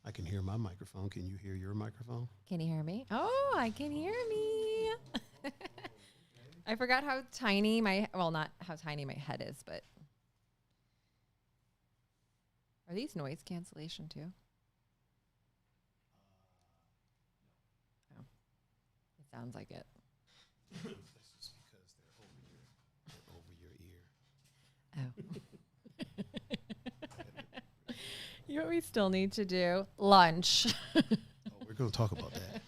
I can hear my microphone. Can you hear your microphone? Can you hear me? Oh, I can hear me. I forgot how tiny not how tiny my head is, but are these noise cancellation too? Oh, it sounds like it. That's just because they're over your ear. Oh. You know what we still need to do? Lunch. We're going to talk about that.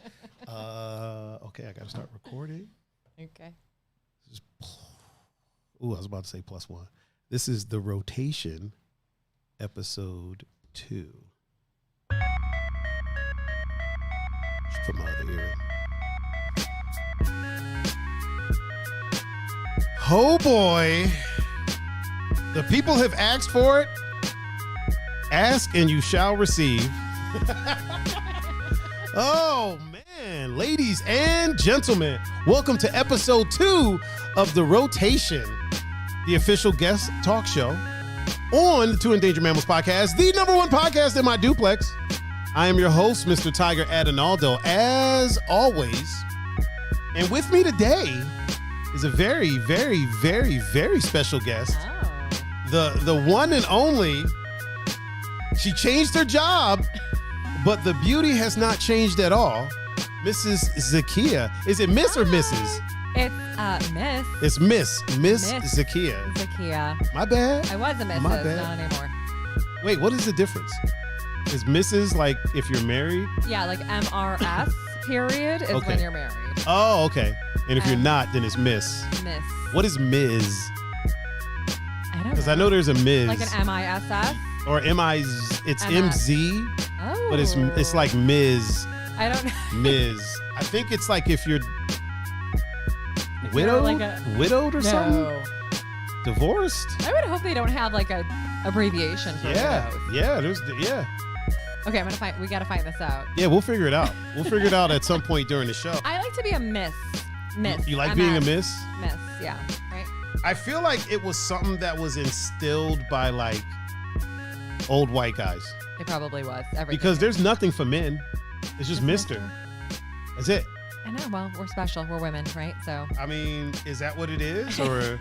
Okay, I got to start recording. Okay. I was about to say +1. This is the rotation, episode 2. Just put my other ear in. Oh boy. The people have asked for it. Ask and you shall receive. Oh man, ladies and gentlemen, welcome to episode 2 of The Rotation, the official guest talk show on the Two Endangered Mammals podcast, the #1 podcast in my duplex. I am your host, Mr. Tiger Adinaldo, as always. And with me today is a very, very, very, very special guest. Oh. The one and only. She changed her job, but the beauty has not changed at all. Mrs. Zakia. Is it Miss or Mrs.? It's Miss. It's Miss Zakia. Zakia. My bad. I was a Mrs. My bad. Not anymore. Wait, what is the difference? Is Mrs. like if you're married? Yeah, like MRS period is Okay. when you're married. Oh, okay. And if you're not, then it's Miss. Miss. What is Ms.? I don't know. Because I know there's a Ms. Like an MISS? Or M-I, it's MS. MZ, Oh. but it's like Ms. I don't know. Ms. I think it's like if you're If widowed, you're like widowed or something, No. divorced. I would hope they don't have like a abbreviation for Yeah, widows. yeah. Okay, we gotta find this out. Yeah, we'll figure it out. We'll figure it out at some point during the show. I like to be a miss. Miss. You like MS. being a miss? Miss, yeah. Right? I feel like it was something that was instilled by like old white guys. It probably was. Everything. Because there's nothing for men. It's just Mr. That's it. I know. Well, we're special. We're women, right? So. I mean, is that what it is? Or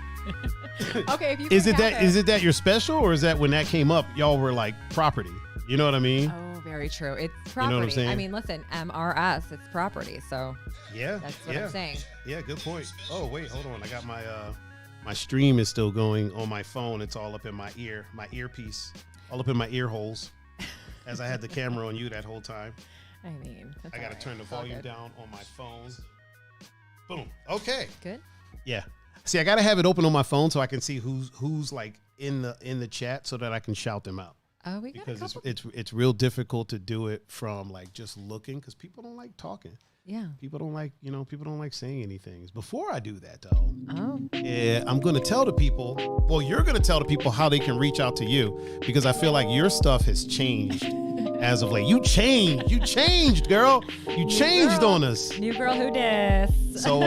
Okay, if you is can it that is it that you're special, or is that when that came up, y'all were like property? You know what I mean? Oh, very true. It's property. You know what I'm saying? I mean, listen, MRS, it's property. So Yeah. that's what I'm saying. Yeah, good point. Oh, wait, hold on. I got my stream is still going on my phone. It's all up in my earpiece, all up in my ear holes, as I had the camera on you that whole time. I mean, that's I got to all turn the It's all volume good. down on my phone. Boom. Okay. Good. Yeah. See, I got to have it open on my phone so I can see who's like in the chat so that I can shout them out. Oh, we got a Because couple. it's real difficult to do it from like just looking, because people don't like talking. Yeah. People don't like saying anything. Before I do that though, Oh. yeah, I'm going to tell the people, well, you're going to tell the people how they can reach out to you, because I feel like your stuff has changed as of late. You changed, girl. You changed girl. on us. New girl who dis. So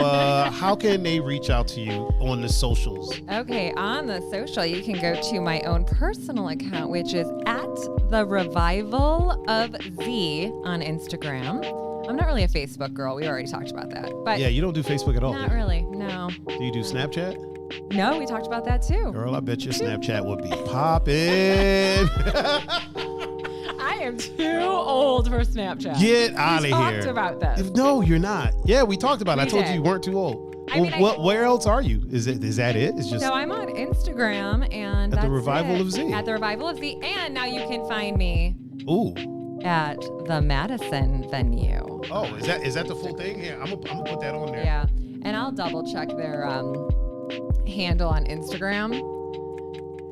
how can they reach out to you on the socials? Okay, on the social, you can go to my own personal account, which is at the Revival of Z on Instagram. I'm not really a Facebook girl. We already talked about that. But Yeah, you don't do Facebook at all. not really. No. Do you do Snapchat? No, we talked about that too. Girl, I bet your Snapchat would be popping. I am too old for Snapchat. Get out of We here. talked about this. No, you're not. Yeah, we talked about it. I We told you did. you weren't too old. I mean, Where else are you? Is that it? It's just So I'm on Instagram and At the that's Revival it. of Z. At the Revival of Z. And now you can find me ooh. at the Madison venue. Oh, is that the full thing? Here, I'm gonna put that on there. Yeah. And I'll double check their handle on Instagram.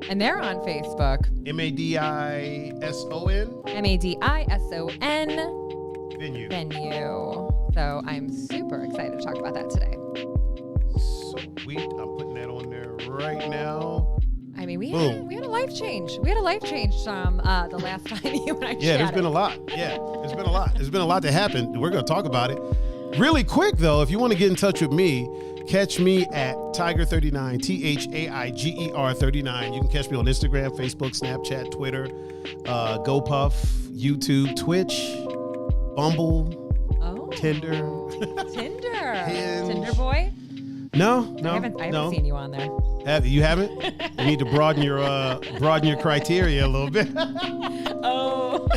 And they're on Facebook. MADISON MADISON venue. venue. So I'm super excited to talk about that today. Sweet. I'm putting that on there right now. I mean, we Boom. had a life change. We had a life change from the last time you and I Yeah, there's chatted. been a lot. Yeah, there's been a lot. There's been a lot that happened. We're gonna talk about it. Really quick though, if you want to get in touch with me, catch me at Tiger39, THAIGER39. You can catch me on Instagram, Facebook, Snapchat, Twitter, GoPuff, YouTube, Twitch, Bumble, Tinder. Tinder. Hinge. Tinder boy? No. I haven't seen you on there. You haven't? You need to broaden your criteria a little bit. Oh.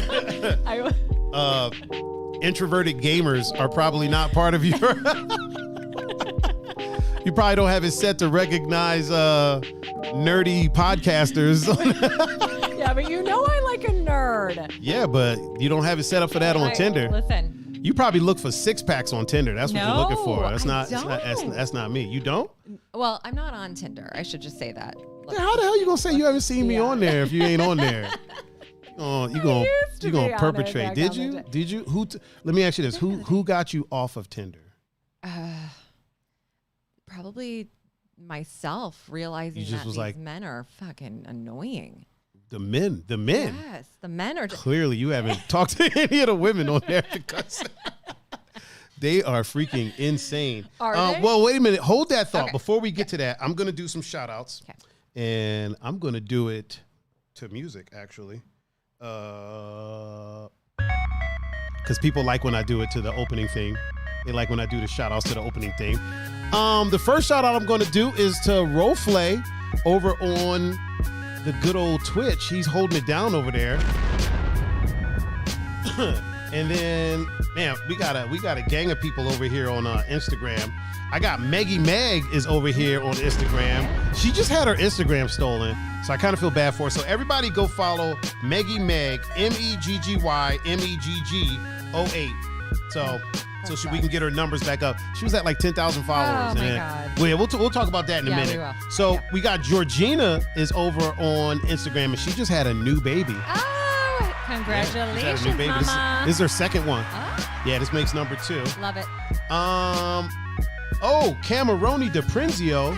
Introverted gamers are probably not part of your. You probably don't have it set to recognize nerdy podcasters. Yeah, but you know I like a nerd. Yeah, but you don't have it set up for that on Tinder. Listen. You probably look for six packs on Tinder. That's what you're looking for. That's don't. That's not me. You don't? Well, I'm not on Tinder. I should just say that. Yeah, how the hell you gonna say you haven't seen me on there if you ain't on there? You gonna perpetrate? Did you? Let me ask you this: Who got you off of Tinder? Probably myself, realizing that these men are fucking annoying. The men. Yes, the men are. Clearly, you haven't talked to any of the women on there because they are freaking insane. Are they? Well, wait a minute. Hold that thought. Okay. Before we get to that, I'm going to do some shout outs. Okay. And I'm going to do it to music, actually. Because people like when I do it to the opening thing. They like when I do the shout outs to the opening thing. The first shout out I'm going to do is to Roflay over on the good old Twitch. He's holding it down over there. And then, man, we got a gang of people over here on Instagram. I got Meggy Meg is over here on Instagram. She just had her Instagram stolen, so I kind of feel bad for her. So everybody go follow Meggy Meg, MEGGYMEGG08. So we can get her numbers back up. She was at like 10,000 followers. Oh my God. Well, yeah, we'll talk about that in a minute. We will. So we got Georgina is over on Instagram, and she just had a new baby. Oh, congratulations, yeah, new baby. Mama. This is her second one. Oh. Yeah, this makes number 2. Love it. Cameroni DePrinzio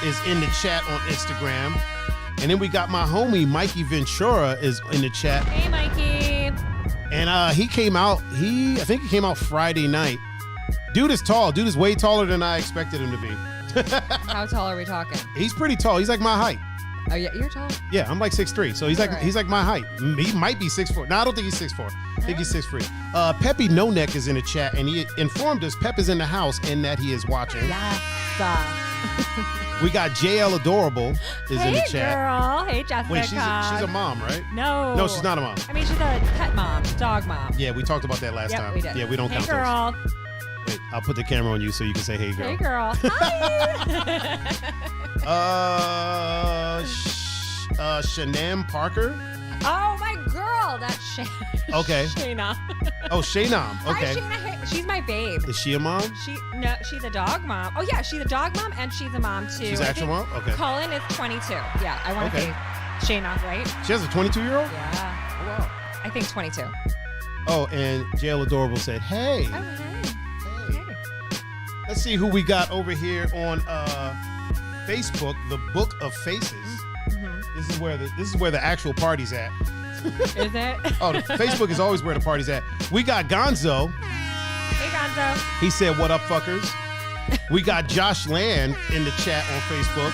is in the chat on Instagram. And then we got my homie Mikey Ventura is in the chat. Hey, Mikey. And he came out, I think he came out Friday night. Dude is tall. Dude is way taller than I expected him to be. How tall are we talking? He's pretty tall. He's like my height. Oh, yeah, you're tall. Yeah, I'm like 6'3", so he's like my height. He might be 6'4". No, I don't think he's 6'4". I think he's 6'3". Peppy No Neck is in the chat, and he informed us Pep is in the house and that he is watching. Yes. We got JL Adorable is in the chat. Hey, girl. Hey, Jessica. Wait, she's a mom, right? No, she's not a mom. I mean, she's a pet mom, dog mom. Yeah, we talked about that last time. We did. Yeah, we don't count Hey, girl. those. Wait, I'll put the camera on you so you can say, "Hey, girl." Hey, girl. Hi. Shanam Parker. Oh, my girl. That's Shayna. Okay. Shayna. Oh, Shaynam. Okay. Hi, Shayna. Hey, she's my babe. Is she a mom? No, she's a dog mom. Oh, yeah, she's a dog mom, and she's a mom, too. She's an actual mom? Okay. Cullen is 22. Yeah, I want to say Shayna, right? She has a 22-year-old? Yeah. Oh, wow. I think 22. Oh, and JL Adorable said, "Hey." Oh, hey. Let's see who we got over here on Facebook, the Book of Faces. Mm-hmm. This is where the actual party's at. Is it? Facebook is always where the party's at. We got Gonzo. Hey, Gonzo. He said, "What up, fuckers?" We got Josh Land in the chat on Facebook.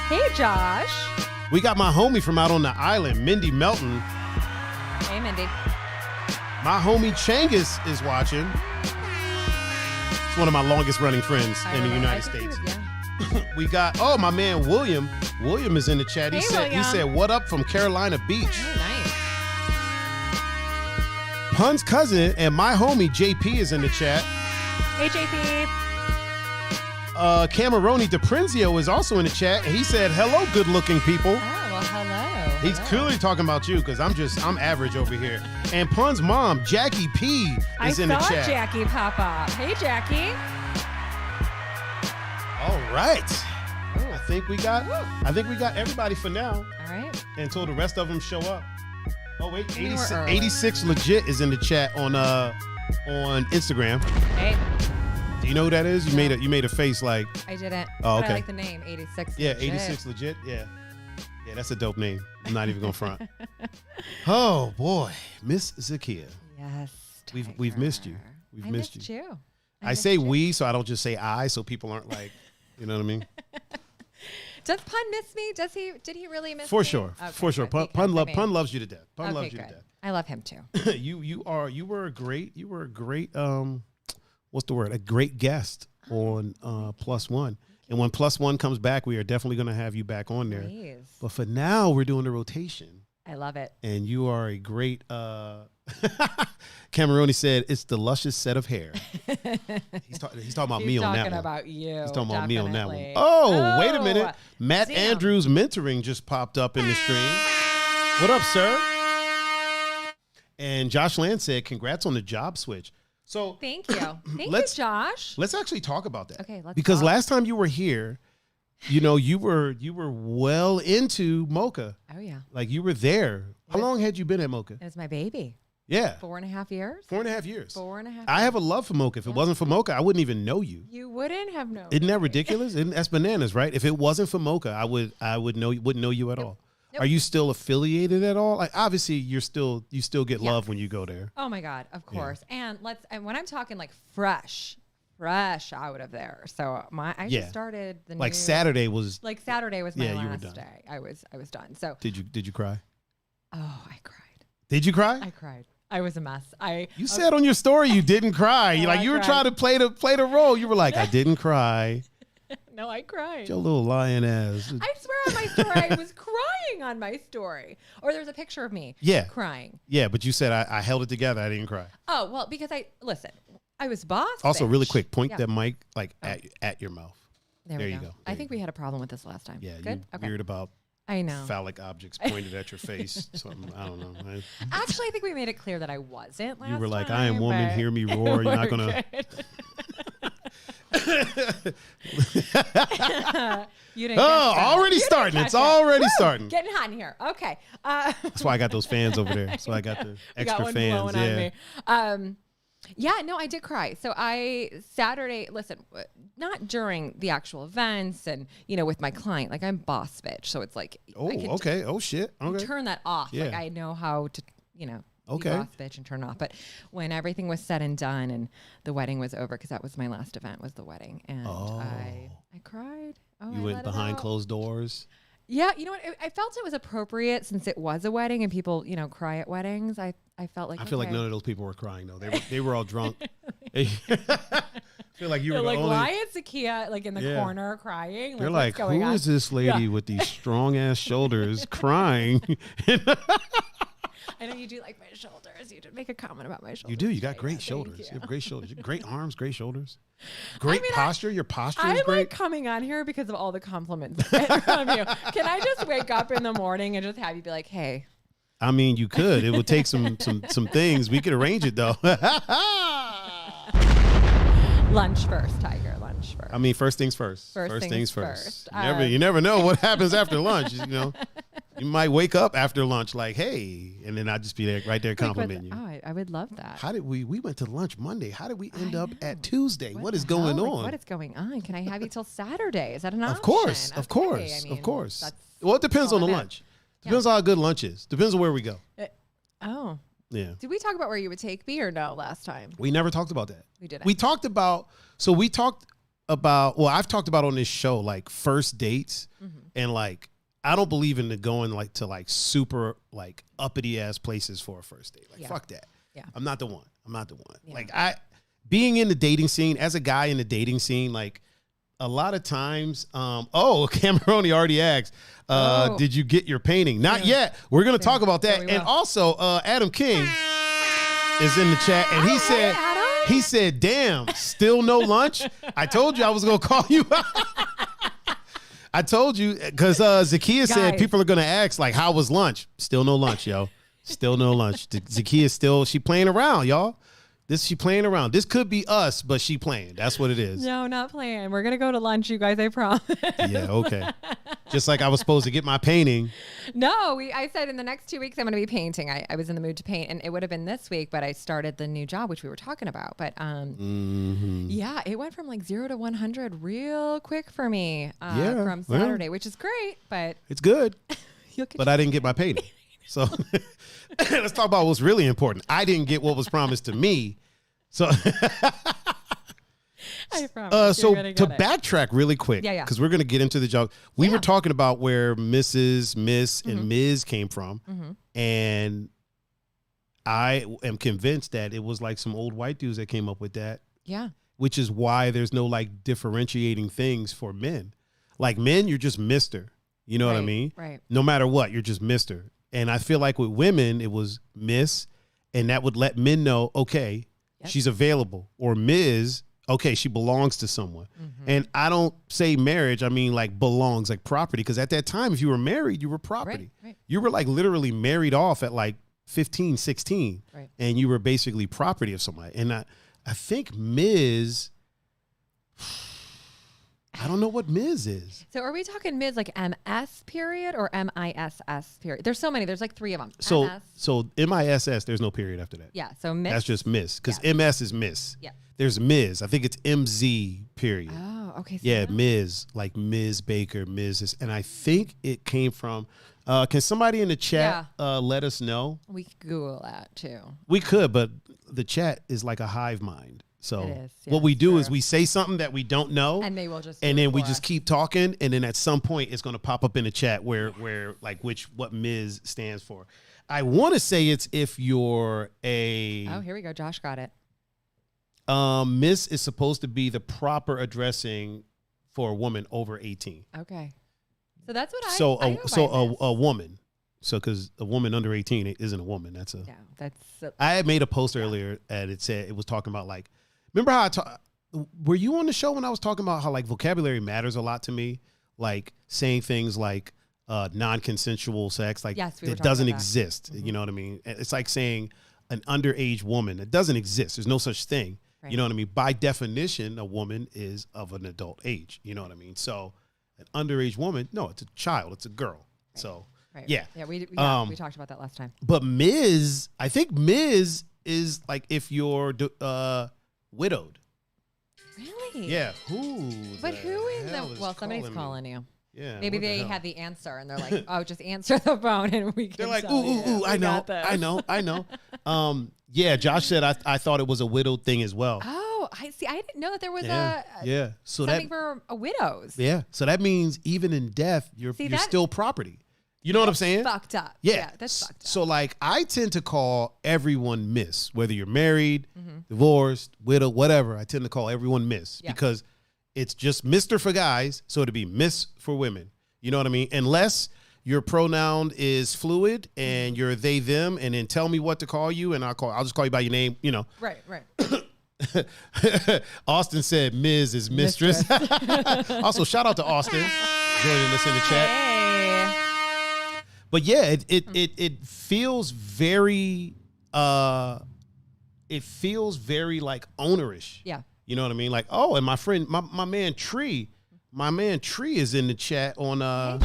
Hey, Josh. We got my homie from out on the island, Mindy Melton. Hey, Mindy. My homie Changus is watching. It's one of my longest running friends in the United States. We got, my man William. William is in the chat. He said, "What up from Carolina Beach?" Oh, nice. Pun's cousin and my homie JP is in the chat. Hey, JP. Cameroni DePrinzio is also in the chat, and he said, "Hello, good-looking people." Oh, well, hello. He's clearly talking about you because I'm average over here. And Pun's mom, Jackie P, is in the chat. I saw Jackie pop up. Hey, Jackie. All right. Ooh. I think we got everybody for now. All right. Until the rest of them show up. Oh wait, 86 legit is in the chat on Instagram. Hey. Do you know who that is? You made a face like. I didn't. Oh, okay. But I like the name 86. Yeah, legit. 86 legit. Yeah, that's a dope name. I'm not even gonna front. Oh boy, Miss Zakia. Yes. We've missed you. We've missed you. I say we, so I don't just say I, so people aren't like, you know what I mean? Does Pun miss me? Did he really miss me? For sure. Okay, For sure. good, Pun loves you to death. Pun loves you good. to death. I love him too. You were a great what's the word? A great guest on Plus One. And when Plus One comes back, we are definitely going to have you back on there. Please. But for now, we're doing the rotation. I love it. And you are a great Cameroni said it's the luscious set of hair. He's talking about me on that one. He's talking about you. He's talking about me on that one. definitely. Oh, wait a minute. Matt Damn. Andrews mentoring just popped up in the stream. What up, sir? And Josh Land said, congrats on the job switch. So Thank you. Thank you, Josh. let's actually talk about that. Okay, let's because talk. last time you were here, you were well into Mocha. Oh, yeah. Like you were there. How long had you been at Mocha? It was my baby. Yeah. 4.5 years. 4.5 years. 4.5 I have a love for Mocha. If it wasn't for Mocha, I wouldn't even know you. You wouldn't have known. Isn't that ridiculous? That's bananas, right? If it wasn't for Mocha, I wouldn't know you at all. Nope. Are you still affiliated at all? Like obviously you still get love when you go there. Oh my God, of course. And when I'm talking like fresh out of there. So I just started the like new, Saturday was Saturday was my you were last done. day. I was done. So Did you cry? oh, I cried. Did you cry? I cried. I was a mess. You said on your story you didn't cry. You were cried. trying to play the role. You were like, I didn't cry. No, I cried. Your little lying ass. I swear on my story, I was crying on my story. Or there's a picture of me crying. Yeah, but you said I held it together. I didn't cry. Oh, well, because I was boss. Also, bitch. really quick, point that mic like at your mouth. There you we go. go. I think we had a problem with this last time. Yeah, Good? you Okay. weird about I know. phallic objects pointed at your face. Something, I don't know. Actually, I think we made it clear that I wasn't last You were like, time, I am woman, but hear me roar. You're not going to. You didn't Oh, catch that. already You starting. didn't It's catch that. already Woo! starting. Getting hot in here. Okay. That's why I got those fans over there. So I got the We extra got one fans. blowing Yeah. on me. Yeah, no, I did cry. So Saturday, listen, not during the actual events and, with my client, like I'm boss bitch. So it's like, Oh, I could okay. Oh, shit. Okay. turn that off. Like Yeah. I know how to, Okay. be boss bitch and turn it off. But when everything was said and done and the wedding was over, because that was my last event, was the wedding. And I cried. Oh, You I went let it behind out. closed doors. Yeah, you know what? I felt it was appropriate since it was a wedding and people, cry at weddings. I felt like I feel like none of those people were crying though. They were all drunk. I feel like you were They're the like, only. why is Zakia in the Yeah. corner crying? They're what's like, going who on? is this lady with these strong ass shoulders crying? I know you do like my shoulders. You did make a comment about my shoulders. You do. You got today. great Yeah, shoulders. thank You have great shoulders. Great arms. Great shoulders. Great mean, posture. Your posture I is like great. coming on here because of all the compliments I get from you. Can I just wake up in the morning and just have you be like, hey? I mean, you could. It would take some things. We could arrange it though. Lunch first, Tiger. Lunch first. I mean, first things first. First things first. You never know what happens after lunch. You might wake up after lunch like, hey, and then I'd just be there right there complimenting you. Oh, I would love that. How did we went to lunch Monday? How did we end up at Tuesday? What is the going hell? on? What is going on? Can I have you till Saturday? Is that an option? Of course. Okay, Of course. I mean, Of course. that's Well, it depends all on the I'm at. lunch. Depends on how good lunch is. Depends on where we go. Oh. Yeah. Did we talk about where you would take me or no last time? We never talked about that. We didn't. We talked about, well, I've talked about on this show, like first dates and like, I don't believe in the going like to like super like uppity ass places for a first date. Like fuck that. Yeah. I'm not the one. Yeah. Like being in the dating scene as a guy in the dating scene, like a lot of times, Cameroni already asked, did you get your painting? Not yet. We're going to talk about that. we And will. also Adam King is in the chat and he said, Adam. he said, damn, still no lunch. I told you I was going to call you. I told you because Zekia said Guys. people are going to ask like, how was lunch? Still no lunch, yo. Still no lunch. Zakia she playing around, y'all. She playing around. This could be us, but she playing. That's what it is. No, not playing. We're going to go to lunch, you guys. I promise. Yeah, okay. Just like I was supposed to get my painting. No, I said in the next 2 weeks I'm going to be painting. I was in the mood to paint, and it would have been this week, but I started the new job, which we were talking about. But yeah, it went from like 0 to 100 real quick for me from Saturday, which is great. But It's good, you'll get but I didn't get my painting. So let's talk about what's really important. I didn't get what was promised to me. So I promise. So You're gonna to get it. backtrack really quick, Yeah. because we're gonna get into the job. We were talking about where Mrs., Miss, and Ms. came from, and I am convinced that it was like some old white dudes that came up with that. Yeah. Which is why there's no like differentiating things for men. Like men, you're just Mr. You know what I mean? Right. No matter what, you're just Mr. And I feel like with women, it was Miss, and that would let men know, okay, she's available, or Ms., okay, she belongs to someone. And I don't say marriage, I mean like belongs, like property. Because at that time, if you were married, you were property. Right. You were like literally married off at like 15, 16. Right. And you were basically property of somebody. And I think Ms., I don't know what Ms. is. So are we talking Ms. like MS period or MISS period? There's so many. There's like 3 of them. So MS. so MISS, there's no period after that. Yeah. So Miss. That's just Miss. Because MS is Miss. Yeah. There's Ms. I think it's MZ period. Oh, okay. So Yeah, now- Ms. Like Ms. Baker, Mrs. And I think it came from, can somebody in the chat let us know? We could Google that too. We could, but the chat is like a hive mind. So It is, what yeah, we do is true. we say something that we don't know. And they will just. And do it then we for just us. keep talking, and then at some point it's going to pop up in the chat where like what Ms. stands for. I want to say it's if you're a Oh, here we go. Josh got it. Miss is supposed to be the proper addressing for a woman over 18. Okay. So that's what I. So I go by Miss. a woman. So because a woman under 18 isn't a woman. That's a. Yeah, that's. I had made a post earlier and it said it was talking about like. Remember how were you on the show when I was talking about how like vocabulary matters a lot to me, like saying things like non-consensual sex, like Yes, we were it talking doesn't about that. exist. You know what I mean? It's like saying an underage woman. It doesn't exist. There's no such thing. Right. You know what I mean? By definition, a woman is of an adult age. You know what I mean? So an underage woman, no, it's a child. It's a girl. Right. So Right. yeah. Yeah, we talked about that last time. But Ms., I think Ms. is like if you're widowed. Really? Yeah. Who? But who is hell the? Well, somebody's calling me? calling you. Yeah. Maybe what the they hell? had the answer and they're like, "Oh, just answer the phone and we can." They're like, tell ooh, you. ooh, ooh, We I know, got this." I know. Yeah, Josh said I thought it was a widowed thing as well. Oh, I see. I didn't know that there was Yeah. Yeah. So something that for a widows. yeah. So that means even in death, you're that- still property. You know what I'm saying? Fucked up. Yeah. That's fucked up. So like I tend to call everyone Miss, whether you're married, Mm-hmm. divorced, widow, whatever. I tend to call everyone Miss Yeah. because it's just Mr. for guys, so it'd be Miss for women. You know what I mean? Unless your pronoun is fluid and you're they them, and then tell me what to call you, and I'll just call you by your name. You know. Right. Right. Austin said Ms. is mistress. Also, shout out to Austin joining us in the chat. Hey. But yeah, it feels very like ownerish. Yeah. You know what I mean? Like, oh, and my friend, my man Tree is in the chat on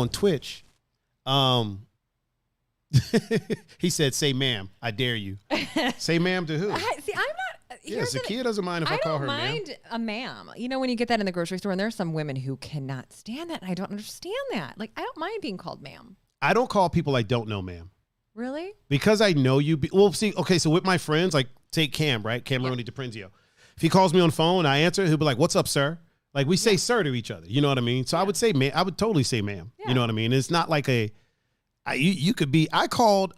Twitch. He said, "Say ma'am, I dare you." Say ma'am to who? See, I'm not. Yeah, Here's Zakia doesn't mind if I call don't her ma'am. mind a ma'am. You know, when you get that in the grocery store, and there are some women who cannot stand that, and I don't understand that. Like, I don't mind being called ma'am. I don't call people I don't know ma'am. Really? Because I know you. Well, see, okay, so with my friends, like take Cam, right? Cameroni DiPrenzio. If he calls me on the phone, I answer, he'll be like, "What's up, sir?" Like we say sir to each other. You know what I mean? So I would say ma'am. I would totally say ma'am. Yeah. You know what I mean? It's not like you could be. I called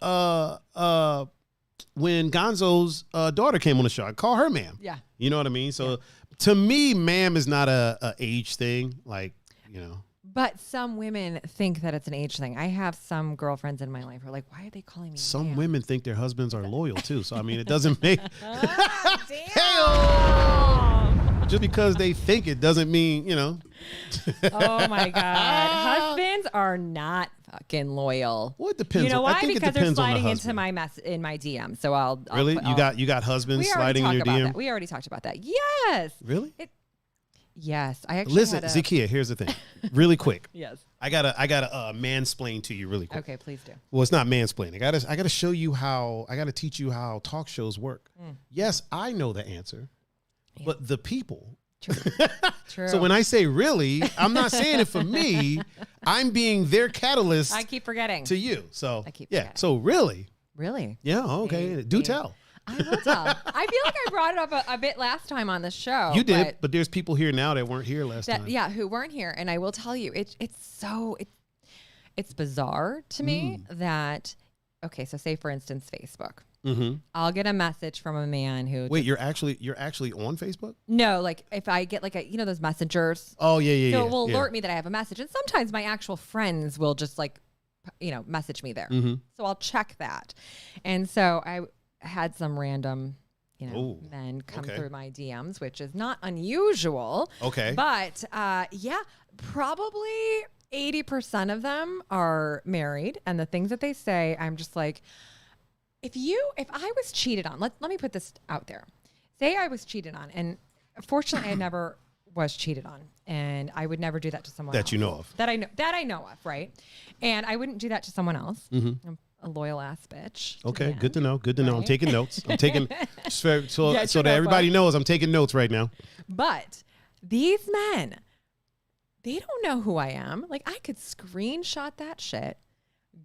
when Gonzo's daughter came on the show. I call her ma'am. Yeah. You know what I mean? So to me, ma'am is not a age thing. Like, you know. But some women think that it's an age thing. I have some girlfriends in my life who are like, "Why are they calling me Some ma'am?" women think their husbands are loyal too. So I mean, it doesn't make Damn. just because they think it doesn't mean, you know. Oh my God. Husbands are not fucking loyal. Well, it depends. You know I why? think Because it they're depends on the sliding into husband. my in my DM. So I'll Really? put- You got husbands we already sliding in talked your about DM? that. We already talked about that. Yes. Really? Yes. I actually Listen, had a, Zakia, here's the thing. Really quick. Yes. I gotta mansplain to you really quick. Okay, please do. Well, it's not mansplaining. I gotta show you I gotta teach you how talk shows work. Yes, I know the answer, but the people. True. True. So when I say really, I'm not saying it for me. I'm being their catalyst I keep forgetting. to you. So I keep yeah. forgetting. So really, Really? yeah. Okay. Maybe. Do tell. I will tell. I feel like I brought it up a bit last time on the show. You did, but there's people here now that weren't here last time. Yeah, who weren't here. And I will tell you, it's bizarre to me that, okay, so say for instance, Facebook. Mm-hmm. I'll get a message from a man who. Wait, you're actually on Facebook? No, like if I get like those messengers. Oh yeah. So it will alert me that I have a message, and sometimes my actual friends will just like, message me there. Mm-hmm. So I'll check that, and so I had some random, men come through my DMs, which is not unusual. Okay, but probably 80% of them are married, and the things that they say, I'm just like. If I was cheated on, let me put this out there. Say I was cheated on, and fortunately I never was cheated on, and I would never do that to someone else. That you know of. That I know of, right? And I wouldn't do that to someone else. Mm-hmm. I'm a loyal ass bitch. Okay, good to know. Good to know. I'm taking notes. I'm taking so that notebook. Everybody knows I'm taking notes right now. But these men, they don't know who I am. Like I could screenshot that shit.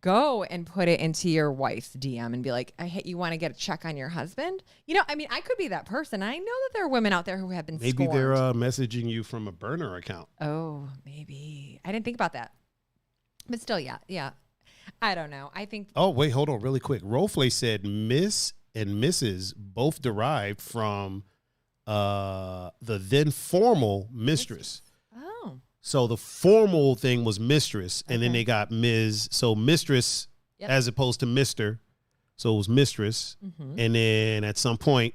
Go and put it into your wife's DM and be like, you want to get a check on your husband? I could be that person. I know that there are women out there who have been Maybe scorned. they're messaging you from a burner account. Oh, maybe. I didn't think about that. But still, yeah. I don't know. I think. Oh, wait, hold on really quick. Roflay said Miss and Mrs. both derived from the then formal mistress. Oh. So the formal thing was mistress, and then they got Ms. So mistress as opposed to Mr. So it was mistress. Mm-hmm. And then at some point,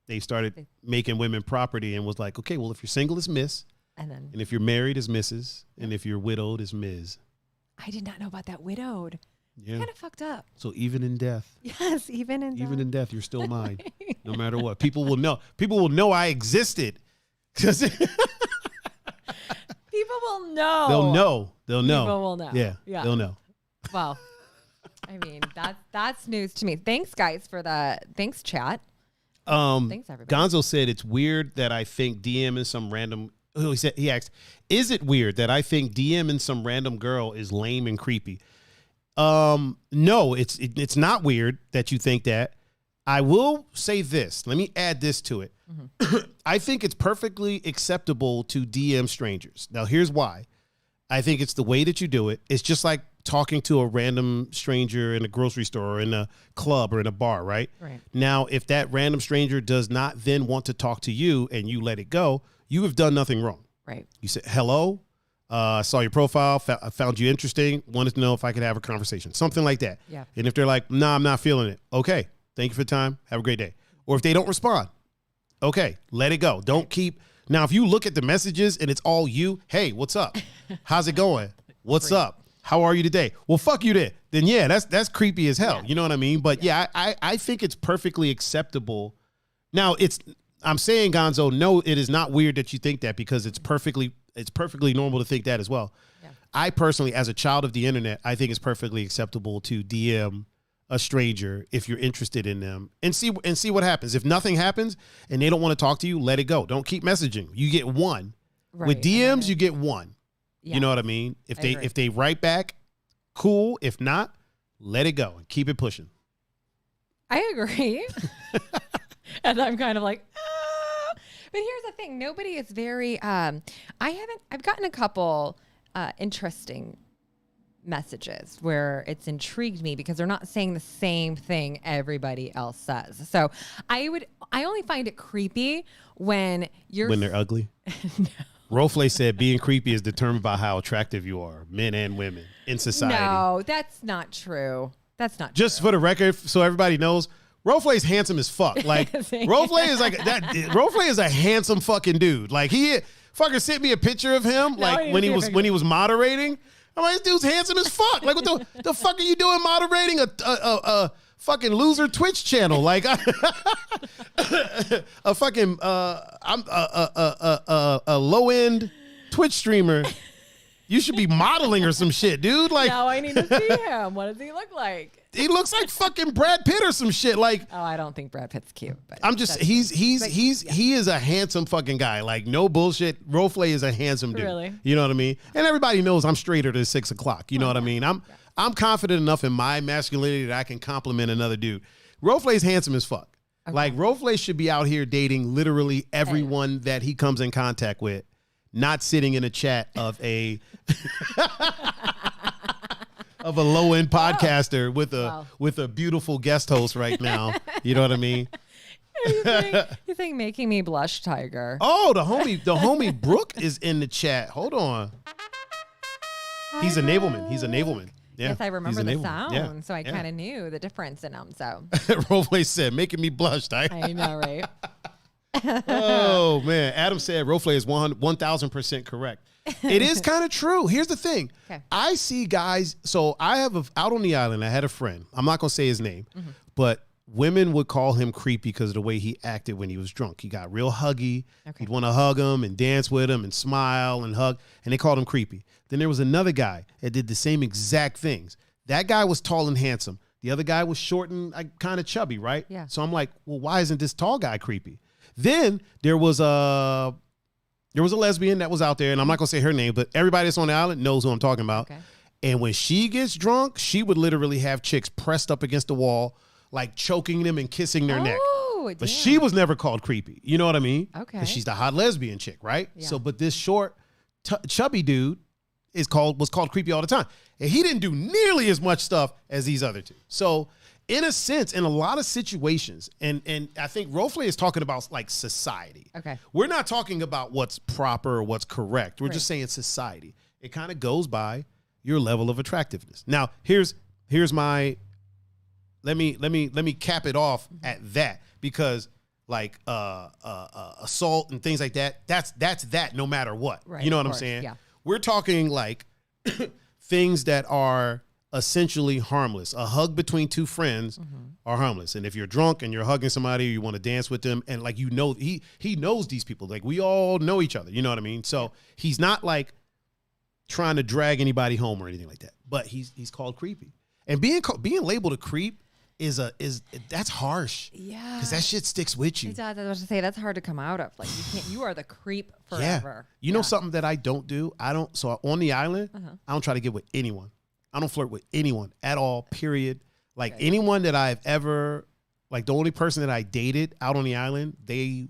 they started making women property and was like, okay, well, if you're single, it's Miss. And if you're married, it's Mrs. And if you're widowed, it's Ms. I did not know about that widowed. Yeah. Kind of fucked up. So even in death. Yes, even in death. Even in death, you're still mine. No matter what. People will know. People will know I existed. People will know. They'll know. People will know. Yeah. They'll know. Well, I mean, that's news to me. Thanks, guys, thanks, chat. Thanks, everybody. Gonzo said it's weird that I think DMing some random. He asked, is it weird that I think DMing some random girl is lame and creepy? No, it's not weird that you think that. I will say this. Let me add this to it. Mm-hmm. I think it's perfectly acceptable to DM strangers. Now, here's why. I think it's the way that you do it. It's just like talking to a random stranger in a grocery store or in a club or in a bar, right? Right. Now, if that random stranger does not then want to talk to you and you let it go, you have done nothing wrong. Right. You said, hello, I saw your profile, I found you interesting, wanted to know if I could have a conversation, something like that. Yeah. And if they're like, nah, I'm not feeling it. Okay. Thank you for the time. Have a great day. Or if they don't respond, okay, let it go. Don't keep. Now, if you look at the messages and it's all you, hey, what's up? How's it going? What's up? How are you today? Well, fuck you then. Then, yeah, that's creepy as hell. Yeah. You know what I mean? But, I think it's perfectly acceptable. Now, I'm saying, Gonzo, no, it is not weird that you think that because it's perfectly normal to think that as well. Yeah. I personally, as a child of the internet, I think it's perfectly acceptable to DM a stranger if you're interested in them and see what happens. If nothing happens and they don't want to talk to you, let it go. Don't keep messaging. You get one. Right. With DMs, you get one. Yeah. You know what I mean? If they write back, cool. If not, let it go and keep it pushing. I agree. And I'm kind of like, but here's the thing. Nobody is very, I've gotten a couple interesting messages where it's intrigued me because they're not saying the same thing everybody else says. So I only find it creepy when they're ugly. No. Roflay said being creepy is determined by how attractive you are, men and women in society. No, that's not true. That's not Just true. For the record, so everybody knows, Roflay's handsome as fuck. Like Roflay is like that. Roflay is a handsome fucking dude. Like he fucking sent me a picture of him when he was moderating. I'm like, this dude's handsome as fuck. Like, what the fuck are you doing moderating a fucking loser Twitch channel? Like, a fucking I'm a low end Twitch streamer. You should be modeling or some shit, dude. Like, now I need to see him. What does he look like? He looks like fucking Brad Pitt or some shit. Like, oh, I don't think Brad Pitt's cute. But I'm just he is a handsome fucking guy. Like, no bullshit. Roflay is a handsome dude. Really? You know what I mean? And everybody knows I'm straighter than 6 o'clock. You know what I mean? I'm confident enough in my masculinity that I can compliment another dude. Roflay's handsome as fuck. Okay. Like Rofle should be out here dating literally everyone that he comes in contact with, not sitting in a chat of a of a low end podcaster with a beautiful guest host right now. You know what I mean? You think making me blush, Tiger? Oh, the homie Brooke is in the chat. Hold on. He's a navelman. Yeah, yes, I remember the sound, yeah. so I kind of knew the difference in them. So Rofle said, making me blush. I know, right? Oh, man. Adam said Rofle is 1,000% correct. It is kind of true. Here's the thing. Okay. I see guys. So I have out on the island, I had a friend. I'm not going to say his name, but women would call him creepy because of the way he acted when he was drunk. He got real huggy. Okay. He'd want to hug him and dance with him and smile and hug. And they called him creepy. Then there was another guy that did the same exact things. That guy was tall and handsome. The other guy was short and kind of chubby, right? Yeah. So I'm like, well, why isn't this tall guy creepy? Then there was a lesbian that was out there, and I'm not going to say her name, but everybody that's on the island knows who I'm talking about. Okay. And when she gets drunk, she would literally have chicks pressed up against the wall, like choking them and kissing their neck. Oh, But she was never called creepy. You know what I mean? Okay. 'Cause she's the hot lesbian chick, right? Yeah. So, but this short, chubby dude was called creepy all the time. And he didn't do nearly as much stuff as these other two. So, in a sense, in a lot of situations, and I think Rofle is talking about like society. Okay. We're not talking about what's proper or what's correct. We're Right. just saying society. It kind of goes by your level of attractiveness. Now, here's my let me cap it off at that, because like assault and things like that, that's that no matter what. Right, You know of what I'm course, saying? yeah. We're talking like things that are essentially harmless. A hug between two friends are harmless. And if you're drunk and you're hugging somebody, or you want to dance with them, and like, you know, he knows these people. Like, we all know each other. You know what I mean? So he's not like trying to drag anybody home or anything like that. But he's called creepy. And being labeled a creep that's harsh. Yeah. Because that shit sticks with you. It does. I was to say that's hard to come out of. Like you are the creep forever. Yeah. You know something that I don't do? So on the island, I don't try to get with anyone. I don't flirt with anyone at all, period. Like anyone that I've ever, like the only person that I dated out on the island, they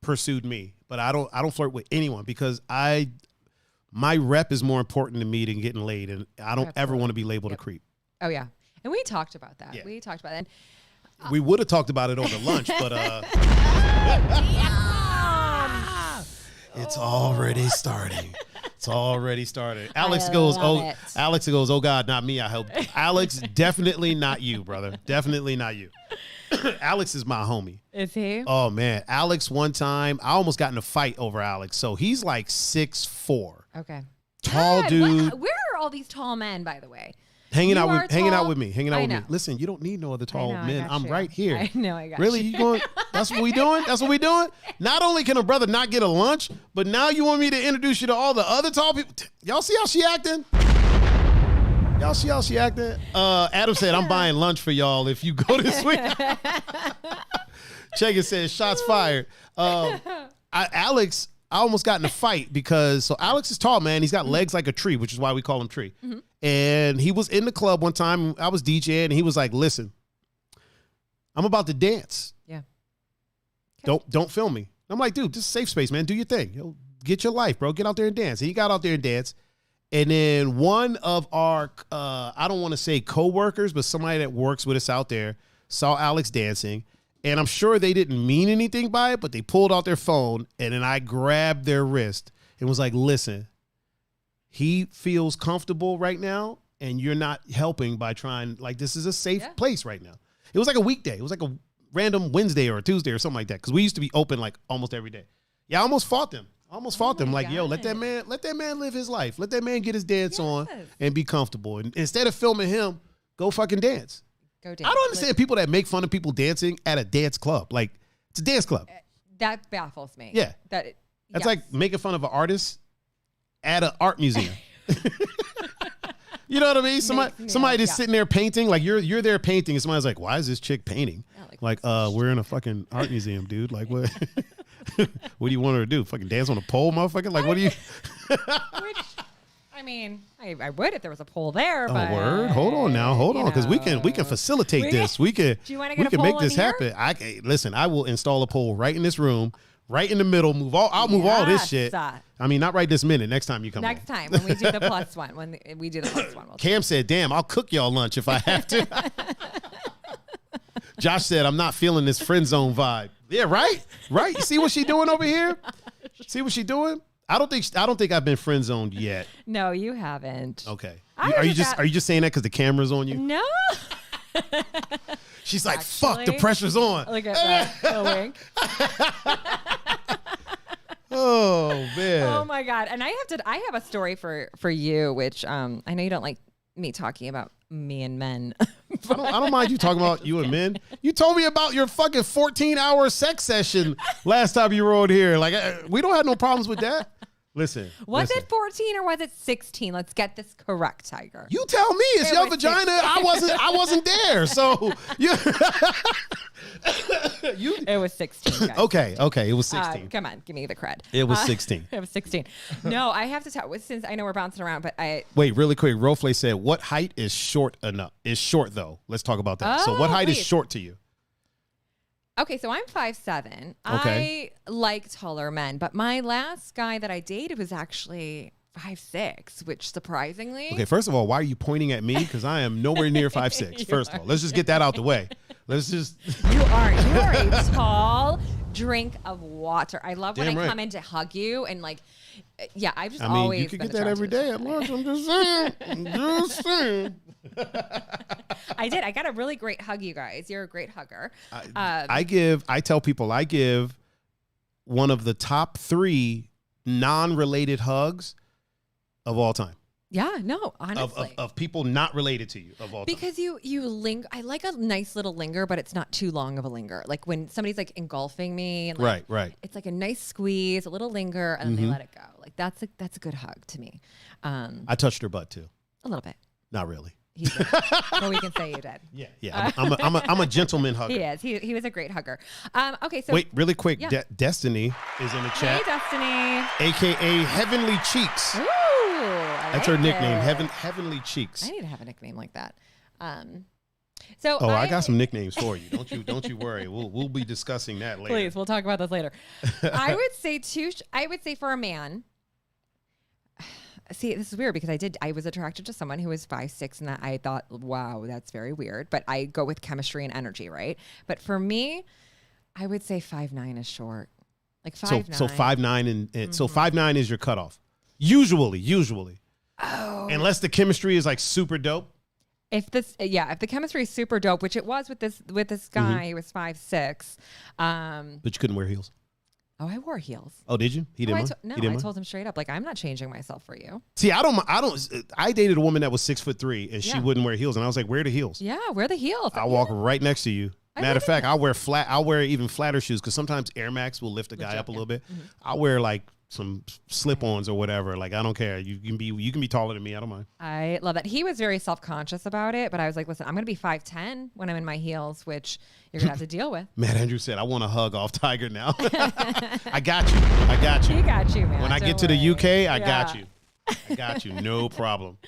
pursued me. But I don't flirt with anyone, because my rep is more important to me than getting laid. And I don't ever want to be labeled a creep. Oh yeah. And we talked about that. Yeah. We talked about that. We would have talked about it over lunch, but it's already starting. It's already started. Alex goes, oh God, not me. I hope. Alex, definitely not you, brother. Definitely not you. Alex is my homie. Is he? Oh man, Alex. One time, I almost got in a fight over Alex. So he's like 6'4", Okay. tall God, dude. Where are all these tall men, by the way? Hanging out tall. with me. Listen, you don't need no other tall men. I'm right here. I know, I got Really? you. You going? That's what we doing? That's what we doing? Not only can a brother not get a lunch, but now you want me to introduce you to all the other tall people. Y'all see how she acting? Adam said, I'm buying lunch for y'all if you go this week. Chegan says, shots fired. Alex, I almost got in a fight because, so Alex is tall, man. He's got legs like a tree, which is why we call him Tree. And he was in the club one time. I was DJing, and he was like, listen, I'm about to dance. Yeah. Don't film me. I'm like, dude, this is safe space, man. Do your thing. Get your life, bro. Get out there and dance. And he got out there and danced. And then one of our, I don't want to say coworkers, but somebody that works with us out there saw Alex dancing. And I'm sure they didn't mean anything by it, but they pulled out their phone, and then I grabbed their wrist and was like, listen, he feels comfortable right now, and you're not helping by trying, like, this is a safe place right now. It was like a weekday. It was like a random Wednesday or a Tuesday or something like that, because we used to be open like almost every day. Yeah, I almost fought them. Like, yo, let that man live his life. Let that man get his dance on and be comfortable. And instead of filming him, go fucking dance. Go dance. I don't understand people that make fun of people dancing at a dance club. Like, it's a dance club. That baffles me. Yeah. That's like making fun of an artist at an art museum. You know what I mean? Somebody just sitting there painting, like you're there painting, and somebody's like, why is this chick painting? Yeah, we're in a fucking art museum, dude. Like, what? What do you want her to do? Fucking dance on a pole, motherfucker? Like, what do you? mean, I would if there was a pole there. Oh, But, word. Hold on now. Hold on, because we can facilitate this. We can. Do you want to We get a can pole make this in here? happen. Listen. I will install a pole right in this room, right in the middle. I'll move all this shit. I mean, not right this minute. Next time you come. Next time when we do the plus one, we'll Cam said, "Damn, I'll cook y'all lunch if I have to." Josh said, "I'm not feeling this friend zone vibe." Yeah, right. You see what she doing over here? See what she doing? I don't think I've been friend zoned yet. No, you haven't. Okay. Are you just saying that because the camera's on you? No. She's like, fuck, the pressure's on. Look at that. A wink. Oh man. Oh my God. And I have a story for you, which I know you don't like me talking about me and men. I don't mind you talking about you and men. You told me about your fucking 14-hour sex session last time you were on here. Like, we don't have no problems with that. Listen. Was it 14 or was it 16? Let's get this correct, Tiger. You tell me. It's your vagina. 16. I wasn't there. So it was 16. Guys. Okay. It was 16. Come on, give me the cred. It was 16. It was 16. No, I have to tell. Since I know we're bouncing around, but wait, really quick. Rofle said, "What height is short enough? Is short though? Let's talk about that. So, what height is short to you?" Okay, so I'm 5'7". Okay. I like taller men, but my last guy that I dated was actually 5'6", which surprisingly. Okay, first of all, why are you pointing at me? Because I am nowhere near 5'6". First of all, let's just get that out the way. Let's just. You are a tall drink of water. I love when I come in to hug you and like. Yeah, I've just always. You could get that every day at lunch. I'm just saying. I did. I got a really great hug, you guys. You're a great hugger. I tell people I give one of the top 3 non-related hugs of all time. Yeah, no, honestly. Of people not related to you of all time. Because you linger. I like a nice little linger, but it's not too long of a linger. Like when somebody's like engulfing me. And like, right. It's like a nice squeeze, a little linger, and then they let it go. Like that's a good hug to me. I touched her butt too. A little bit. Not really. He did. But we can say you did. Yeah. I'm a gentleman hugger. He is. He was a great hugger. Okay, so wait, really quick. Yeah. Destiny is in the chat. Hey, Destiny. AKA Heavenly Cheeks. Ooh, That's her nickname. Heavenly Cheeks. I need to have a nickname like that. I got some nicknames for you. Don't you worry. We'll be discussing that later. Please, we'll talk about this later. I would say for a man. See, this is weird because I was attracted to someone who was 5'6", and that I thought, wow, that's very weird. But I go with chemistry and energy, right? But for me, I would say 5'9" is short. Like 5'9". So 5'9" and so 5'9" is your cutoff. Usually. Oh. Unless the chemistry is like super dope. If the chemistry is super dope, which it was with this guy, he was 5'6". But you couldn't wear heels. Oh, I wore heels. Oh, did you? He didn't. I told him straight up, like, I'm not changing myself for you. See, I dated a woman that was 6'3" and she wouldn't wear heels, and I was like, wear the heels. Yeah, wear the heels. I'll walk right next to you. Matter of fact, I'll wear even flatter shoes because sometimes Air Max will lift a guy up a little bit. Mm-hmm. I'll wear like some slip-ons or whatever. Like, I don't care. You can be taller than me. I don't mind. I love that. He was very self-conscious about it, but I was like, listen, I'm going to be 5'10" when I'm in my heels, which you're going to have to deal with. Matt Andrew said, I want to hug off Tiger now. I got you. He got you, man. When I get to the UK, I got you. I got you. No problem.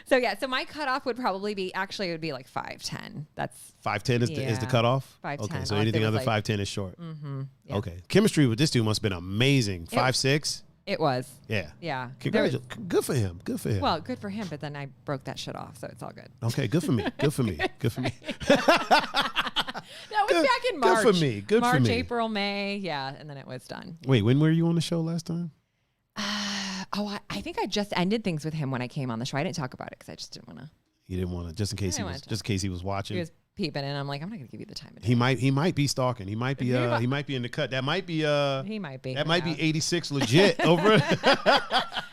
So my cutoff would probably be, it would be like 5'10". That's 5'10" is the cutoff? 5'10". Okay, so anything under 5'10" is short. Mm-hmm. Yeah. Okay. Chemistry with this dude must have been amazing. 5'6". It was. Yeah. Yeah. Congratulations. Good for him. Well, good for him, but then I broke that shit off, so it's all good. Okay, good for me. Good for me. That was back in March. Good for me. March, April, May. Yeah, and then it was done. Wait, when were you on the show last time? I think I just ended things with him when I came on the show. I didn't talk about it because I just didn't want to. You didn't want to, just in case he was watching. He was peeping, and I'm like, I'm not going to give you the time of day. He might be stalking. He might be in the cut. That might be he might be. That might be 86 legit over.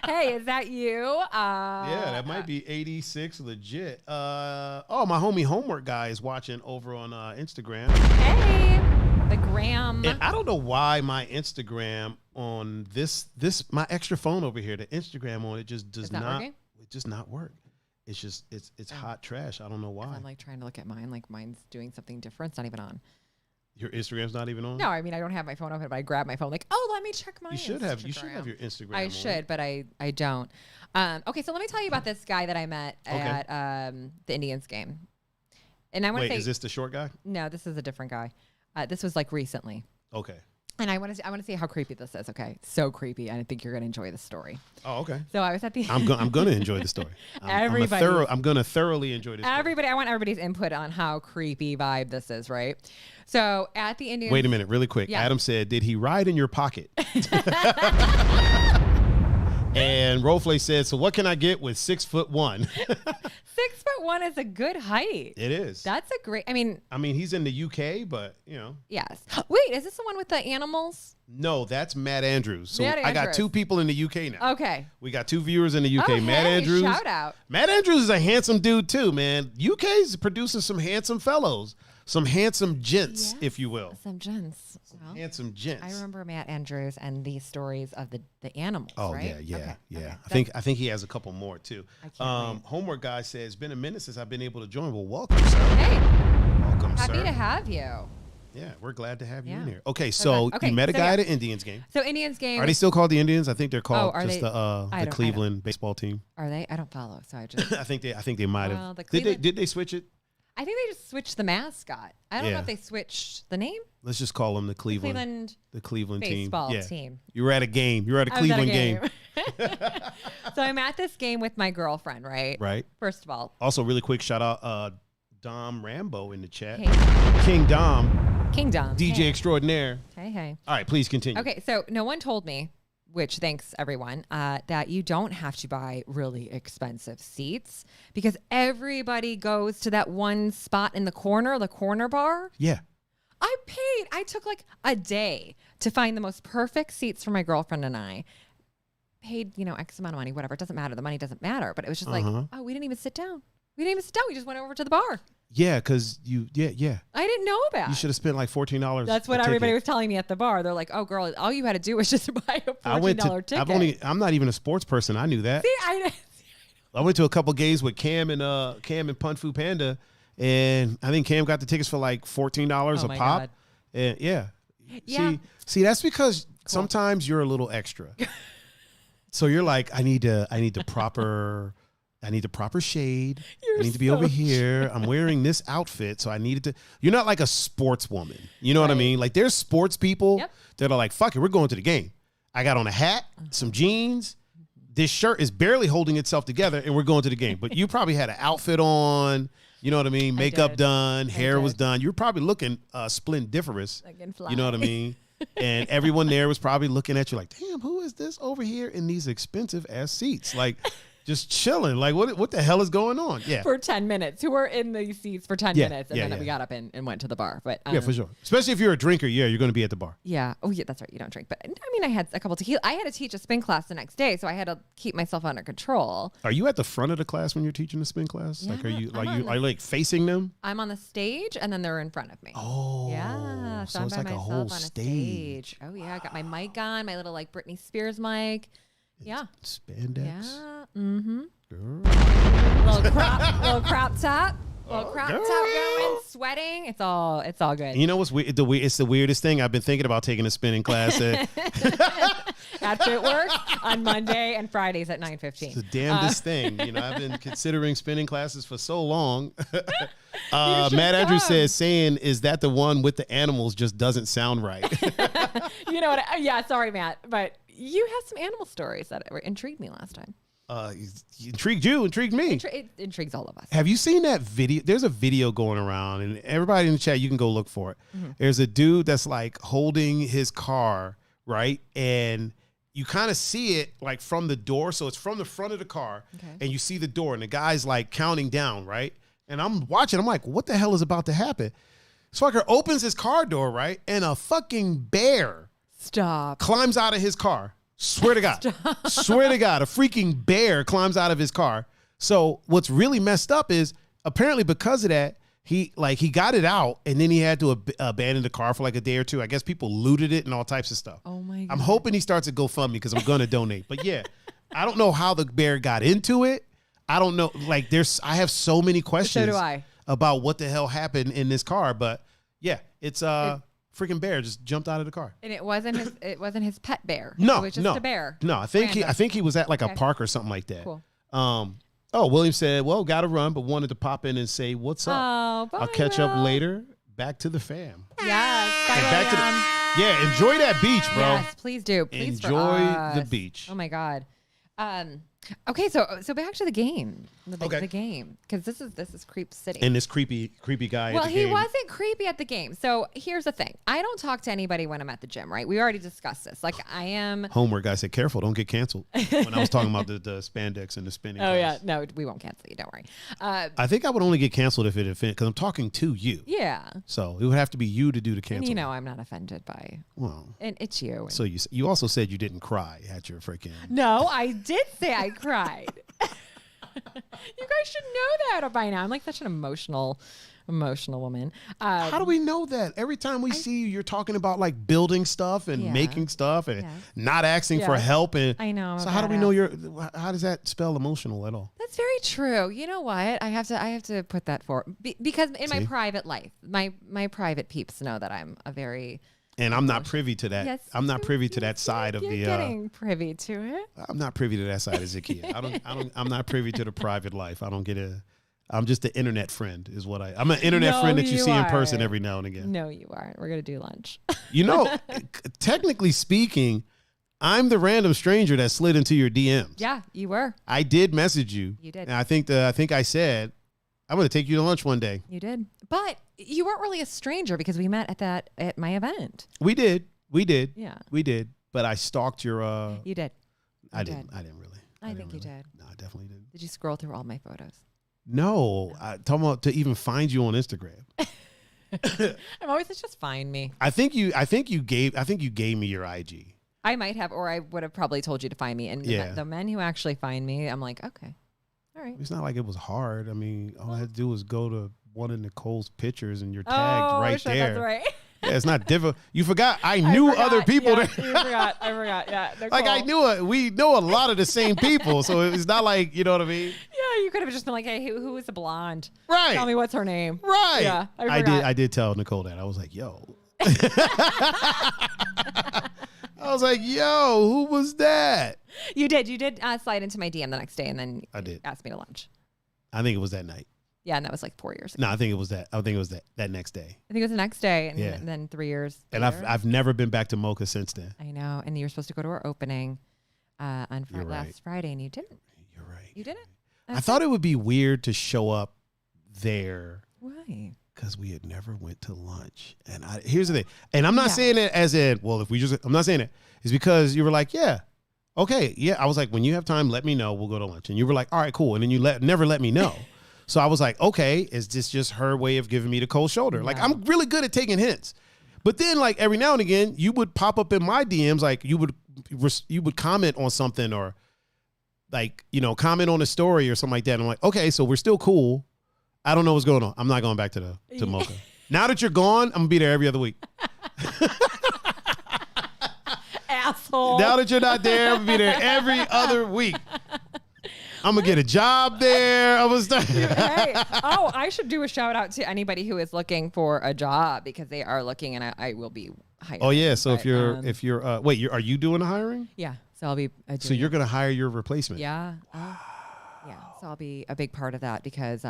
Hey, is that you? Yeah, that might be 86 legit. My homie Homework Guy is watching over on Instagram. Hey, the gram. And I don't know why my Instagram on this my extra phone over here, the Instagram on it just does not work. It's just it's hot trash. I don't know why. I'm like trying to look at mine, like mine's doing something different. It's not even on. Your Instagram's not even on? No, I mean, I don't have my phone open, but I grab my phone like, oh, let me check my You should have your Instagram I on. should, but I don't. Okay, so let me tell you about this guy that I met at the Indians game. And I want to say, is this the short guy? No, this is a different guy. This was like recently. Okay. And I want to see how creepy this is. Okay, so creepy. I think you're gonna enjoy the story. Oh, okay. So I was at the. I'm gonna enjoy the story. I'm gonna thoroughly enjoy this. Everybody, I want everybody's input on how creepy vibe this is, right? So at the Indians. Wait a minute, really quick. Yeah. Adam said, "Did he ride in your pocket?" And Rofle said, "So what can I get with 6'1"?" 6'1" is a good height. It is. That's a great. I mean, he's in the UK, but you know. Yes. Wait, is this the one with the animals? No, that's Matt Andrews. So Matt I got 2 people in the UK now. Okay. We got 2 viewers in the UK. Oh, Matt Andrews. Shout out. Matt Andrews is a handsome dude too, man. UK's producing some handsome fellows. Some handsome gents, if you will. Some gents. Well, handsome gents. I remember Matt Andrews and the stories of the animals. Oh, right? yeah. Okay. I think he has a couple more too. I can't wait. Homework guy says, "It's been a minute since I've been able to join." Well, welcome, sir. Hey, Welcome, happy sir. to have you. Yeah, we're glad to have you Yeah. in here. Okay, so you met a guy at an Indians game. So Indians game. Are they still called the Indians? I think they're called are just they? the Cleveland baseball team. Are they? I don't follow, so I just. I think they might Well, have. the Did they switch it? I think they just switched the mascot. I don't know Yeah. if they switched the name. Let's just call them the Cleveland baseball team. team. You were at a game. You were at a I was at Cleveland game. So I'm at this game with my girlfriend, right? Right. First of all. Also, really quick shout out Dom Rambo in the chat. Hey. King Dom. DJ Hey. extraordinaire. Hey. All right, please continue. Okay, so no one told me, which thanks everyone, that you don't have to buy really expensive seats because everybody goes to that one spot in the corner bar. Yeah. I took like a day to find the most perfect seats for my girlfriend and I. Paid, X amount of money, whatever. It doesn't matter. The money doesn't matter. But it was just like, oh, we didn't even sit down. We just went over to the bar. Yeah, because I didn't know about. You should have spent like $14. That's what everybody was telling me at the bar. They're like, "Oh, girl, all you had to do was just buy a $14 ticket." I'm not even a sports person. I knew that. See, I went to a couple games with Cam and Pun Fu Panda, and I think Cam got the tickets for like $14 a pop. God. And yeah. Yeah. See, that's because sometimes you're a little extra. So you're like, I need the proper shade. I need to be over here. I'm wearing this outfit, so I needed to. You're not like a sportswoman. You know what I mean? Like there's sports people that are like, fuck it, we're going to the game. I got on a hat, some jeans. This shirt is barely holding itself together, and we're going to the game. But you probably had an outfit on. You know what I mean? Makeup done, hair was done. You were probably looking splendiferous. You know what I mean? And everyone there was probably looking at you like, damn, who is this over here in these expensive ass seats? Like, just chilling. Like, what the hell is going on? Yeah. For 10 minutes. Who were in these seats for 10 minutes. And then we got up and went to the bar. But yeah, for sure. Especially if you're a drinker. Yeah, you're going to be at the bar. Yeah. Oh, yeah, that's right. You don't drink. But I mean, I had a couple tequila. I had to teach a spin class the next day, so I had to keep myself under control. Are you at the front of the class when you're teaching the spin class? Yeah, like, are you like facing them? I'm on the stage, and then they're in front of me. Oh. Yeah. So I'm it's by like a myself whole on a stage. Oh, yeah. I got my mic on, my little like Britney Spears mic. Yeah. Spandex. Yeah. Mm-hmm. Girl. Little crop top. Little crop top going, sweating. It's all good. You know what's weird? It's the weirdest thing. I've been thinking about taking a spinning class. After it works on Monday and Fridays at 9:15. It's the damnedest thing. I've been considering spinning classes for so long. Matt Andrews says, saying, is that the one with the animals just doesn't sound right. You know what? Yeah, sorry, Matt. But you had some animal stories that intrigued me last time. Intrigued me. It intrigues all of us. Have you seen that video? There's a video going around, and everybody in the chat, you can go look for it. Mm-hmm. There's a dude that's like holding his car, right? And you kind of see it like from the door. So it's from the front of the car, and you see the door, and the guy's like counting down, right? And I'm watching. I'm like, what the hell is about to happen? Fucker opens his car door, right? And a fucking bear climbs out of his car. Swear to God. Swear to God. A freaking bear climbs out of his car. So what's really messed up is apparently because of that, he got it out and then he had to abandon the car for like a day or two. I guess people looted it and all types of stuff. Oh my God. I'm hoping he starts a GoFundMe because I'm going to donate. But yeah, I don't know how the bear got into it. I don't know. I have so many questions So do I. about what the hell happened in this car. But yeah, It's freaking bear just jumped out of the car. And it wasn't his pet bear. No, it was just a bear. No, I think he was at like a park or something like that. Cool. William said, well, got to run, but wanted to pop in and say, what's up? Oh, bye, I'll catch up later. Back to the fam. Yes. Enjoy that beach, bro. Yes, please do. Please enjoy the beach. Oh my God. Okay, so back to the game. The game, because this is Creep City. And this creepy guy. Well, at the game. he wasn't creepy at the game. So here's the thing: I don't talk to anybody when I'm at the gym. Right? We already discussed this. Like I am. Homework. I said, careful, don't get canceled. When I was talking about the spandex and the spinning. Oh yeah, no, we won't cancel you. Don't worry. I think I would only get canceled if it offended, because I'm talking to you. Yeah. So it would have to be you to do the cancel. And I'm not offended by. Well. And it's you. So you also said you didn't cry at your freaking. No, I did say I cried. You guys should know that by now. I'm like such an emotional woman. How do we know that? Every time we see you, you're talking about like building stuff and making stuff and not asking for help. And I know. So how do we know how does that spell emotional at all? That's very true. You know what? I have to put that forward because in my private life, my private peeps know that I'm a very. And I'm not privy to that. Yes, I'm not privy to that side of the. You're getting privy to it. I'm not privy to that side of Zakia. I'm not privy to the private life. I don't get I'm just an internet friend, is what I'm an internet friend that you see in person every now and again. No, you aren't. We're gonna do lunch. Technically speaking, I'm the random stranger that slid into your DMs. Yeah, you were. I did message you. You did. And I think I said, I'm going to take you to lunch one day. You did. But you weren't really a stranger because we met at my event. We did. Yeah. We did. But I stalked your You did. I didn't really. I think you did. No, I definitely didn't. Did you scroll through all my photos? No. I'm talking about to even find you on Instagram. I'm always just find me. I think you gave me your IG. I might have, or I would have probably told you to find me. And the men who actually find me, I'm like, okay. All right. It's not like it was hard. I mean, all I had to do was go to one of Nicole's pictures and you're tagged right there. That's right. Yeah, it's not difficult. You forgot. I knew other people. Yeah, you forgot. I forgot. Yeah. Nicole. Like I knew we know a lot of the same people. So it's not like, you know what I mean? Yeah, you could have just been like, hey, who is the blonde? Right. Tell me what's her name. Right. Yeah. I did tell Nicole that. I was like, yo. I was like, yo, who was that? You did slide into my DM the next day and then I did. Asked me to lunch. I think it was that night. Yeah, and that was like 4 years ago. No, I think it was that next day. I think it was the next day and then 3 years later. And I've never been back to Mocha since then. I know. And you were supposed to go to our opening on last Friday and you didn't. You're right. You didn't? I thought it would be weird to show up there. Why? Because we had never went to lunch. And here's the thing. And I'm not saying it as in, well, I'm not saying it. It's because you were like, yeah, okay. Yeah. I was like, when you have time, let me know. We'll go to lunch. And you were like, all right, cool. And then you never let me know. So I was like, okay, is this just her way of giving me the cold shoulder? Like, I'm really good at taking hints. But then, like, every now and again, you would pop up in my DMs, like, you would comment on something or, like, comment on a story or something like that. And I'm like, okay, so we're still cool. I don't know what's going on. I'm not going back to Mocha. Now that you're gone, I'm going to be there every other week. Asshole. Now that you're not there, I'm going to be there every other week. I'm going to get a job there. I'm going to start. Hey, I should do a shout out to anybody who is looking for a job because they are looking and I will be hiring. Oh, yeah. So if you're, are you doing the hiring? Yeah. So I'll be. So you're going to hire your replacement? Yeah. Yeah. So I'll be a big part of that because.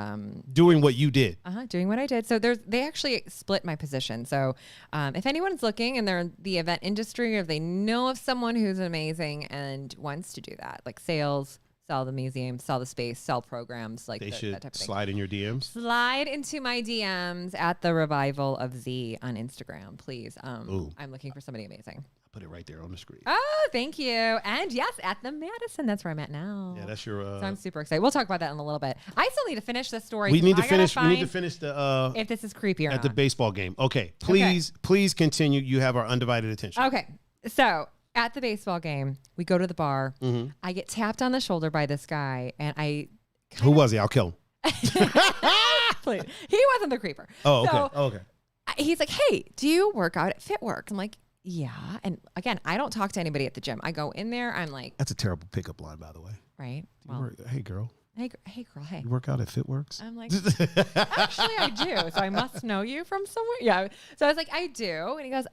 Doing what you did. Doing what I did. So they actually split my position. So if anyone's looking and they're in the event industry or if they know of someone who's amazing and wants to do that, like sales, sell the museum, sell the space, sell programs, like they should that type of thing. Slide in your DMs. Slide into my DMs at the Revival of Z on Instagram, please. I'm looking for somebody amazing. I'll put it right there on the screen. Oh, thank you. And yes, at the Madison. That's where I'm at now. Yeah, that's your. So I'm super excited. We'll talk about that in a little bit. I still need to finish this story. We need to finish the. If this is creepy or not. At the baseball game. Okay, please continue. You have our undivided attention. Okay, so. At the baseball game, we go to the bar. Mm-hmm. I get tapped on the shoulder by this guy, and Who was he? I'll kill him. Please. He wasn't the creeper. Oh, okay. Okay. He's like, hey, do you work out at FitWorks? I'm like, yeah. And again, I don't talk to anybody at the gym. I go in there. I'm like. That's a terrible pickup line, by the way. Right. Hey, girl. Hey, girl, hey. You work out at FitWorks? I'm like, actually, I do. So I must know you from somewhere. Yeah. So I was like, I do. And he goes,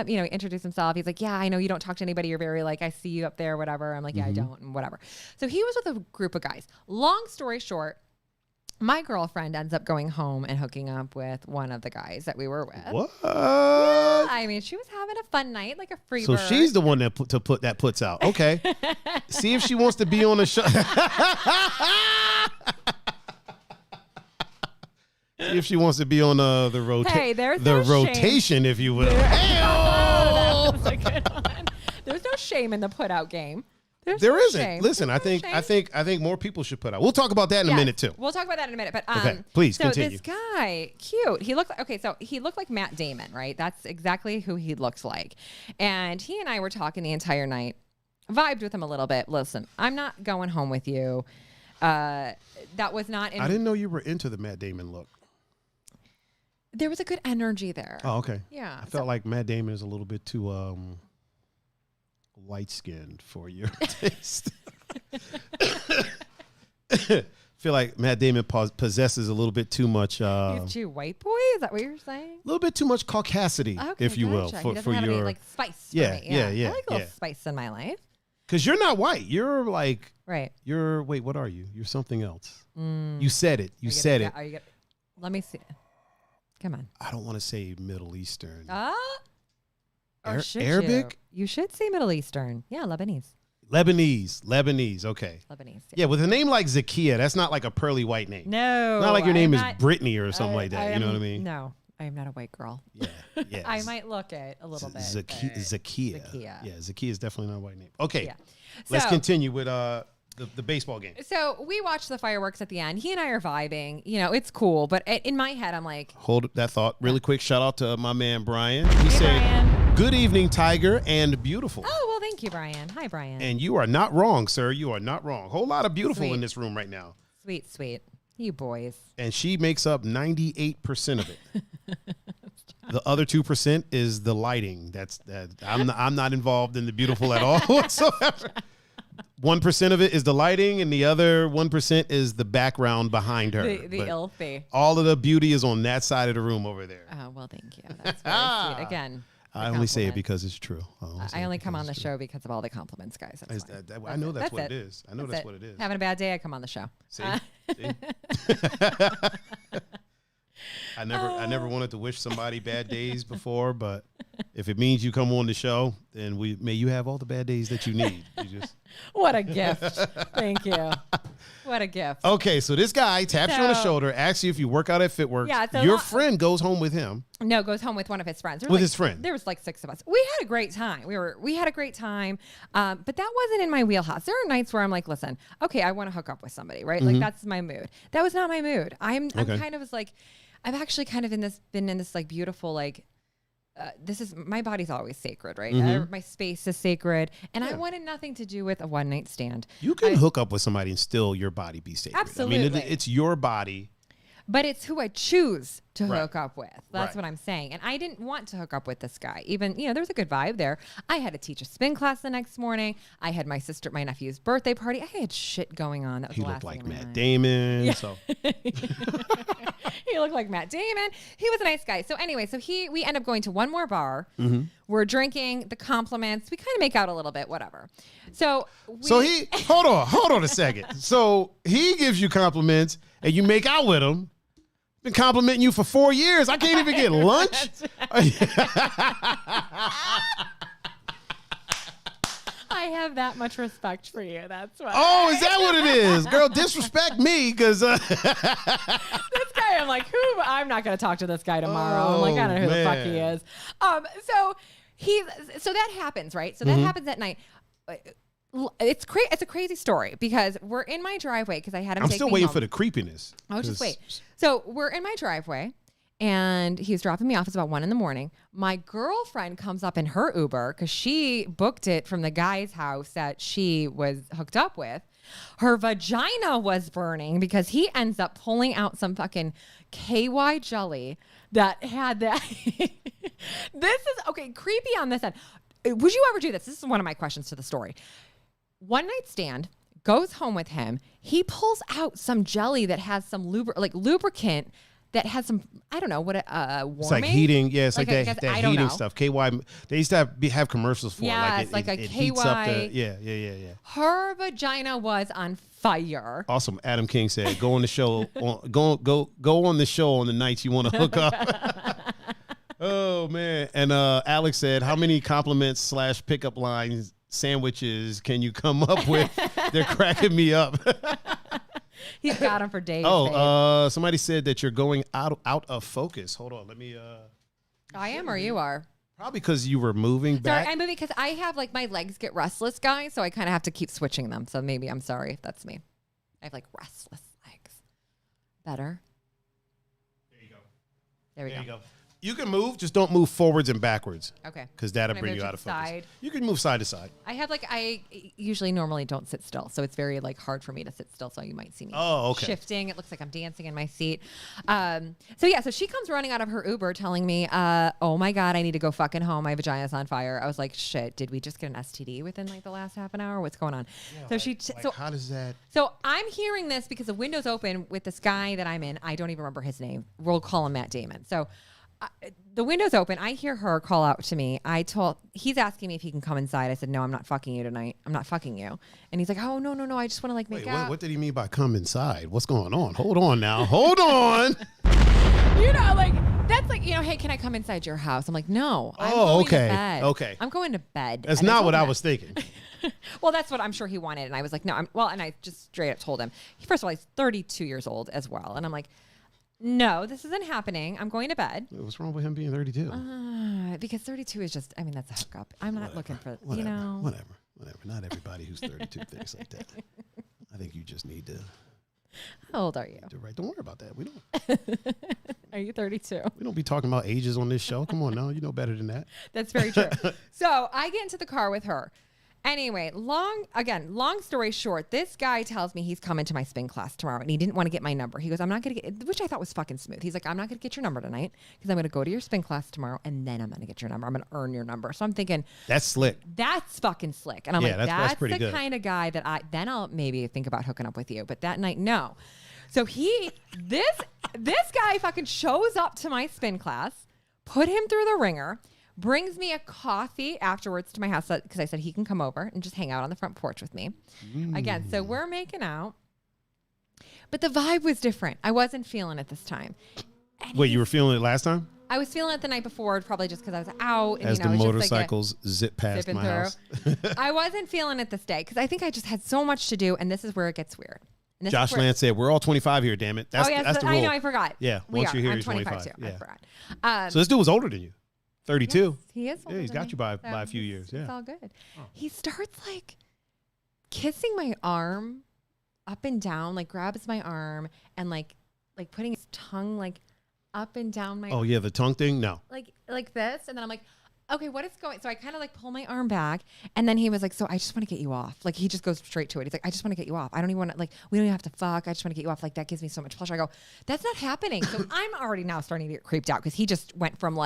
he introduced himself. He's like, yeah, I know you don't talk to anybody. You're very like, I see you up there, whatever. I'm like, yeah, I don't, and whatever. So he was with a group of guys. Long story short, my girlfriend ends up going home and hooking up with one of the guys that we were with. What? Yeah, I mean, she was having a fun night, like a free bird. So she's the one that puts out. Okay. See if she wants to be on the show. See if she wants to be on the rotation, if you will. That was a good one. There's no shame in the put out game. There isn't. Shame. Listen, I think more people should put out. We'll talk about that in a minute too. We'll talk about that in a minute. But okay, please continue. So this guy, cute. He looked he looked like Matt Damon, right? That's exactly who he looks like. And he and I were talking the entire night. Vibed with him a little bit. Listen, I'm not going home with you. That was not. I didn't know you were into the Matt Damon look. There was a good energy there. Oh, okay. Yeah. I felt like Matt Damon is a little bit too light-skinned for your taste. Feel like Matt Damon possesses a little bit too much. He's too white boy. Is that what you're saying? A little bit too much caucasity, if you will, for your any, like spice. Yeah. I like a little spice in my life. Because you're not white. You're like right. Wait, what are you? You're something else. You said it. You said it. Let me see. Come on. I don't want to say Middle Eastern. Arabic? You should say Middle Eastern. Yeah, Lebanese. Okay. Lebanese. Yeah, with a name like Zakia, that's not like a pearly white name. No. Not like your name is Brittany or something like that. You know what I mean? No, I am not a white girl. Yeah. I might look it a little bit. Zakia. Yeah, Zakia is definitely not a white name. Okay. Yeah. So, let's continue with the baseball game. So we watched the fireworks at the end. He and I are vibing. It's cool. But in my head, I'm like... Hold that thought really quick. Shout out to my man, Brian. He said, Brian. Good evening, Tiger and beautiful. Oh, well, thank you, Brian. Hi, Brian. And you are not wrong, sir. You are not wrong. Whole lot of beautiful in this room right now. Sweet. You boys. And she makes up 98% of it. The other 2% is the lighting. I'm not involved in the beautiful at all whatsoever. 1% of it is the lighting, and the other 1% is the background behind her. The Ilfie. All of the beauty is on that side of the room over there. Oh, well, thank you. That's very sweet. Again, I only say it because it's true. I only come on the show because of all the compliments, guys. I know that's what it is. I know that's what it is. Having a bad day, I come on the show. See? I never wanted to wish somebody bad days before, but if it means you come on the show, then may you have all the bad days that you need. What a gift. Thank you. What a gift. Okay, so this guy taps you on the shoulder, asks you if you work out at FitWorks. Yeah, so your friend goes home with him. No, goes home with one of his friends. His friend. There was like 6 of us. We had a great time. We had a great time. But that wasn't in my wheelhouse. There are nights where I'm like, listen, okay, I want to hook up with somebody, right? Like that's my mood. That was not my mood. I'm kind of like, I've actually kind of been in this like beautiful, like, my body's always sacred, right? My space is sacred. And I wanted nothing to do with a one night stand. You can hook up with somebody and still your body be sacred. Absolutely. I mean, it's your body. But it's who I choose to hook up with. That's what I'm saying. And I didn't want to hook up with this guy. Even, there was a good vibe there. I had to teach a spin class the next morning. I had my nephew's birthday party. I had shit going on. That was he the last looked like thing Matt Damon. Yeah. So. He looked like Matt Damon. He was a nice guy. So anyway, we end up going to one more bar. We're drinking the compliments. We kind of make out a little bit, whatever. So he, hold on a second. So he gives you compliments and you make out with him. Been complimenting you for 4 years. I can't even get lunch. I have that much respect for you. That's why. Oh, is that what it is? Girl, disrespect me because this guy, I'm like, I'm not going to talk to this guy tomorrow. I'm like, I don't know who the fuck he is. So that happens, right? So that happens at night. It's a crazy story because we're in my driveway because I had him. I'm still waiting for the creepiness. Oh, just wait. So we're in my driveway, and he's dropping me off. It's about 1 a.m. My girlfriend comes up in her Uber because she booked it from the guy's house that she was hooked up with. Her vagina was burning because he ends up pulling out some fucking KY jelly that had that. This is creepy on this end. Would you ever do this? This is one of my questions to the story. One night stand, goes home with him. He pulls out some jelly that has some lubricant that has some, I don't know, what warming? It's like heating. Yeah, it's like that heating know. stuff. KY, they used to have commercials for it. Yeah, it's like a it KY. Heats up yeah. Her vagina was on fire. Awesome. Adam King said, go on the show. Go on the show on the nights you want to hook up. Oh, man. And Alex said, how many compliments / pickup lines sandwiches can you come up with? They're cracking me up. He's got them for days. Somebody said that you're going out of focus. Hold on, let me. I am, or you are. Probably because you were moving back. Sorry, I'm moving because I have my legs get restless, guys. So I kind of have to keep switching them. So maybe I'm sorry if that's me. I have restless legs. Better. There you go. There we go. You can move, just don't move forwards and backwards. Okay. Because that'll bring you out of focus. Side? You can move side to side. I have I usually normally don't sit still, so it's very hard for me to sit still. So you might see me shifting. It looks like I'm dancing in my seat. So she comes running out of her Uber, telling me, "Oh my God, I need to go fucking home. My vagina's on fire." I was like, "Shit, did we just get an STD within the last half an hour? What's going on?" Yeah, so how does that? So I'm hearing this because the window's open with this guy that I'm in. I don't even remember his name. We'll call him Matt Damon. So. The window's open. I hear her call out to me. He's asking me if he can come inside. I said, no, I'm not fucking you tonight. I'm not fucking you. And he's like, oh, no. I just want to make out. What did he mean by come inside? What's going on? Hold on now. Hold on. That's hey, can I come inside your house? I'm like, no. I'm going to bed. Okay. I'm going to bed. That's not what I was thinking. Well, that's what I'm sure he wanted. And I was like, no. And I just straight up told him. First of all, he's 32 years old as well. And I'm like, no, this isn't happening. I'm going to bed. What's wrong with him being 32? Because 32 is just, that's a hookup. I'm not looking for, Whatever. Not everybody who's 32 thinks like that. I think you just need to. How old are you? Don't worry about that. We don't. Are you 32? We don't be talking about ages on this show. Come on now. You know better than that. That's very true. So I get into the car with her. Anyway, long story short, this guy tells me he's coming to my spin class tomorrow and he didn't want to get my number. He goes, I'm not going to get, which I thought was fucking smooth. He's like, I'm not going to get your number tonight because I'm going to go to your spin class tomorrow and then I'm going to get your number. I'm going to earn your number. So I'm thinking, that's slick. That's fucking slick. And I'm that's pretty the good. Kind of guy that I'll maybe think about hooking up with you. But that night, no. So this guy fucking shows up to my spin class, put him through the ringer, brings me a coffee afterwards to my house because I said he can come over and just hang out on the front porch with me. Again, so we're making out. But the vibe was different. I wasn't feeling it this time. Wait, you were feeling it last time? I was feeling it the night before, probably just because I was out. And, As the motorcycles zip past my house. I wasn't feeling it this day because I think I just had so much to do, and this is where it gets weird. Josh Lance said, we're all 25 here, damn it. That's the rule. I know, I forgot. Yeah, once you're here, you're 25 too. Yeah. I forgot. So this dude was older than you. 32. Yes, he is. Yeah, he's got you by a few years. Yeah, it's all good. Oh. He starts kissing my arm up and down, grabs my arm and putting his tongue up and down my. Oh yeah, the tongue thing. No. Like this, and then I'm like, okay, what is going? So I kind of pull my arm back, and then he was like, so I just want to get you off. He just goes straight to it. He's like, I just want to get you off. I don't even want to we don't even have to fuck. I just want to get you off. That gives me so much pleasure. I go, that's not happening. So I'm already now starting to get creeped out because he just went from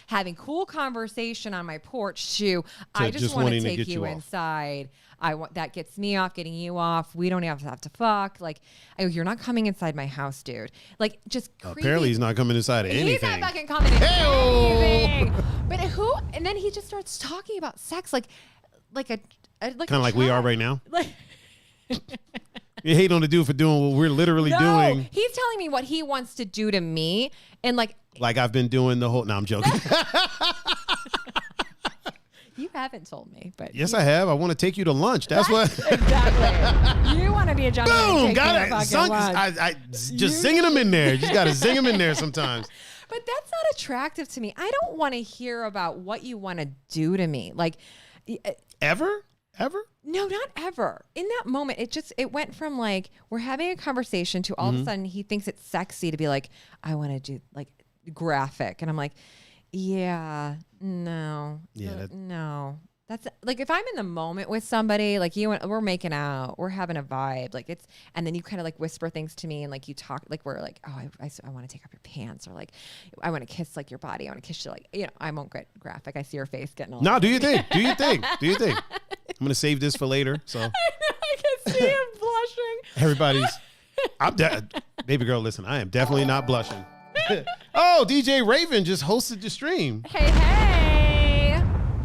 having cool conversation on my porch to I just want to take you inside. That gets me off, getting you off. We don't have to fuck. I go, you're not coming inside my house, dude. Just creepy. Apparently he's not coming inside of anything. He's not fucking coming inside anything. But who? And then he just starts talking about sex like kind of like we are right now. You hate on the dude for doing what we're literally doing. He's telling me what he wants to do to me, and like I've been doing the whole. No, I'm joking. You haven't told me, but yes, I have. I want to take you to lunch. That's what. Exactly. You want to be a gentleman. Boom, got it. I just zinging them in there. You just got to zing them in there sometimes. But that's not attractive to me. I don't want to hear about what you want to do to me. Ever? No, not ever. In that moment, it went from we're having a conversation to all of a sudden he thinks it's sexy to be I want to do graphic. And I'm like, yeah, no. Yeah. No. That's if I'm in the moment with somebody, we're making out, we're having a vibe, and then you kind of whisper things to me and you talk, we're oh, I want to take off your pants, or I want to kiss your body, I want to kiss you, I won't get graphic. I see your face getting all. No, do you think? I'm gonna save this for later. So. I can see him blushing. Everybody's. Baby girl, listen, I am definitely not blushing. Oh, DJ Raven just hosted the stream. Hey.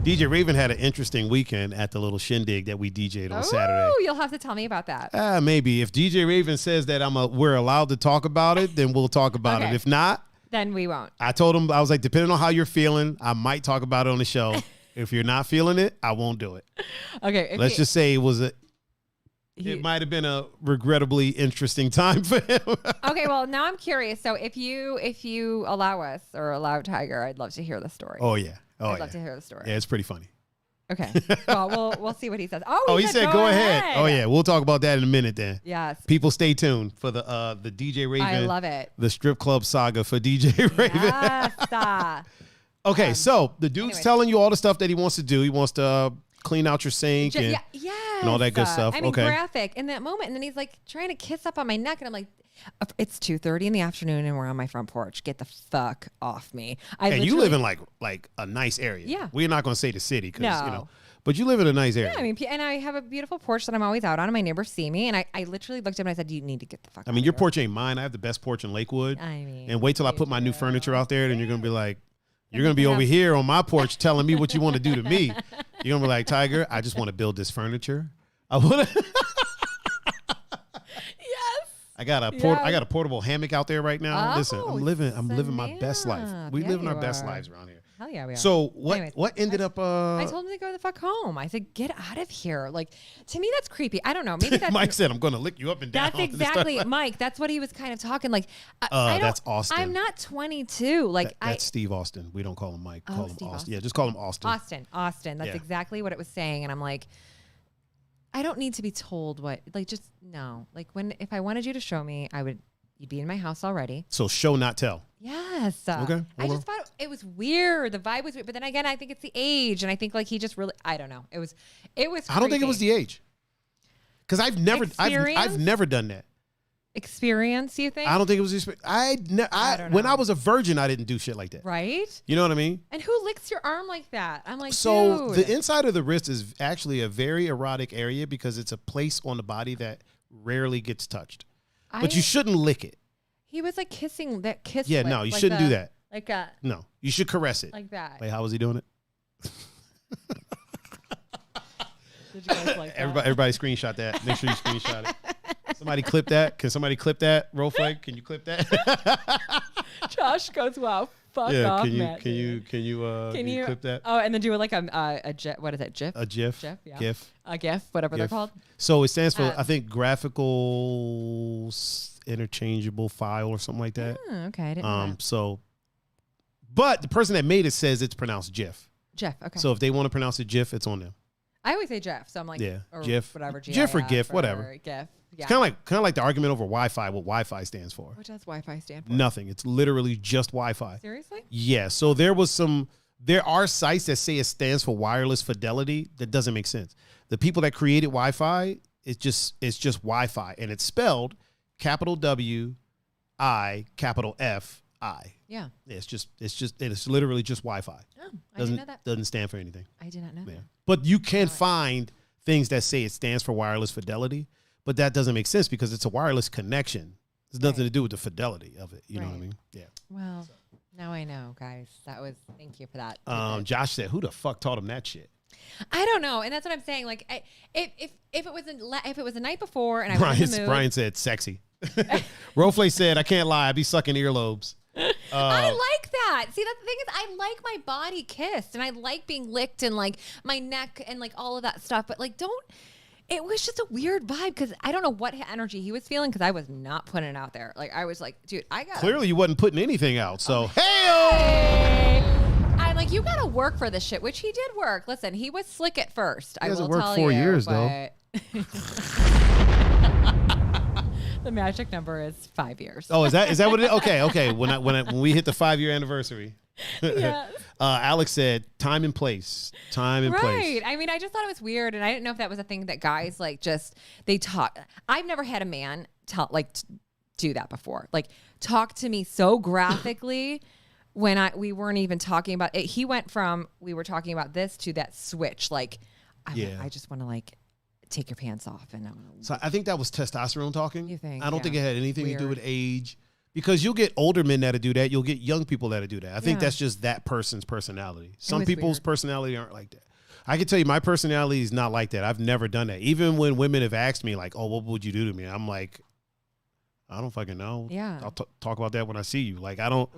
DJ Raven had an interesting weekend at the little shindig that we DJ'd on Saturday. Oh, you'll have to tell me about that. Maybe if DJ Raven says that we're allowed to talk about it, then we'll talk about it. If not, then we won't. I told him, I was like, depending on how you're feeling, I might talk about it on the show. If you're not feeling it, I won't do it. Okay. Let's just say it might have been a regrettably interesting time for him. Okay, well, now I'm curious. So if you allow us or allow Tiger, I'd love to hear the story. Oh yeah. I'd love to hear the story. Yeah, it's pretty funny. Okay. Well, we'll see what he says. He said go ahead. Oh yeah, we'll talk about that in a minute then. Yes. People stay tuned for the DJ Raven. I love it. The strip club saga for DJ Raven. Yes. Okay, so the dude's telling you all the stuff that he wants to do. He wants to clean out your sink and all that good stuff. I mean, graphic in that moment. And then he's like trying to kiss up on my neck. And I'm like, it's 2:30 in the afternoon and we're on my front porch. Get the fuck off me. And you live in like a nice area. Yeah. We're not going to say the city because, No. but you live in a nice area. Yeah, I mean, and I have a beautiful porch that I'm always out on and my neighbors see me. And I literally looked at him and I said, you need to get the fuck out I mean, your of here. porch ain't mine. I have the best porch in Lakewood. I mean. And wait till I put my new furniture out there, then you're going to be like, you're going to be over here on my porch telling me what you want to do to me. You're going to be like, Tiger, I just want to build this furniture. I want to. Yes. I got a portable hammock out there right now. Listen, I'm living my best life. We live in our best lives around here. Hell yeah, we are. So what ended up? I told him to go the fuck home. I said, get out of here. Like, to me, that's creepy. I don't know. Maybe that's Mike said, I'm going to lick you up and down. That's exactly Mike. That's what he was kind of talking like. That's Austin. I'm not 22. Like that's Steve Austin. We don't call him Mike. Call him Steve Austin. Yeah, just call him Austin. Austin. That's exactly what it was saying. And I'm like, I don't need to be told what. Like, just no. Like if I wanted you to show me, you'd be in my house already. So show, not tell. Yes. Okay. I just thought it was weird. The vibe was weird. But then again, I think it's the age. And I think like he just really, I don't know. It was I don't think it was the age. Because I've never done that. Experience, you think? I don't think it was experience. When I was a virgin, I didn't do shit like that. Right? You know what I mean? And who licks your arm like that? I'm like, so dude. The inside of the wrist is actually a very erotic area because it's a place on the body that rarely gets touched. But you shouldn't lick it. He was like kissing that kiss. Yeah, no, you shouldn't do that. Like a. No, you should caress it. Like that. Like, how was he doing it? Did you guys like that? Everybody screenshot that. Make sure you screenshot it. Somebody clip that. Can somebody clip that? Roll flag. Can you clip that? Josh goes, wow. Fuck off, Matt. Can you clip that? Oh, and then do it like a GIF. What is it? GIF? A GIF. GIF. Yeah. GIF. A GIF. Whatever they're called. So it stands for I think graphical interchangeable file or something like that. Okay, I didn't know that. So, but the person that made it says it's pronounced GIF. GIF. Okay. So if they want to pronounce it GIF, it's on them. I always say GIF, so I'm like, or GIF, whatever, GIF or GIF, whatever. GIF. Yeah. It's kind of like the argument over Wi-Fi. What Wi-Fi stands for? What does Wi-Fi stand for? Nothing. It's literally just Wi-Fi. Seriously? Yeah. So there are sites that say it stands for wireless fidelity. That doesn't make sense. The people that created Wi-Fi, it's just Wi-Fi, and it's spelled capital W, I, capital F, I. Yeah. It's literally just Wi-Fi. Oh, I didn't know that. Doesn't stand for anything. I did not know that. But you can find things that say it stands for wireless fidelity, but that doesn't make sense because it's a wireless connection. There's nothing to do with the fidelity of it. You know what I mean? Yeah. Well, now I know, guys. Thank you for that. Josh said, who the fuck taught him that shit? I don't know. And that's what I'm saying. Like, if it was the night before and I was in the mood. Brian said, sexy. Roflay said, I can't lie. I be sucking earlobes. I like that. See, the thing is, I like my body kissed and I like being licked and like my neck and like all of that stuff. But like, it was just a weird vibe because I don't know what energy he was feeling because I was not putting it out there. Like, I was like, dude, clearly you wasn't putting anything out. So, hey! I'm like, you got to work for this shit, which he did work. Listen, he was slick at first. He hasn't worked 4 years, though. The magic number is 5 years. Oh, is that what it is? Okay. When we hit the 5-year anniversary. Yes. Alex said time and place. Time and place. Right. I mean, I just thought it was weird, and I didn't know if that was a thing that guys like they talk. I've never had a man do that before. Like talk to me so graphically when we weren't even talking about it. He went from we were talking about this to that switch. Like, I just want to like take your pants off. And so I think that was testosterone talking. You think? I don't think it had anything to do Weird. with age. Because you'll get older men that'll do that. You'll get young people that'll do that. I think that's just that person's personality. Some people's personality aren't like that. I can tell you my personality is not like that. I've never done that. Even when women have asked me like, oh, what would you do to me? I'm like, I don't fucking know. Yeah. I'll talk about that when I see you. Like, I don't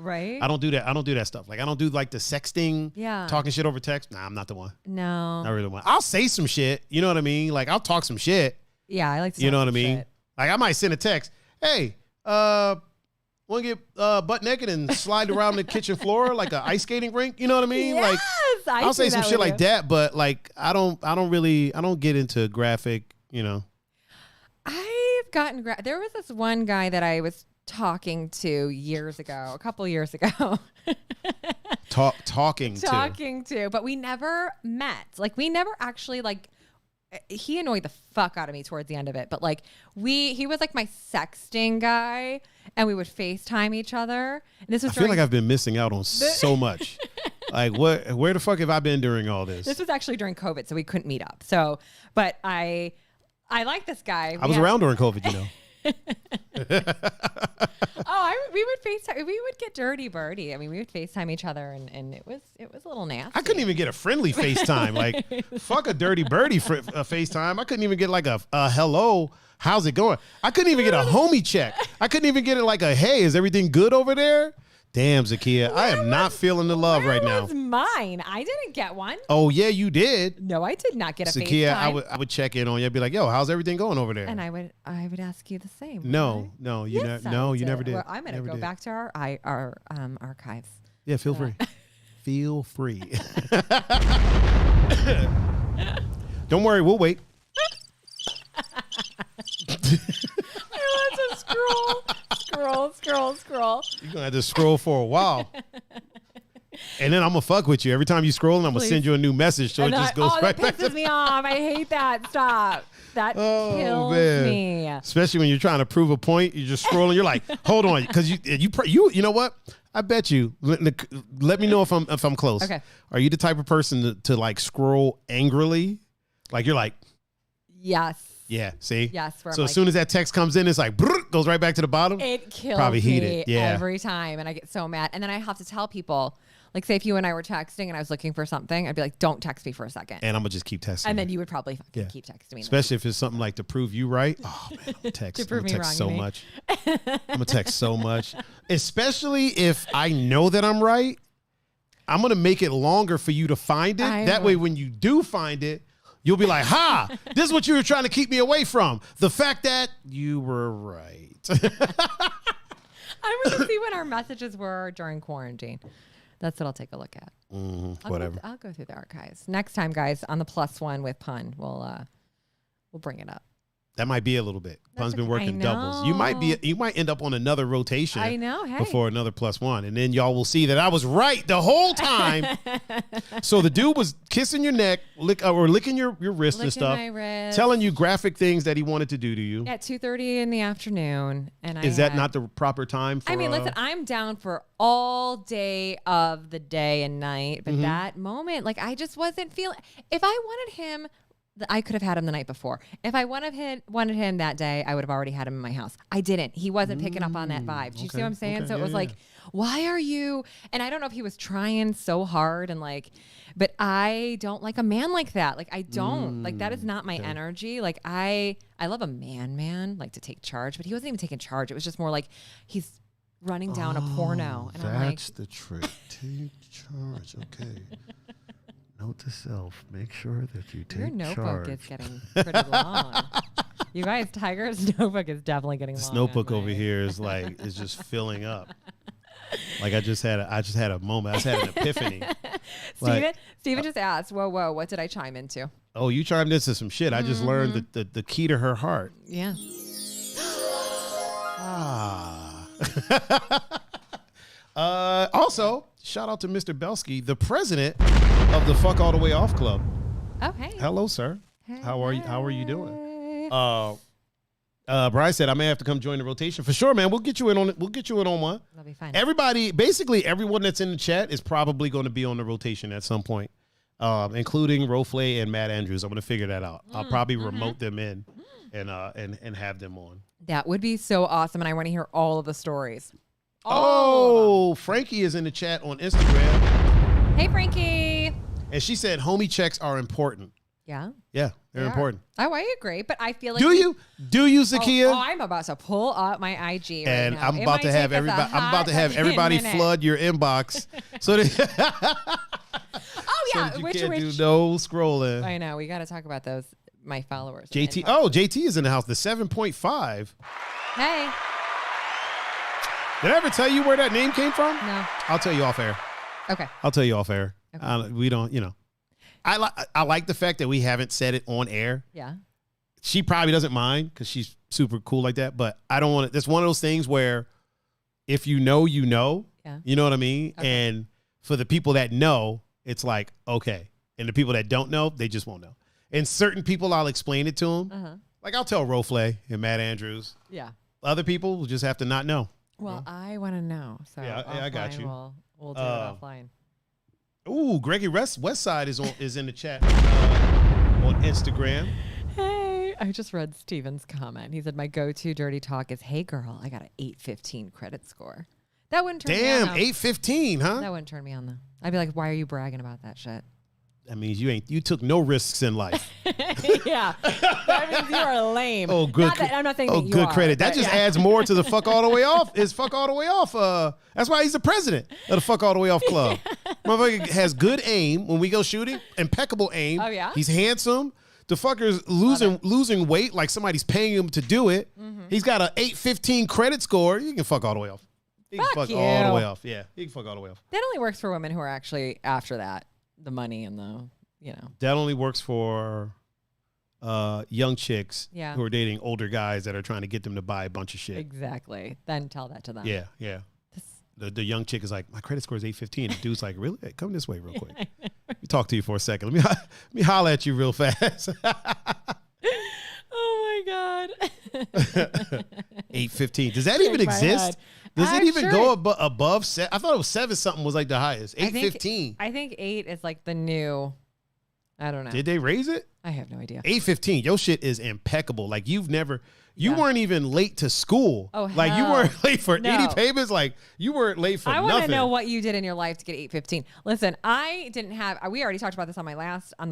do that. I don't do that stuff. Like, I don't do like the sexting, talking shit over text. Nah, I'm not the one. No. Not really the one. I'll say some shit. You know what I mean? Like, I'll talk some shit. Yeah, I like to You know talk what I mean? shit. Like, I might send a text. Hey, want to get butt naked and slide around the kitchen floor like an ice skating rink? You know what I mean? Yes, Like, I'll say some shit like that, but like, I don't get into graphic, you know. I've gotten, there was this one guy that I was talking to a couple years ago. Talking to, but we never met. Like, we never actually like, he annoyed the fuck out of me towards the end of it. But like he was like my sexting guy, and we would FaceTime each other. And this was I feel like I've been missing out on so much. Like, where the fuck have I been during all this? This was actually during COVID, so we couldn't meet up. So, but I like this guy. I was around during COVID, you know. We would FaceTime. We would get dirty birdie. I mean, we would FaceTime each other, and it was a little nasty. I couldn't even get a friendly FaceTime. Like, fuck a dirty birdie FaceTime. I couldn't even get like a hello, how's it going? I couldn't even get a homie check. I couldn't even get it like a, hey, is everything good over there? Damn, Zakia, I am not feeling the love right now. Where was mine? I didn't get one. Oh, yeah, you did. No, I did not get a Zakia, FaceTime. I would check in on you. I'd be like, yo, how's everything going over there? And I would ask you the same. No, you you never did. Well, I'm going to go back to our archives. Yeah, feel free. Feel free. Don't worry, we'll wait. I want to scroll. You're going to have to scroll for a while. And then I'm going to fuck with you. Every time you scroll, and I'm going to send you a new message so it just goes right back. That pisses me off. I hate that. Stop. That kills me. Especially when you're trying to prove a point. You're just scrolling. You're like, hold on. Because you know what? I bet you. Let me know if I'm close. Okay. Are you the type of person to like scroll angrily? Like you're like. Yes. Yeah, see? Yes. So as soon as that text comes in, it's like, goes right back to the bottom. It kills Probably me heated. Yeah. every time. And I get so mad. And then I have to tell people, like, say if you and I were texting and I was looking for something, I'd be like, don't text me for a second. And I'm going to just keep texting. And then you would probably keep texting me. Especially if it's something like to prove you right. Oh, man, I'm going to text. To prove me wrong, so much. I'm going to text so much. Especially if I know that I'm right, I'm going to make it longer for you to find it. That way, when you do find it, you'll be like, ha, this is what you were trying to keep me away from. The fact that you were right. I'm going to see what our messages were during quarantine. That's what I'll take a look at. Whatever. I'll go through the archives. Next time, guys, on the +1 with Pun, we'll bring it up. That might be a little bit. Pun's been working I doubles. You might end up on another rotation. I know. Hey. Before another +1, and then y'all will see that I was right the whole time. So the dude was kissing your neck, licking your wrist and stuff, my wrist. telling you graphic things that he wanted to do to you. At 2:30 in the afternoon, and is that not the proper time for? I mean, listen, I'm down for all day of the day and night, but that moment, like, I just wasn't feeling. If I wanted him, I could have had him the night before. If I wanted him that day, I would have already had him in my house. I didn't. He wasn't picking up on that vibe. Do you see what I'm saying? So it was like, why are you? And I don't know if he was trying so hard and like, but I don't like a man like that. Like, I don't like, that is not my energy. Like, I love a man like to take charge, but he wasn't even taking charge. It was just more like he's running down a porno. And I'm like, that's the trick. Take charge. Okay. Note to self, make sure that you take your notebook charge. is getting pretty long. You guys, Tiger's notebook is definitely getting long. This notebook over here is like, is just filling up. Like I just had a moment. I just had an epiphany. Steven just asked, whoa, what did I chime into? Oh, you chimed into some shit. I just learned the key to her heart. Yeah. Also, shout out to Mr. Belsky, the president of the Fuck All the Way Off Club. Oh, hey. Hello, sir. Hey. How are you doing? Brian said I may have to come join the rotation for sure, man. We'll get you in on it. We'll get you in on one. That'll be fine. Everybody, basically everyone that's in the chat is probably going to be on the rotation at some point. including Roflay and Matt Andrews. I'm going to figure that out. I'll probably remote them in and have them on. That would be so awesome, and I want to hear all of the stories. Frankie is in the chat on Instagram. Hey, Frankie. And she said homie checks are important. Yeah. Yeah, they're important. Oh, I agree, but I feel like Do you, Zakia? Oh, I'm about to pull up my IG and right now. I'm about to have everybody flood your inbox so that so you can't do no scrolling. I know, we got to talk about those, my followers. JT. Oh, JT is in the house. The 7.5. Hey. Did I ever tell you where that name came from? No. I'll tell you off air. Okay. I'll tell you off air. Okay. We don't, I like the fact that we haven't said it on air. Yeah. She probably doesn't mind because she's super cool like that. But I don't want it. It's one of those things where if you know, you know. Yeah. You know what I mean? Okay. And for the people that know, it's like, okay. And the people that don't know, they just won't know. And certain people, I'll explain it to them. Uh-huh. Like I'll tell Roflay and Matt Andrews. Yeah. Other people will just have to not know. Well, I want to know. So yeah, I got you. We'll do it offline. Ooh, Greggy Westside is in the chat on Instagram. Hey, I just read Steven's comment. He said, my go-to dirty talk is, hey, girl, I got an 815 credit score. That wouldn't turn me on. Damn, 815, huh? That wouldn't turn me on, though. I'd be like, why are you bragging about that shit? That means you took no risks in life. Yeah. That means you are lame. Oh, good. I'm not saying that you good are, credit. That just adds more to the fuck all the way off. Is fuck all the way off. That's why he's the president of the fuck all the way off club. Motherfucker has good aim when we go shooting. Impeccable aim. Oh, yeah? He's handsome. The fucker's losing weight like somebody's paying him to do it. Mm-hmm. He's got an 815 credit score. You can fuck all the way off. He can fuck all the way off. Yeah, he can fuck all the way off. That only works for women who are actually after that. The money and the, That only works for young chicks who are dating older guys that are trying to get them to buy a bunch of shit. Exactly. Then tell that to them. Yeah, yeah. The young chick is like, my credit score is 815. The dude's like, really? Hey, come this way real quick. Let me talk to you for a second. Let me holler at you real fast. Oh, my God. 815. Does that even exist? Does it even go above 7? I thought it was 7 something was like the highest. 815. I think 8 is like the new, I don't know. Did they raise it? I have no idea. 815. Your shit is impeccable. Like you weren't even late to school. Oh, like you weren't late for any payments. Like you weren't late for nothing. I want to know what you did in your life to get 815. Listen, I didn't have, we already talked about this on the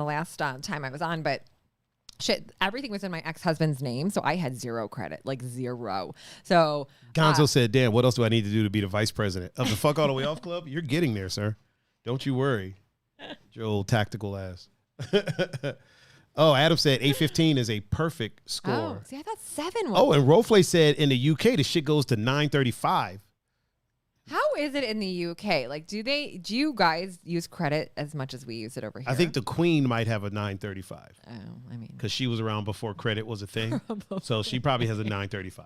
last time I was on, but shit, everything was in my ex-husband's name, so I had zero credit, like zero. So Gonzo said, "Dan, what else do I need to do to be the vice president of the Fuck All the Way Off Club?" You're getting there, sir. Don't you worry. Your old tactical ass. Oh, Adam said 815 is a perfect score. Oh, see, I thought 7 was. Oh, and Roflay said in the UK the shit goes to 935. How is it in the UK? Like, do you guys use credit as much as we use it over here? I think the Queen might have a 935. Oh, I mean, because she was around before credit was a thing, so she probably has a 935.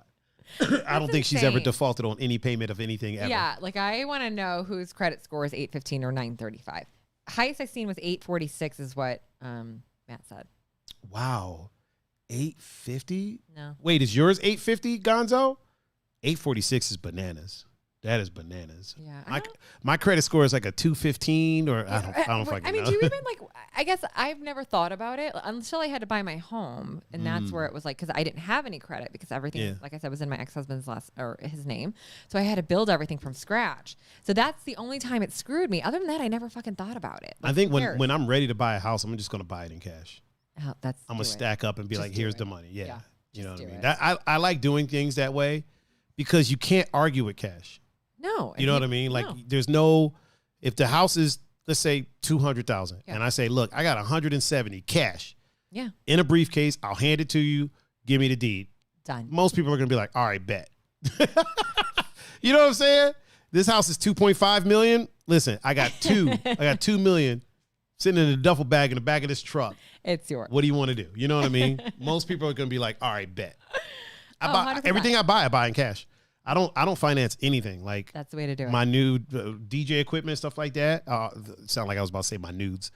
I don't think she's insane. ever defaulted on any payment of anything ever. Yeah, like I want to know whose credit score is 815 or 935. Highest I've seen was 846 is what Matt said. Wow, 850? No. Wait, is yours 850, Gonzo? 846 is bananas. That is bananas. Yeah. My credit score is like a 215 or I don't fucking know. I mean, do you even like, I guess I've never thought about it until I had to buy my home. And that's where it was like, because I didn't have any credit because everything, like I said, was in my ex-husband's his name. So I had to build everything from scratch. So that's the only time it screwed me. Other than that, I never fucking thought about it. Like, I think when I'm ready to buy a house, I'm just going to buy it in cash. I'm going to stack up and be like, here's the money. Yeah. You know what I mean? It. I like doing things that way because you can't argue with cash. No. You know what I mean? Like there's if the house is, let's say 200,000 and I say, look, I got 170 cash. Yeah. In a briefcase, I'll hand it to you. Give me the deed. Done. Most people are going to be like, all right, bet. You know what I'm saying? This house is 2.5 million. Listen, I got 2 million sitting in a duffel bag in the back of this truck. It's yours. What do you want to do? You know what I mean? Most people are going to be like, all right, bet. Everything I buy in cash. I don't finance anything. Like that's the way to do it. My new DJ equipment, stuff like that. Sound like I was about to say my nudes.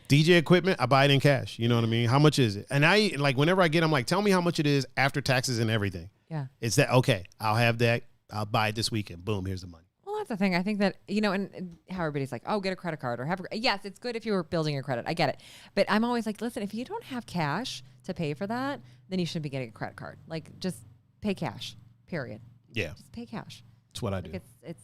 DJ equipment, I buy it in cash. You know what I mean? How much is it? And I like whenever I get, I'm like, tell me how much it is after taxes and everything. Yeah. It's that okay? I'll have that. I'll buy it this weekend. Boom, here's the money. Well, that's the thing. I think that, and how everybody's like, oh, get a credit card or yes, it's good if you're building your credit. I get it. But I'm always like, listen, if you don't have cash to pay for that, then you shouldn't be getting a credit card. Like, just pay cash, period. Yeah. Just pay cash. That's what I do. It's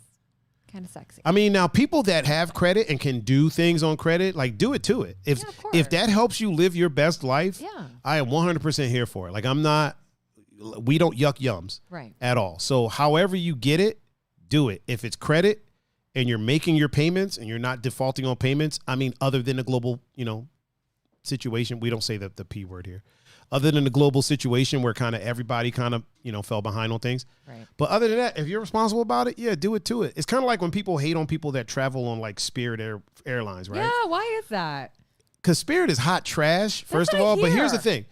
kind of sexy. I mean, now people that have credit and can do things on credit, like do it to it. If that helps you live your best life, I am 100% here for it. Like we don't yuck yums at all. So however you get it, do it. If it's credit and you're making your payments and you're not defaulting on payments, I mean, other than the global, situation, we don't say the P word here. Other than the global situation where kind of everybody kind of, fell behind on things. Right. But other than that, if you're responsible about it, do it to it. It's kind of like when people hate on people that travel on like Spirit Airlines, right? Yeah, why is that? Because Spirit is hot trash, first of all. But here's the thing.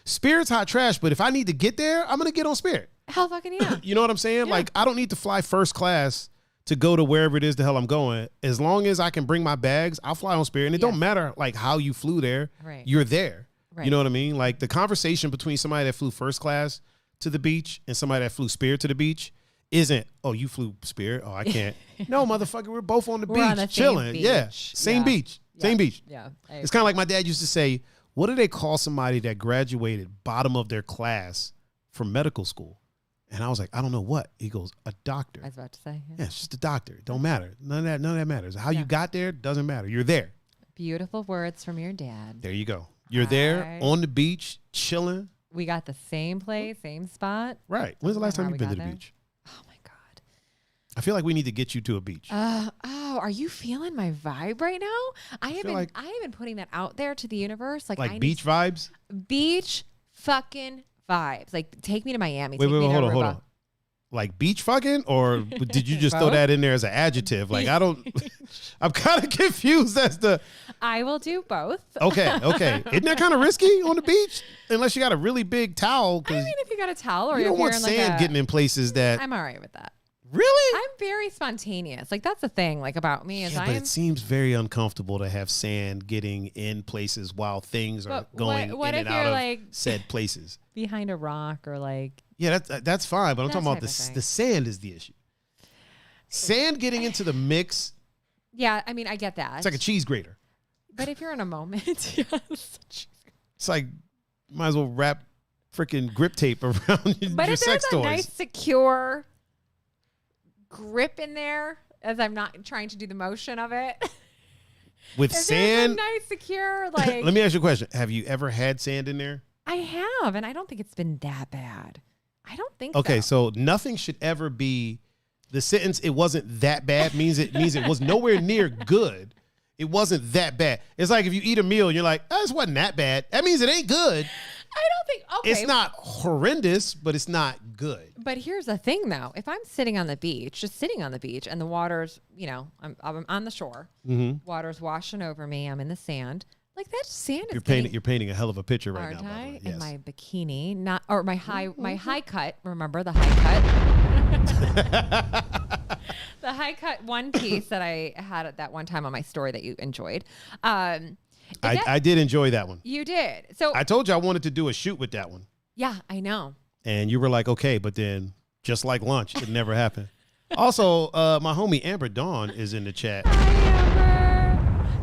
Spirit's hot trash, but if I need to get there, I'm going to get on Spirit. Hell fucking yeah. You know what I'm saying? Yeah. Like, I don't need to fly first class to go to wherever it is the hell I'm going. As long as I can bring my bags, I'll fly on Spirit. And it don't matter like how you flew there. Right. You're there. Right. You know what I mean? Like the conversation between somebody that flew first class to the beach and somebody that flew Spirit to the beach isn't, oh, you flew Spirit. Oh, I can't. No, motherfucker, we're both on the beach chilling. Beach. Yeah. Same beach. Same beach. Yeah. It's kind of like my dad used to say, what do they call somebody that graduated bottom of their class from medical school? And I was like, I don't know what. He goes, a doctor. I was about to say. Yeah, it's just a doctor. It don't matter. None of that matters. How you got there doesn't matter. You're there. Beautiful words from your dad. There you go. You're there on the beach, chilling. We got the same place, same spot. Right. When's the last time you've been to the beach? Oh, my God. I feel like we need to get you to a beach. Are you feeling my vibe right now? I have been putting that out there to the universe. Like beach vibes? Beach fucking vibes. Like, take me to Miami. Wait, hold on. Like beach fucking, or did you just throw that in there as an adjective? Like, I'm kind of confused as to. I will do both. Okay. Isn't that kind of risky on the beach? Unless you got a really big towel. I mean, if you got a towel or you don't want sand getting in places that. I'm all right with that. Really? I'm very spontaneous. Like, that's the thing, like, about me is but it seems very uncomfortable to have sand getting in places while things are going in and out of said places. Behind a rock or like. Yeah, that's fine, but I'm talking about the sand is the issue. Sand getting into the mix. Yeah, I mean, I get that. It's like a cheese grater. But if you're in a moment, yes. It's like, might as well wrap freaking grip tape around your sex toys. But if there's a nice, secure grip in there, as I'm not trying to do the motion of it. With sand? Nice, secure, like. Let me ask you a question. Have you ever had sand in there? I have, and I don't think it's been that bad. I don't think Okay, so nothing should ever be, the sentence, it wasn't that bad, means it was nowhere near good. It wasn't that bad. It's like if you eat a meal and you're like, oh, this wasn't that bad. That means it ain't good. I don't think, okay. It's not horrendous, but it's not good. But here's the thing, though. If I'm sitting on the beach, just sitting on the beach, and the water's, I'm on the shore, water's washing over me, I'm in the sand. Like, that sand is you're painting a hell of a picture right now. Aren't I? Yes. In my bikini, my high cut. Remember the high cut? The high cut one piece that I had at that one time on my story that you enjoyed. I did enjoy that one. You did. So I told you I wanted to do a shoot with that one. Yeah, I know. And you were like, okay, but then just like lunch, it never happened. Also, my homie Amber Dawn is in the chat. Hi, Amber.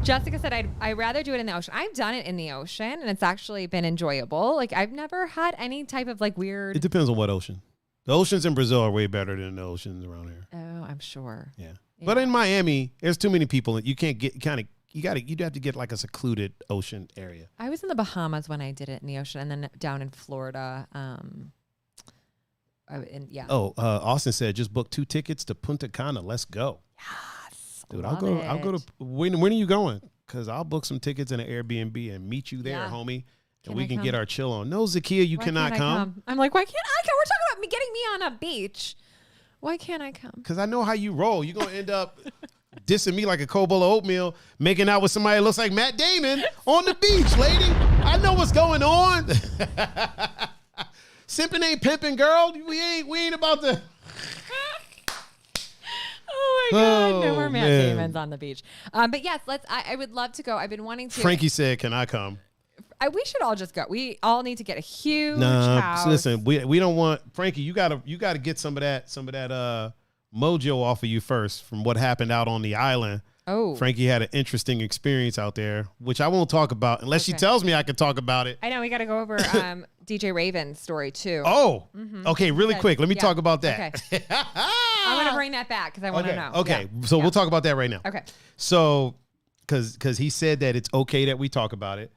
Jessica said, I'd rather do it in the ocean. I've done it in the ocean, and it's actually been enjoyable. Like, I've never had any type of, like, weird... It depends on what ocean. The oceans in Brazil are way better than the oceans around here. Oh, I'm sure. Yeah. But in Miami, there's too many people. You can't get you'd have to get, like, a secluded ocean area. I was in the Bahamas when I did it in the ocean, and then down in Florida. Austin said, just book 2 tickets to Punta Cana. Let's go. Yes. Dude, I'll go to when are you going? Because I'll book some tickets in an Airbnb and meet you there, homie. And we can get our chill on. No, Zakia, you cannot come. I'm like, why can't I come? We're talking about me getting me on a beach. Why can't I come? Because I know how you roll. You're going to end up dissing me like a cold bowl of oatmeal, making out with somebody that looks like Matt Damon on the beach, lady. I know what's going on. Simping ain't pimping, girl. We ain't about to... Oh my God! No more Matt Damons on the beach. But yes, I would love to go. I've been wanting to. Frankie said, "Can I come?" We should all just go. We all need to get a huge house. Listen, we don't want Frankie. You gotta get some of that mojo off of you first from what happened out on the island. Oh. Frankie had an interesting experience out there, which I won't talk about unless she tells me I can talk about it. I know. We got to go over DJ Raven's story, too. Oh, okay. Really quick. Let me talk about that. Okay. I want to bring that back because I want to know. Okay. So we'll talk about that right now. Okay. So, because he said that it's okay that we talk about it.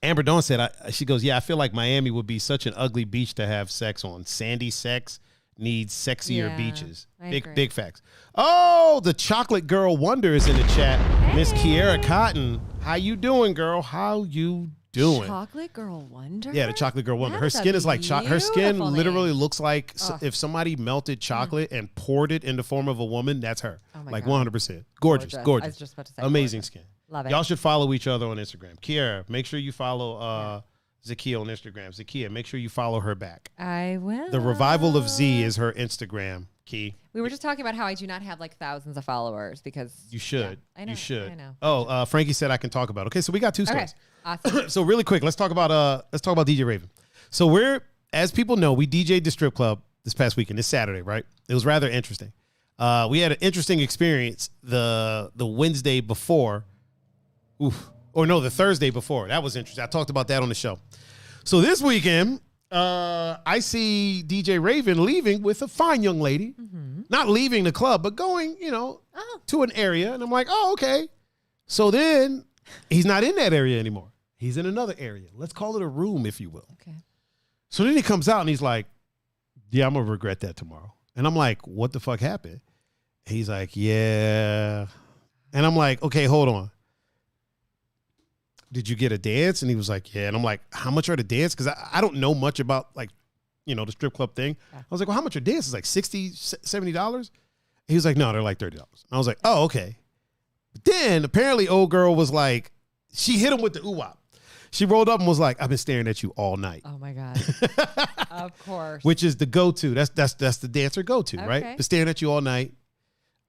Amber Dawn said, she goes, yeah, I feel like Miami would be such an ugly beach to have sex on. Sandy sex needs sexier beaches. Big facts. Oh, the chocolate girl wonder is in the chat. Miss Kiera Cotton. How you doing, girl? How you doing? Chocolate girl wonder? Yeah, the chocolate girl wonder. Her skin is like her skin literally looks like if somebody melted chocolate and poured it in the form of a woman, that's her. Oh my like God. 100%. Gorgeous. I was just about to say amazing gorgeous. Skin. Love it. Y'all should follow each other on Instagram. Kiera, make sure you follow Zakia on Instagram. Zakia, make sure you follow her back. I will. The Revival of Z is her Instagram key. We were just talking about how I do not have like thousands of followers because you should. I know. You should. I know. Oh, Frankie said I can talk about it. Okay, so we got two stories. Awesome. So really quick, let's talk about DJ Raven. So as people know, we DJ'd the strip club this past weekend, this Saturday, right? It was rather interesting. We had an interesting experience the Wednesday before. The Thursday before. That was interesting. I talked about that on the show. So this weekend, I see DJ Raven leaving with a fine young lady. Not leaving the club, but going, to an area. And I'm like, oh, okay. So then he's not in that area anymore. He's in another area. Let's call it a room, if you will. Okay. So then he comes out and he's like, yeah, I'm going to regret that tomorrow. And I'm like, what the fuck happened? He's like, yeah. And I'm like, okay, hold on. Did you get a dance? And he was like, yeah. And I'm like, how much are the dance? Because I don't know much about the strip club thing. Yeah. I was like, well, how much are dances? Like $60, $70? He was like, no, they're like $30. I was like, oh, okay. But then apparently old girl was like, she hit him with the ooh-wop. She rolled up and was like, I've been staring at you all night. Oh my God. Of course. Which is the go-to. That's the dancer go-to, right? Been staring at you all night.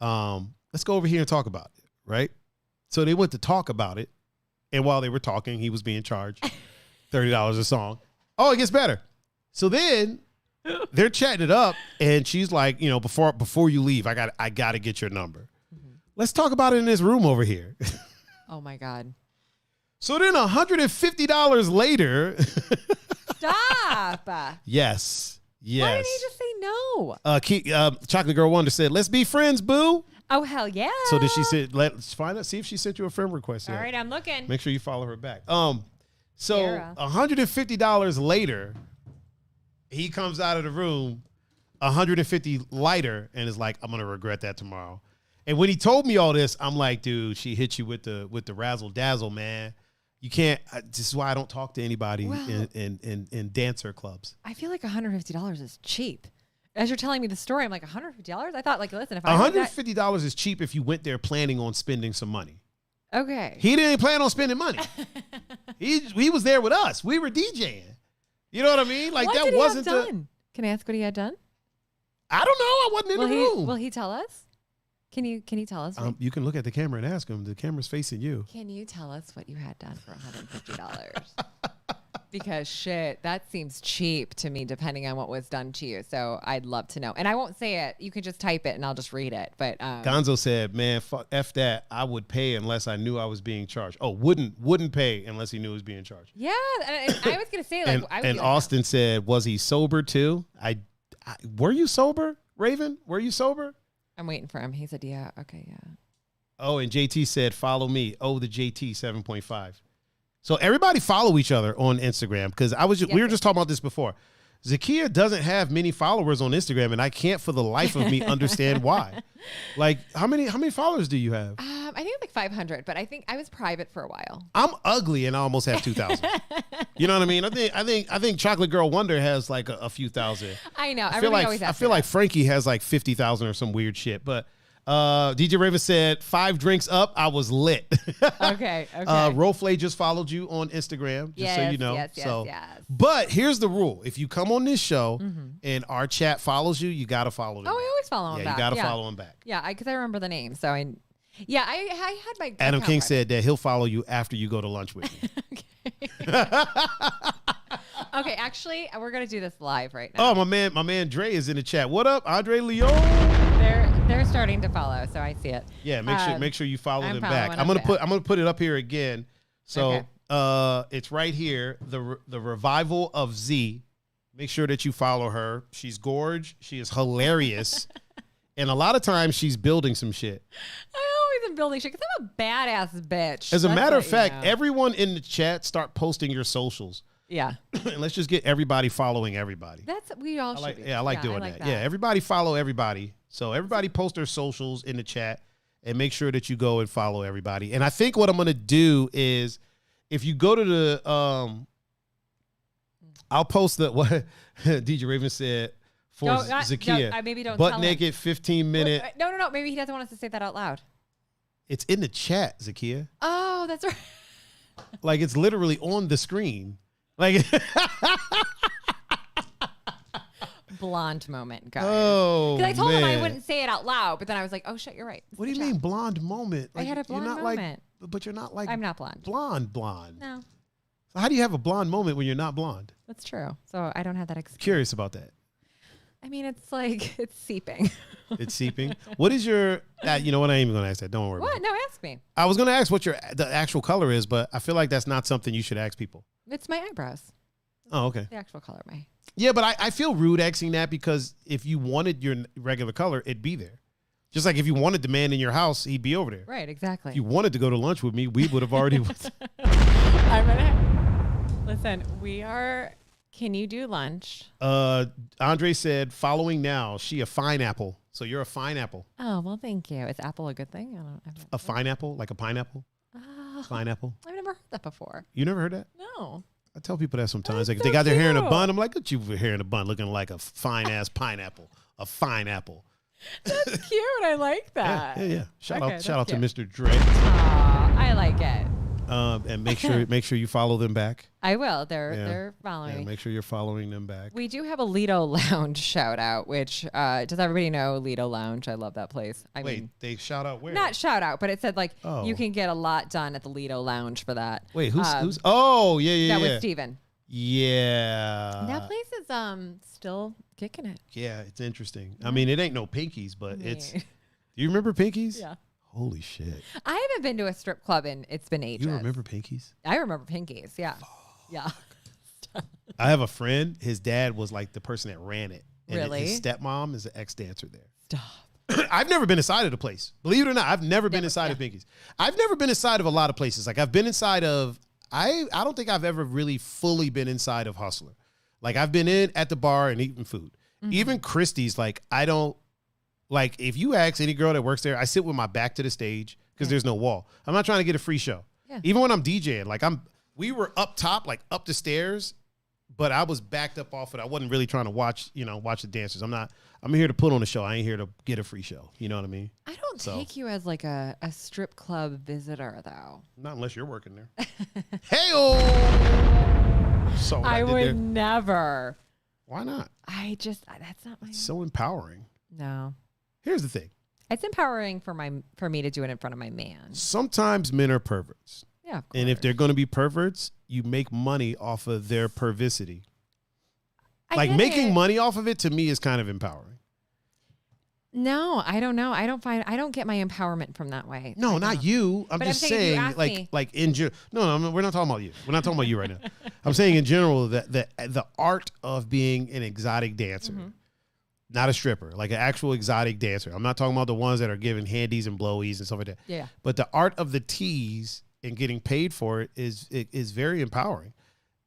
Let's go over here and talk about it, right? So they went to talk about it. And while they were talking, he was being charged $30 a song. Oh, it gets better. So then they're chatting it up, and she's like, before you leave, I got to get your number. Let's talk about it in this room over here. Oh my God. So then $150 later. Stop. Yes. Why didn't he just say no? Chocolate Girl Wonder said, let's be friends, boo. Oh, hell yeah. So did she say, let's find out, see if she sent you a friend request yet. All right, I'm looking. Make sure you follow her back. So $150 later, he comes out of the room, $150 lighter, and is like, I'm going to regret that tomorrow. And when he told me all this, I'm like, dude, she hit you with the razzle dazzle, man. You can't. This is why I don't talk to anybody in dancer clubs. I feel like $150 is cheap. As you're telling me the story, I'm like, $150? I thought, listen, if I $150 is cheap if you went there planning on spending some money. Okay. He didn't plan on spending money. he was there with us. We were DJing. You know what I mean? Like, what that did he wasn't have done? Can I ask what he had done? I don't know. I wasn't in the room. Will he tell us? Can you tell us? You can look at the camera and ask him. The camera's facing you. Can you tell us what you had done for $150? Because shit, that seems cheap to me, depending on what was done to you. So I'd love to know. And I won't say it. You can just type it and I'll just read it. But Gonzo said, man, F that. I would pay unless I knew I was being charged. Oh, wouldn't pay unless he knew he was being charged. Yeah. And I was going to say, like, and Austin said, was he sober too? Were you sober, Raven? Were you sober? I'm waiting for him. He said, yeah. Okay. Yeah. Oh, and JT said, follow me. Oh, the JT 7.5. So everybody follow each other on Instagram because we were just talking about this before. Zekia doesn't have many followers on Instagram, and I can't for the life of me understand why. Like, how many followers do you have? I think like 500, but I think I was private for a while. I'm ugly and I almost have 2,000. You know what I mean? I think Chocolate Girl Wonder has like a few thousand. I know. I feel like Frankie has like 50,000 or some weird shit, but. DJ Raven said 5 drinks up. I was lit. Okay. Roflay just followed you on Instagram, just so you know. Yes. But here's the rule: if you come on this show and our chat follows you, you gotta follow them. Oh, I always follow them back. You gotta follow them back. Yeah, because I remember the name. So I had my. Adam King said that he'll follow you after you go to lunch with you. Okay. Okay, actually, we're gonna do this live right now. Oh, my man Dre is in the chat. What up, Andre Leon? They're starting to follow, so I see it. Yeah, make sure you follow them following back. them I'm gonna put it up here again. So Okay. it's right here. The revival of Z. Make sure that you follow her. She's gorge. She is hilarious. And a lot of times she's building some shit. I always am building shit because I'm a badass bitch. As a That's matter of what fact, you know. everyone in the chat start posting your socials. Yeah. And let's just get everybody following everybody. We all should be. I like doing that. Yeah, everybody follow everybody. So everybody post their socials in the chat and make sure that you go and follow everybody. And I think what I'm going to do is if you go to the I'll post what DJ Raven said for Zakia. Maybe don't butt tell naked him. 15-minute. No. Maybe he doesn't want us to say that out loud. It's in the chat, Zakia. Oh, that's right. Like it's literally on the screen. Like blonde moment, guys. Oh, because I told him I man. wouldn't say it out loud, but then I was like, oh shit, you're right. What do you mean blonde moment? I had a blonde moment. But you're not like I'm not blonde. Blonde. No, So how do you have a blonde moment when you're not blonde? that's true. So I don't have that experience. Curious about that. I mean, it's like it's seeping. It's seeping. What is your? You know what? I ain't even gonna ask that. Don't worry. What? About it. No, ask me. I was gonna ask what the actual color is, but I feel like that's not something you should ask people. It's my eyebrows. Oh, okay. The actual color of my. Yeah, but I feel rude asking that because if you wanted your regular color, it'd be there. Just like if you wanted the man in your house, he'd be over there. Right. Exactly. If you wanted to go to lunch with me, we would have already. I'm gonna listen. We are. Can you do lunch? Andre said, following now, she a fine apple. So you're a fine apple. Oh well, thank you. Is apple a good thing? I don't. A fine apple, like a pineapple. Oh, Fine apple. I've never heard that before. You never heard that? No. I tell people that sometimes. Like if so they got their hair in a cute. bun, I'm like, "Look, you hair in a bun, looking like a fine ass pineapple, a fine apple." That's cute. I like that. Yeah. Shout Okay, out to that's Mr. Dre. Aw, I like it. And make sure you follow them back. I will. They're following Yeah, me. make sure you're following them back. We do have a Lido Lounge shout out, which does everybody know Lido Lounge? I love that place. I Wait, mean, they shout out where? not shout out, but it said like Oh. you can get a lot done at the Lido Lounge for that. Wait, who's? Oh, yeah. That was Steven. Yeah. That place is still kicking it. Yeah, it's interesting. I mean, it ain't no Pinkies, but it's. Do Me. you remember Pinkies? Yeah. Holy shit. I haven't been to a strip club in it's been ages. You remember Pinkies? I remember Pinkies. Yeah. Yeah. I have a friend. His dad was like the person that ran it. And Really? His stepmom is an ex-dancer there. Stop. I've never been inside of the place. Believe it or not, I've never been inside of Pinkies. I've never been inside of a lot of places. Like I've been inside of, I don't think I've ever really fully been inside of Hustler. Like I've been in at the bar and eating food. Mm-hmm. Even Christie's, like I don't, like if you ask any girl that works there, I sit with my back to the stage because there's no wall. I'm not trying to get a free show. Yeah. Even when I'm DJing, like we were up top, like up the stairs, but I was backed up off it. I wasn't really trying to watch the dancers. I'm here to put on a show. I ain't here to get a free show. You know what I mean? I don't take you as like a strip club visitor though. Not unless you're working there. Hey-oh! So what I did would there. never. Why not? That's not my. It's so empowering. No. Here's the thing. It's empowering for me to do it in front of my man. Sometimes men are perverts. Yeah. Of And if course. they're going to be perverts, you make money off of their perversity. I Like get making it. money off of it to me is kind of empowering. No, I don't know. I don't get my empowerment from that way. No, I not don't. you. I'm But just I'm saying if you saying, ask me- like in general. No, we're not talking about you. We're not talking about you right now. I'm saying in general that the art of being an exotic dancer, Mm-hmm. not a stripper, like an actual exotic dancer. I'm not talking about the ones that are giving handies and blowies and stuff like that. Yeah. But the art of the tease and getting paid for it is very empowering.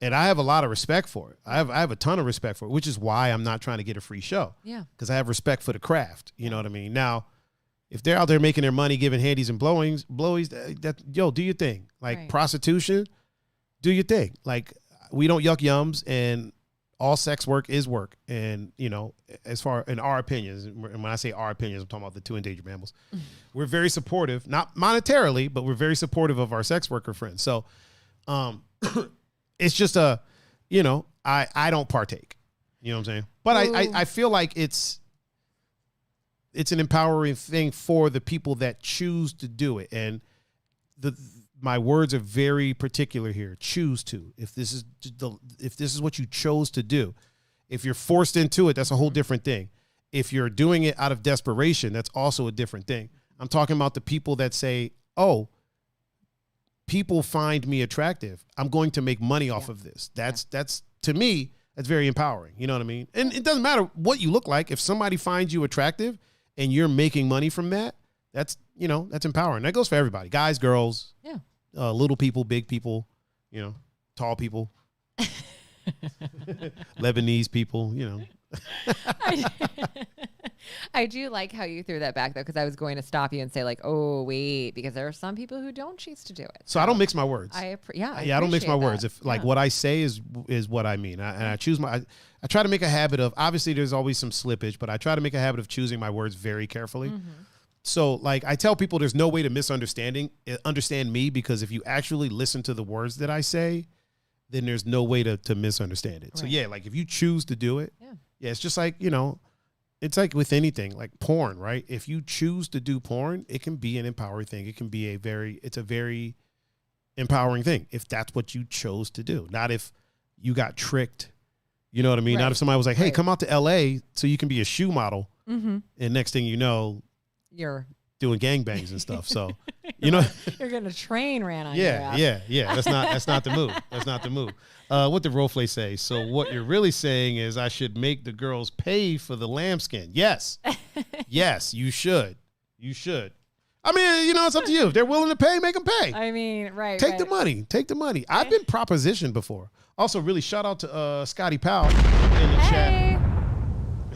And I have a lot of respect for it. I have a ton of respect for it, which is why I'm not trying to get a free show. Yeah. Because I have respect for the craft. You know what I mean? Now, if they're out there making their money giving handies and blowies, do your thing. Like Right. prostitution, do your thing. Like we don't yuck yums, and all sex work is work. And, as far in our opinions, and when I say our opinions, I'm talking about the two endangered mammals. We're very supportive, not monetarily, but we're very supportive of our sex worker friends. So, it's just I don't partake. You know what I'm saying? But I feel like it's an empowering thing for the people that choose to do it. And my words are very particular here. Choose to. If this is what you chose to do. If you're forced into it, that's a whole different thing. If you're doing it out of desperation, that's also a different thing. I'm talking about the people that say, "Oh, people find me attractive. I'm going to make money off of this." That's to me, that's very empowering. You know what I mean? And it doesn't matter what you look like. If somebody finds you attractive and you're making money from that, that's empowering. That goes for everybody. Guys, girls, little people, big people, tall people, Lebanese people, I do like how you threw that back, though, because I was going to stop you and say, like, oh, wait, because there are some people who don't choose to do it. So I don't mix my words. I don't mix my words. If what I say is what I mean. I choose I try to make a habit of, obviously there's always some slippage, but I try to make a habit of choosing my words very carefully. Mm-hmm. So like I tell people there's no way to understand me, because if you actually listen to the words that I say, then there's no way to misunderstand it. Right. So yeah, like if you choose to do it, it's just like, it's like with anything, like porn, right? If you choose to do porn, it can be an empowering thing. It can be it's a very empowering thing if that's what you chose to do. Not if you got tricked, you know what I mean? Right. Not if somebody was like, hey, come out to LA so you can be a shoe model. Mm-hmm. And next thing you know, you're doing gangbangs and stuff. So, you're getting a train ran on your ass. Yeah. That's not the move. That's not the move. What did Rofle say? So what you're really saying is I should make the girls pay for the lambskin. Yes. Yes, you should. You should. I mean, it's up to you. If they're willing to pay, make them pay. I mean, right. Take the money. Take the money. I've been propositioned before. Also, really shout out to Scotty Powell in the chat.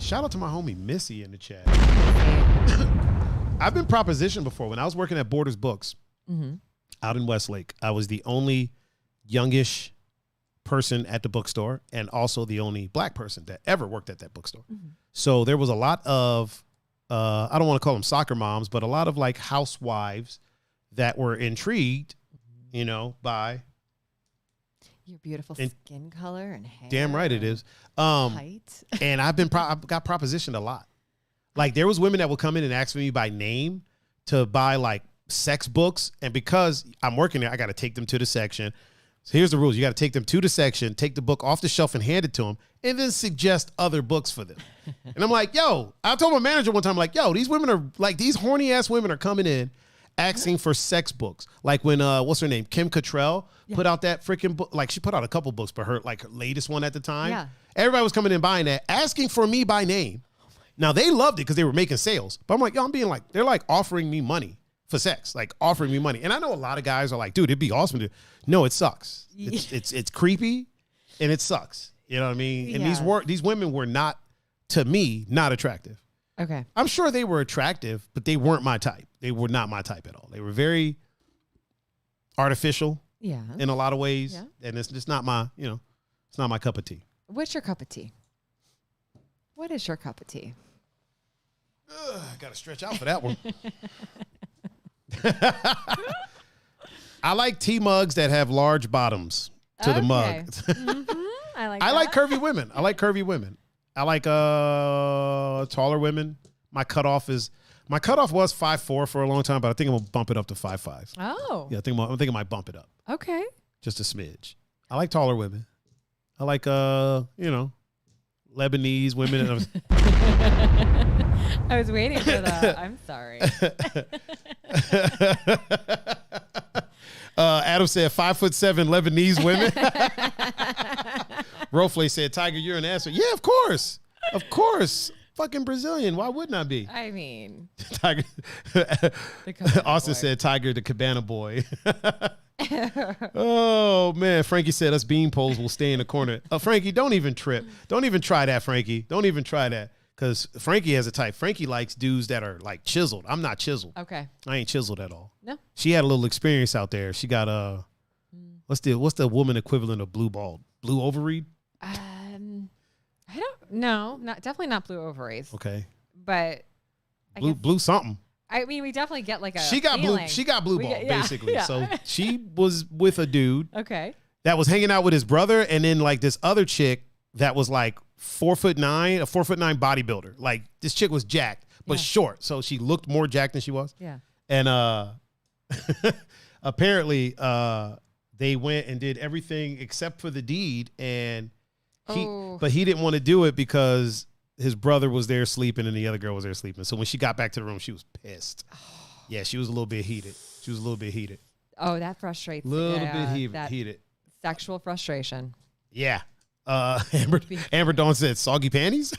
Shout out to my homie Missy in the chat. I've been propositioned before. When I was working at Borders Books out in Westlake, I was the only youngish person at the bookstore and also the only black person that ever worked at that bookstore. Mm-hmm. So there was a lot of, I don't want to call them soccer moms, but a lot of like housewives that were intrigued, by your beautiful skin color and hair. Damn right it is. Height. And I've got propositioned a lot. Like there was women that would come in and ask me by name to buy like sex books. And because I'm working there, I got to take them to the section. So here's the rules. You got to take them to the section, take the book off the shelf and hand it to them, and then suggest other books for them. And I'm like, I told my manager one time, like, these women are like, these horny ass women are coming in asking for sex books. Like when, what's her name? Kim Cattrall put out that freaking book. Like she put out a couple books, but her latest one at the time. Yeah. Everybody was coming in buying that, asking for me by name. Now they loved it because they were making sales. But I'm like, I'm being like, they're like offering me money for sex, like offering me money. And I know a lot of guys are like, dude, it'd be awesome to. No, it sucks. It's creepy and it sucks. You know what I mean? And these women were not, to me, not attractive. Okay. I'm sure they were attractive, but they weren't my type. They were not my type at all. They were very artificial in a lot of ways. Yeah. And it's just not my, it's not my cup of tea. What's your cup of tea? What is your cup of tea? I got to stretch out for that one. I like tea mugs that have large bottoms to the mug. Mm-hmm. I like curvy women. I like curvy women. I like taller women. My cutoff was 5'4" for a long time, but I think I'm gonna bump it up to 5'5". Oh. Yeah, I think I might bump it up. Okay. Just a smidge. I like taller women. I like Lebanese women. I was waiting for that. I'm sorry. Adam said 5'7" Lebanese women. Rofle said, Tiger, you're an asshole. Yeah, of course. Of course. Fucking Brazilian. Why wouldn't I be? I mean. Tiger. Austin said, Tiger, the cabana boy. Oh, man. Frankie said us bean poles will stay in the corner. Frankie, don't even trip. Don't even try that, Frankie. Don't even try that. Because Frankie has a type. Frankie likes dudes that are like chiseled. I'm not chiseled. Okay. I ain't chiseled at all. No. She had a little experience out there. She got what's the woman equivalent of blue ball? Blue ovary? I don't know. Definitely not blue ovaries. Okay. But blue something. I mean, we definitely get like a She got blue ball, basically. Yeah. So she was with a dude. Okay. That was hanging out with his brother, and then like this other chick that was like 4'9", a 4'9" bodybuilder. Like this chick was jacked, but short. So she looked more jacked than she was. Yeah. And apparently they went and did everything except for the deed, and but he didn't want to do it because his brother was there sleeping and the other girl was there sleeping. So when she got back to the room, she was pissed. Yeah, she was a little bit heated. Oh, that frustrates me. Little bit heated. Sexual frustration. Yeah. Amber Dawn said, soggy panties?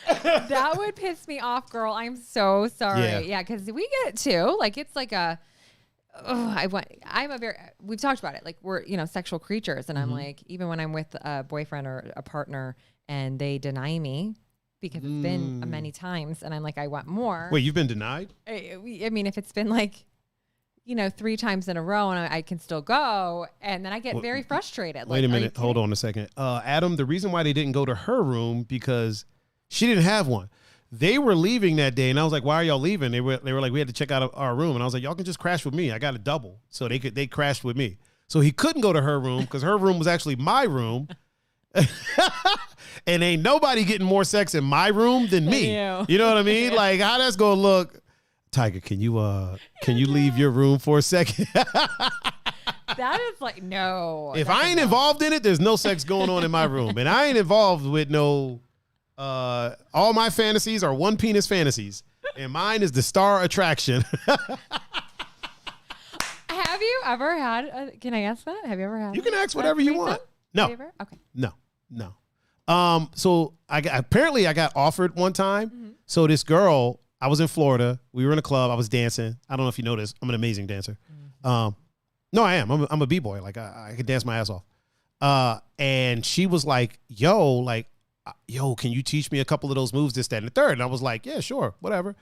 That would piss me off, girl. I'm so sorry. Yeah, because we get it too. Like, it's like we've talked about it. Like, we're, sexual creatures. And I'm like, even when I'm with a boyfriend or a partner and they deny me because it's been many times and I'm like, I want more. Wait, you've been denied? I mean, if it's been like, 3 times in a row and I can still go, and then I get very frustrated. Wait a minute. Hold on a second. Adam, the reason why they didn't go to her room because she didn't have one. They were leaving that day, and I was like, why are y'all leaving? They were like, we had to check out our room. And I was like, y'all can just crash with me. I got a double. So they crashed with me. So he couldn't go to her room because her room was actually my room. And ain't nobody getting more sex in my room than me. You know what I mean? Like, how that's gonna look. Tiger, can you leave your room for a second? That is like, no. If I ain't involved in it, there's no sex going on in my room. And I ain't involved with no, all my fantasies are one penis fantasies. And mine is the star attraction. Have you ever had, can I ask that? Have you ever had? You can ask whatever you want. No. Okay. No. So I got offered one time. Mm-hmm. So this girl, I was in Florida. We were in a club. I was dancing. I don't know if you know this. I'm an amazing dancer. Mm-hmm. No, I am. I'm a b-boy. Like I could dance my ass off. And she was like, yo, can you teach me a couple of those moves, this, that, and the third? And I was like, yeah, sure, whatever.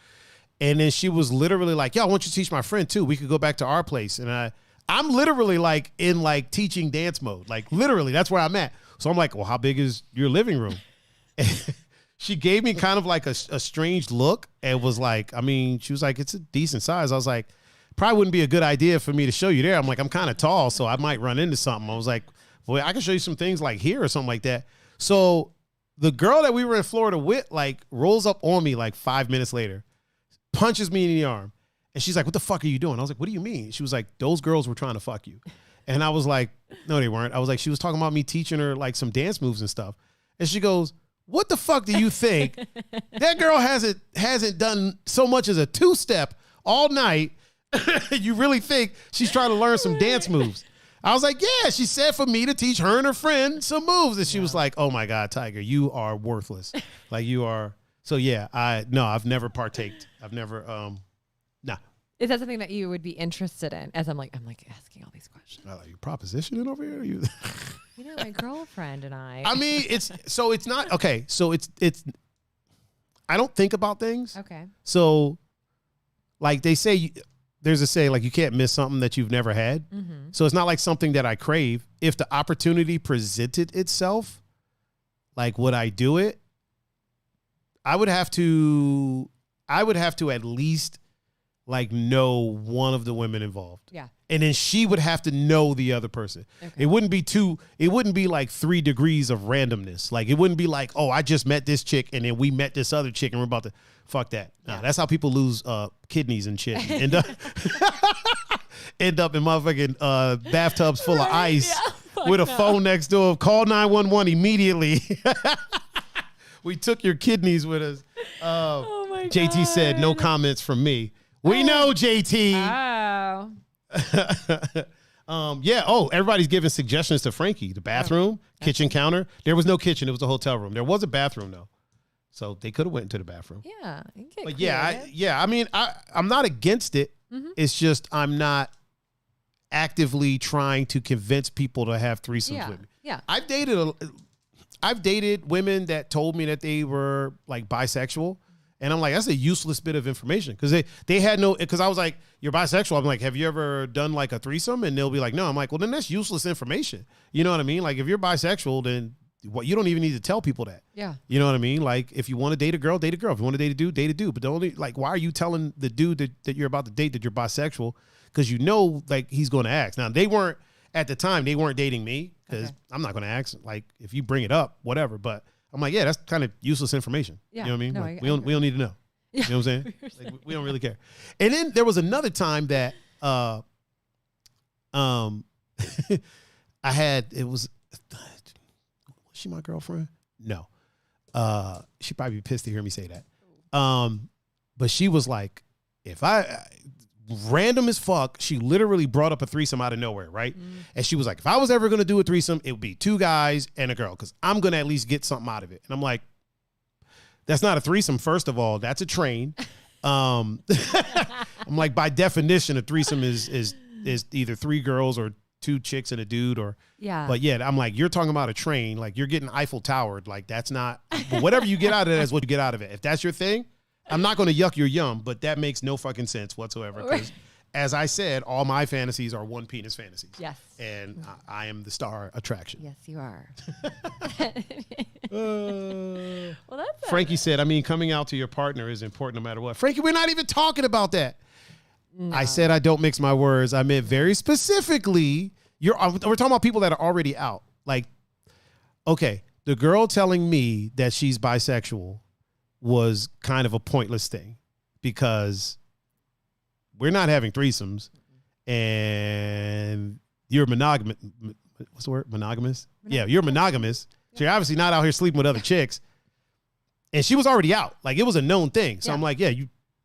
And then she was literally like, yo, I want you to teach my friend too. We could go back to our place. And I'm literally like in like teaching dance mode. Like literally, that's where I'm at. So I'm like, well, how big is your living room? She gave me kind of like a strange look and was like, she was like, it's a decent size. I was like, probably wouldn't be a good idea for me to show you there. I'm like, I'm kind of tall, so I might run into something. I was like, boy, I can show you some things like here or something like that. So the girl that we were in Florida with, like, rolls up on me like 5 minutes later, punches me in the arm. And she's like, what the fuck are you doing? I was like, what do you mean? She was like, those girls were trying to fuck you. And I was like, no, they weren't. I was like, she was talking about me teaching her like some dance moves and stuff. And she goes, what the fuck do you think? That girl hasn't done so much as a 2-step all night. You really think she's trying to learn some dance moves? I was like, yeah, she said for me to teach her and her friend some moves. And she was like, oh my God, Tiger, you are worthless. Like you are. So yeah, I've never partaked. I've never, nah. Is that something that you would be interested in? As I'm like asking all these questions. You propositioning over here? You know, my girlfriend and I. It's not okay. So it's. I don't think about things. Okay. So, like they say, there's a say like you can't miss something that you've never had. Mm-hmm. So it's not like something that I crave. If the opportunity presented itself, like would I do it? I would have to at least like know one of the women involved. Yeah. And then she would have to know the other person. Okay. It wouldn't be like 3 degrees of randomness. Like it wouldn't be like, oh, I just met this chick and then we met this other chick and we're about to fuck that. Nah, that's how people lose kidneys and shit. End up in motherfucking bathtubs full of ice with a phone next door. Call 911 immediately. We took your kidneys with us. Oh my God. JT said no comments from me. We know, JT. Oh. Yeah. Oh, everybody's giving suggestions to Frankie. The bathroom, kitchen counter. There was no kitchen. It was a hotel room. There was a bathroom though, so they could have went into the bathroom. Yeah. But yeah, I'm not against it. Mm-hmm. It's just I'm not actively trying to convince people to have threesomes with me. Yeah. I've dated women that told me that they were like bisexual. And I'm like, that's a useless bit of information because they had no, because I was like, you're bisexual. I'm like, have you ever done like a threesome? And they'll be like, no. I'm like, well, then that's useless information. You know what I mean? Like if you're bisexual, then you don't even need to tell people that. Yeah. You know what I mean? Like if you want to date a girl, date a girl. If you want to date a dude, date a dude. But the only, like, why are you telling the dude that you're about to date that you're bisexual? Because you know, like he's going to ask. Now at the time, they weren't dating me because I'm not going to ask. Like if you bring it up, whatever. But I'm like, yeah, that's kind of useless information. Yeah. You know what I mean? No, like, we don't need to know. You know what I'm saying? Like, we don't really care. And then there was another time that I had, was she my girlfriend? No. She'd probably be pissed to hear me say that. But she was like, random as fuck, she literally brought up a threesome out of nowhere, right? And she was like, if I was ever going to do a threesome, it would be 2 guys and a girl, because I'm going to at least get something out of it. And I'm like, that's not a threesome, first of all. That's a train. I'm like, by definition, a threesome is either 3 girls or 2 chicks and a dude, or but yeah, I'm like, you're talking about a train, like you're getting Eiffel Towered, like that's not, but whatever you get out of it is what you get out of it. If that's your thing, I'm not going to yuck your yum, but that makes no fucking sense whatsoever, because as I said, all my fantasies are one penis fantasies. Yes. And I am the star attraction. Yes, you are. Well, that's Frankie said, I mean, coming out to your partner is important no matter what. Frankie, we're not even talking about that. No. I said I don't mix my words. I meant very specifically, we're talking about people that are already out. Like, okay, the girl telling me that she's bisexual was kind of a pointless thing, because we're not having threesomes and you're monogamous. What's the word? Monogamous? Yeah, you're monogamous. So you're obviously not out here sleeping with other chicks. And she was already out. Like, it was a known thing. So I'm like, yeah,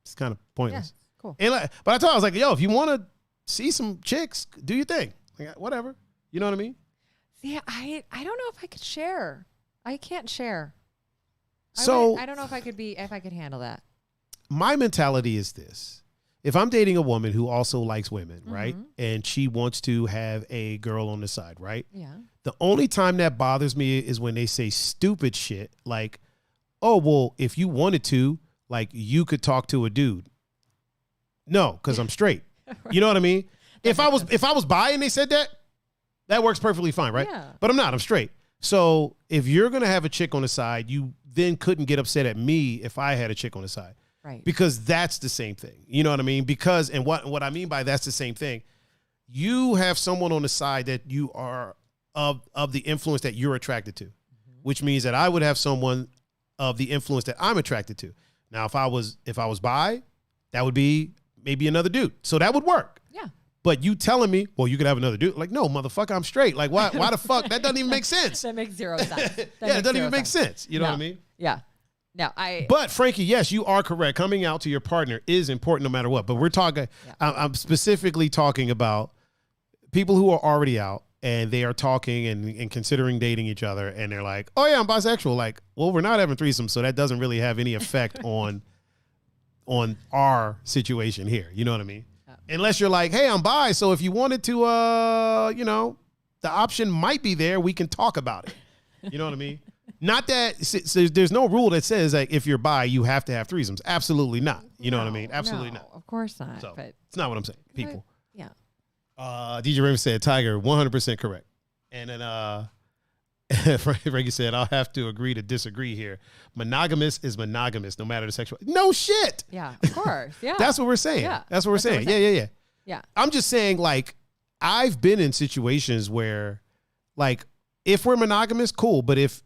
it's kind of pointless. Yeah, cool. And but I told her, I was like, yo, if you want to see some chicks, do your thing. Like, whatever. You know what I mean? See, I don't know if I could share. I can't share. So I don't know if I could handle that. My mentality is this. If I'm dating a woman who also likes women, right? And she wants to have a girl on the side, right? Yeah. The only time that bothers me is when they say stupid shit like, oh, well, if you wanted to, like, you could talk to a dude. No, because I'm straight. Right. You know what I mean? If I was bi and they said that, that works perfectly fine, right? Yeah. But I'm not. I'm straight. So if you're going to have a chick on the side, you then couldn't get upset at me if I had a chick on the side. Right. Because that's the same thing. You know what I mean? Because, and what I mean by that's the same thing, you have someone on the side that you are of the influence that you're attracted to, which means that I would have someone of the influence that I'm attracted to. Now, if I was bi, that would be maybe another dude. So that would work. Yeah. But you telling me, well, you could have another dude. Like, no, motherfucker, I'm straight. Like, why the fuck? That doesn't even make sense. That makes zero sense. It doesn't even make sense. You know what I mean? Yeah. No, But Frankie, yes, you are correct. Coming out to your partner is important no matter what. But we're talking, I'm specifically talking about people who are already out and they are talking and considering dating each other. And they're like, oh yeah, I'm bisexual. Like, well, we're not having threesomes. So that doesn't really have any effect on our situation here. You know what I mean? Unless you're like, hey, I'm bi. So if you wanted to, the option might be there. We can talk about it. You know what I mean? Not that there's no rule that says like if you're bi, you have to have threesomes. Absolutely not. You know what I mean? Absolutely not. Of course not. So, but it's not what I'm saying. People. Yeah. DJ Raymond said, Tiger, 100% correct. And then Frankie said, I'll have to agree to disagree here. Monogamous is monogamous, no matter the sexual. No shit. Yeah, of course. Yeah. That's what we're saying. Yeah. That's what we're saying. Yeah. I'm just saying, like, I've been in situations where, like, if we're monogamous, cool. But if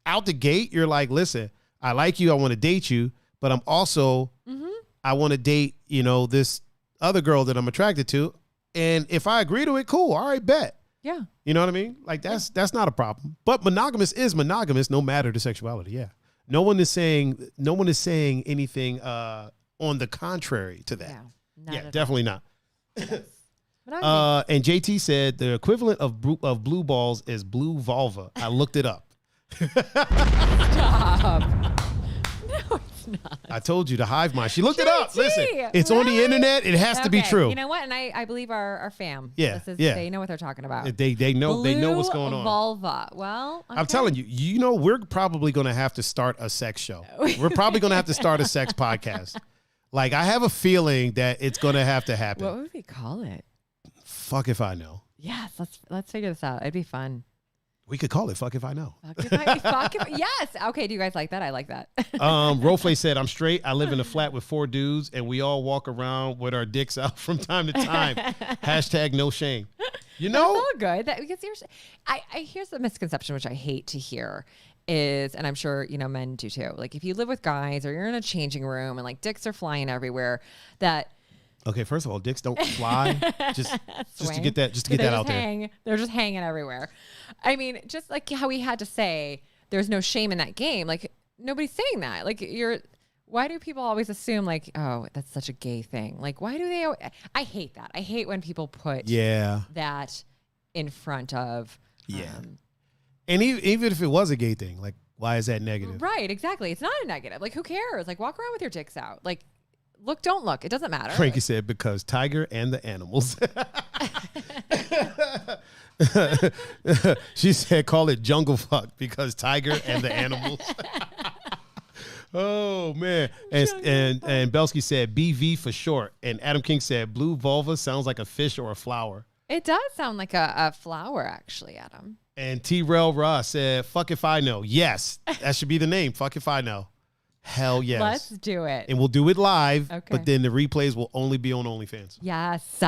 out the gate, you're like, listen, I like you, I want to date you, but I'm also, I want to date, this other girl that I'm attracted to. And if I agree to it, cool. All right, bet. Yeah. You know what I mean? Like that's not a problem. But monogamous is monogamous no matter the sexuality. Yeah. No one is saying anything on the contrary to that. Yeah, definitely not. And JT said the equivalent of blue balls is blue vulva. I looked it up. Stop. No, it's not. I told you, the hive mind. She looked it up. Listen, it's on the internet. It has to be true. You know what? And I believe our fam. Yeah. They know what they're talking about. They know what's going on. Vulva. Well, okay. I'm telling you, we're probably going to have to start a sex show. We're probably going to have to start a sex podcast. Like, I have a feeling that it's going to have to happen. What would we call it? Fuck if I know. Yes, let's figure this out. It'd be fun. We could call it Fuck If I Know. Fuck if, yes. Okay, do you guys like that? I like that. Rofle said, I'm straight. I live in a flat with 4 dudes, and we all walk around with our dicks out from time to time. # no shame. You know? That's all good. Because here's the misconception, which I hate to hear, is, and I'm sure, men do too. Like if you live with guys or you're in a changing room and like dicks are flying everywhere, that. Okay, first of all, dicks don't fly. just to get that out there. They're just hanging everywhere. I mean, just like how we had to say there's no shame in that game. Like nobody's saying that. Like why do people always assume like, oh, that's such a gay thing? Like why do they? I hate that. I hate when people put that in front of. And even if it was a gay thing, like why is that negative? Right, exactly. It's not a negative. Like who cares? Like walk around with your dicks out. Like look, don't look. It doesn't matter. Frankie said because Tiger and the animals. She said call it jungle fuck because Tiger and the animals. Oh man. And Belsky said BV for short. And Adam King said blue vulva sounds like a fish or a flower. It does sound like a flower, actually, Adam. And T-Rel Ross said, fuck if I know. Yes, that should be the name. Fuck if I know. Hell yes. Let's do it. And we'll do it live, okay. But then the replays will only be on OnlyFans. Yes.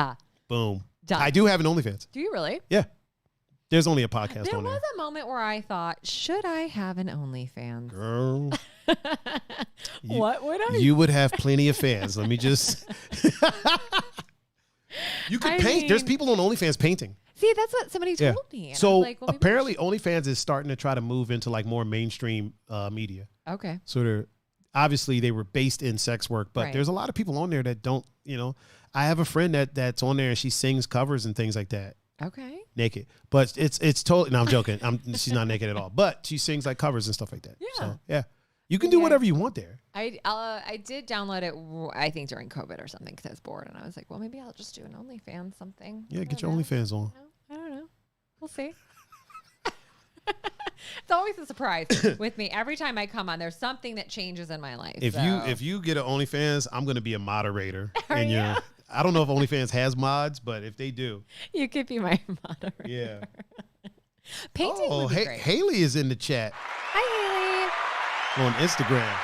Boom. Done. I do have an OnlyFans. Do you really? Yeah. There's only a podcast there on there. There was a moment where I thought, should I have an OnlyFans? Girl. What would I? You would have plenty of fans. Let me just... You could paint. There's people on OnlyFans painting. See, that's what somebody told me. And so like, well, apparently OnlyFans is starting to try to move into like more mainstream media. Okay. So obviously they were based in sex work, but there's a lot of people on there that don't, I have a friend that's on there and she sings covers and things like that. Okay. Naked. But it's totally, no, I'm joking. She's not naked at all, but she sings like covers and stuff like that. Yeah. So yeah. You can do whatever you want there. I did download it, I think, during COVID or something because I was bored. And I was like, well, maybe I'll just do an OnlyFans something. Yeah, get your OnlyFans on. I don't know. We'll see. It's always a surprise with me. Every time I come on, there's something that changes in my life. If you get an OnlyFans, I'm going to be a moderator. And I don't know if OnlyFans has mods, but if they do. You could be my moderator. Yeah. Painting would be great. Haley is in the chat. Hi, Haley. On Instagram.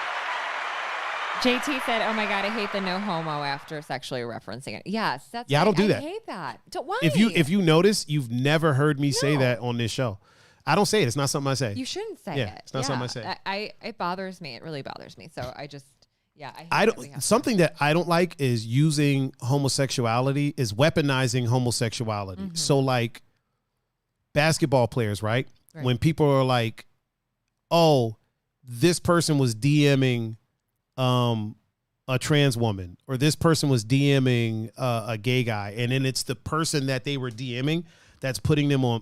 JT said, "Oh my God, I hate the no homo after sexually referencing it." Yes, that's. I don't do that. I hate that. Why? If you notice, you've never heard me say that on this show. I don't say it. It's not something I say. You shouldn't say it. It's not something I say. It bothers me. It really bothers me. So I just, I don't. Something that I don't like is using homosexuality, is weaponizing homosexuality. Mm-hmm. So like basketball players, right? When people are like, "Oh, this person was DMing a trans woman," or this person was DMing a gay guy, and then it's the person that they were DMing that's putting them on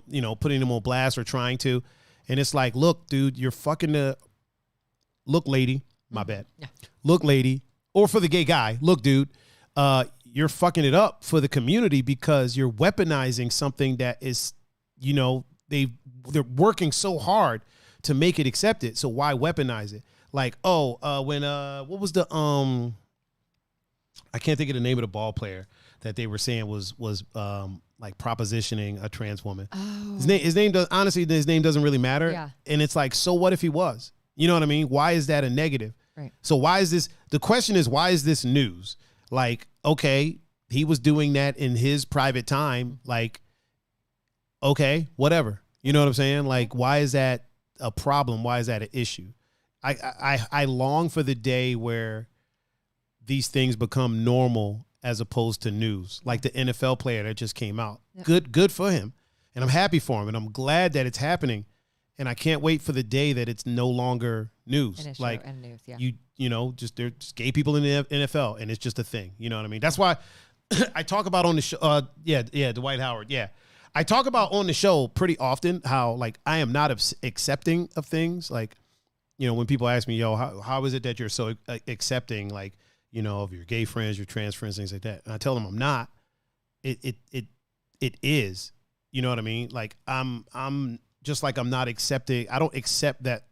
blast or trying to, and it's like, look, dude, you're fucking look, lady, my bad. Yeah. Look, lady, or for the gay guy, look, dude, you're fucking it up for the community because you're weaponizing something that is, they're working so hard to make it accepted. So why weaponize it? Like, when what was the I can't think of the name of the ball player that they were saying was like propositioning a trans woman. Oh. His name doesn't really matter. Yeah. And it's like, so what if he was? You know what I mean? Why is that a negative? Right. So the question is, why is this news? Like, okay, he was doing that in his private time. Like, okay, whatever. You know what I'm saying? Like, why is that a problem? Why is that an issue? I long for the day where these things become normal as opposed to news, like the NFL player that just came out. Yep. Good for him. And I'm happy for him. And I'm glad that it's happening. And I can't wait for the day that it's no longer news. Like news, yeah. There's just gay people in the NFL and it's just a thing. You know what I mean? That's why I talk about on the show. Dwight Howard. Yeah. I talk about on the show pretty often how like I am not accepting of things. Like, when people ask me, yo, how is it that you're so accepting, like, of your gay friends, your trans friends, things like that. And I tell them I'm not. It is. You know what I mean? Like I'm just like I'm not accepting. I don't accept that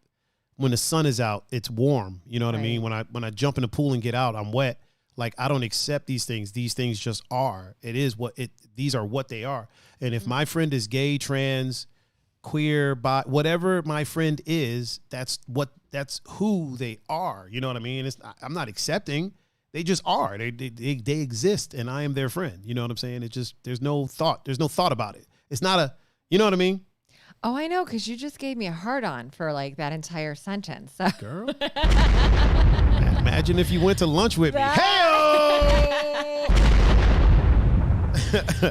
when the sun is out, it's warm. You know what I mean? When I jump in the pool and get out, I'm wet. Like I don't accept these things. These things just are. It is what it. These are what they are. And if my friend is gay, trans, queer, bi, whatever my friend is, that's who they are. You know what I mean? I'm not accepting. They just are. They exist, and I am their friend. You know what I'm saying? It just there's no thought about it. It's not you know what I mean? Oh, I know, because you just gave me a hard-on for like that entire sentence. So. Girl. Imagine if you went to lunch with me. Hey-o!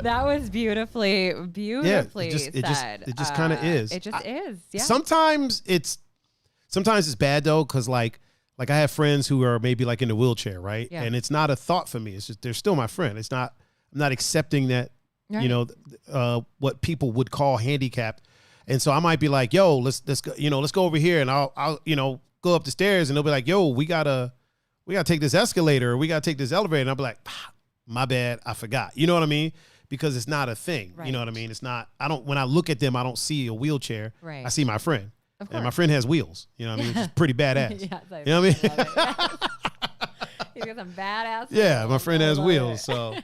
That was beautifully said. It just kind of is. It just is. Yeah. Sometimes it's bad though, because like I have friends who are maybe like in a wheelchair, right? Yeah. And it's not a thought for me. It's just they're still my friend. I'm not accepting that, Right. you know, what people would call handicapped. And so I might be like, yo, let's go, let's go over here, and I'll go up the stairs, and they'll be like, yo, we gotta take this escalator, or we gotta take this elevator, and I'll be like, my bad, I forgot. You know what I mean? Because it's not a thing. Right. You know what I mean? It's not. When I look at them, I don't see a wheelchair. Right. I see my friend, Of and my course. friend has wheels. You know what I mean? It's pretty badass. Yes, You know what I mean? love it. He's got some badass. Yeah, wheels. my friend I has love wheels. it. So,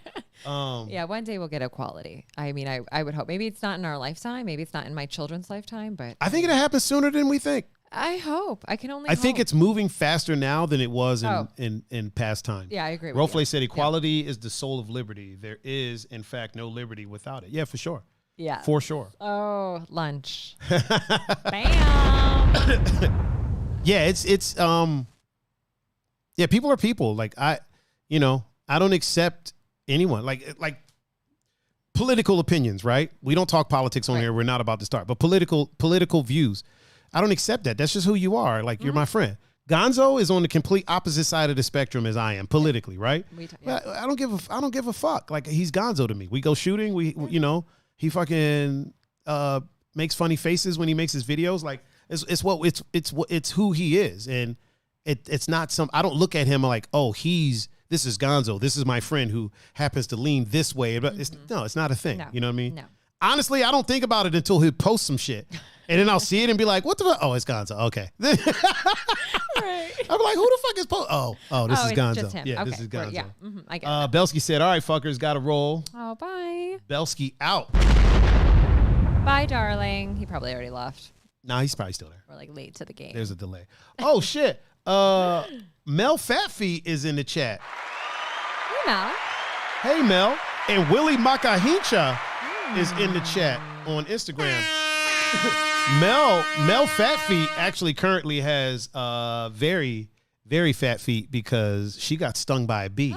Yeah, one day we'll get equality. I mean, I would hope. Maybe it's not in our lifetime. Maybe it's not in my children's lifetime. But I think it'll happen sooner than we think. I hope. I can only. I think hope. it's moving faster now than it was Oh. in past times. Yeah, I agree. With you. Rofle said equality is the soul of liberty. There is, in fact, no liberty without it. Yeah, for sure. Yeah. For sure. Oh, lunch. Bam. Yeah, it's yeah, people are people. Like I don't accept anyone. Like political opinions, right? We don't talk politics on Right. here. We're not about to start. But political views. I don't accept that. That's just who you are. Like you're my friend. Gonzo is on the complete opposite side of the spectrum as I am politically, right? Yeah. I don't give a fuck. Like he's Gonzo to me. We go shooting. He fucking makes funny faces when he makes his videos. Like it's who he is, and it's not some. I don't look at him like, oh, this is Gonzo. This is my friend who happens to lean this way. But it's not a thing. No. You know what I mean? No. Honestly, I don't think about it until he posts some shit. And then I'll see it and be like, what the fuck? Oh, it's Gonzo. Okay. Right. I'm like, who the fuck is Oh, this is it's Gonzo. just him. Yeah, Okay. this is Gonzo. Yeah. I get it. Belsky said, all right, fuckers, got to roll. Oh, bye. Belsky out. Bye, darling. He probably already left. Nah, he's probably still there. We're like late to the game. There's a delay. Oh, shit. Mel Fatfeet is in the chat. Hey, Mel. Hey, Mel. And Willie Makahincha is in the chat on Instagram. Mel Fatfeet actually currently has very, very fat feet because she got stung by a bee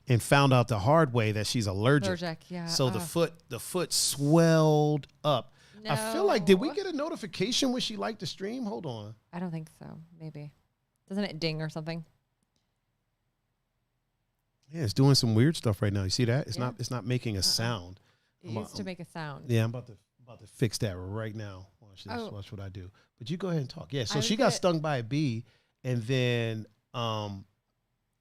and found out the hard way that she's allergic. Yeah. So the foot swelled up. I feel like, did we get a notification when she liked the stream? Hold on. I don't think so. Maybe. Doesn't it ding or something? Yeah, it's doing some weird stuff right now. You see that? It's not making a sound. It used to make a sound. Yeah, I'm about to fix that right now. Watch this. Oh. Watch what I do. But you go ahead and talk. Yeah. So I she was got gonna- stung by a bee, and then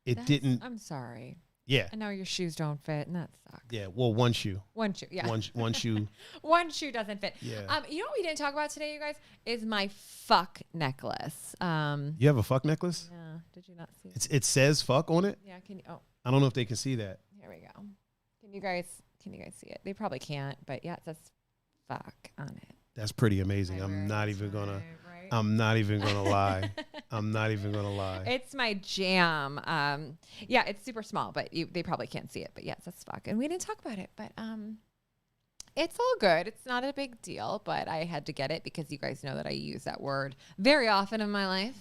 didn't. I'm sorry. Yeah. And now your shoes don't fit, and that sucks. Yeah. Well, one shoe. One shoe. Yeah. One shoe. One shoe doesn't fit. Yeah. You know what we didn't talk about today, you guys, is my fuck necklace. You have a fuck necklace? Yeah. Did you not see it? It says fuck on it. Yeah. Can you? Oh, I don't know if they can see that. here we go. Can you guys see it? They probably can't, but yeah, it says fuck on it. That's pretty amazing. I I'm very not much even gonna. right, right? I'm not even gonna lie. I'm not even gonna lie. It's my jam. Yeah, it's super small, but they probably can't see it. But yes, that's fuck. And we didn't talk about it, but it's all good. It's not a big deal, but I had to get it because you guys know that I use that word very often in my life.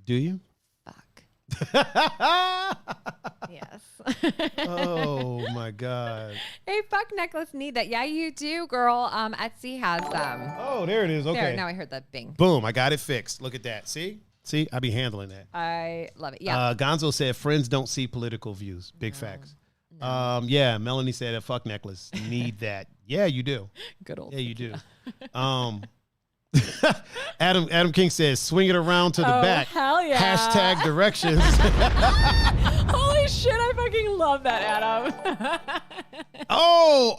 Do you? Fuck. Yes. Oh my God. Hey, fuck necklace, need that. Yeah, you do, girl. Etsy has Oh, there it is. Okay. There, now I heard that bing. Boom. I got it fixed. Look at that. See, I be handling that. I love it. Yeah. Gonzo said friends don't see political views. Big facts. Yeah, Melanie said a fuck necklace. Need that. Yeah, you do. Good old. Yeah, you do. Adam King says swing it around to the back. Hell yeah. Hashtag directions. Holy shit, I fucking love that, Adam. Oh,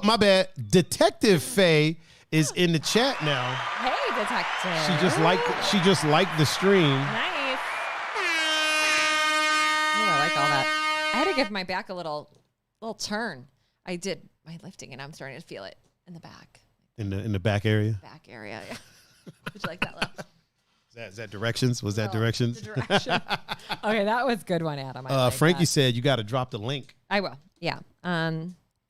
my bad. Detective Faye is in the chat now. Hey, detective. She just liked the stream. Nice. Oh, I like all that. I had to give my back a little turn. I did my lifting, and I'm starting to feel it in the back. In the back area. Back area. Yeah. Would you like that lift? Is that directions? Was that Oh, directions? the direction. Okay, that was a good one, Adam. I like Frankie that. said you got to drop the link. I will. Yeah.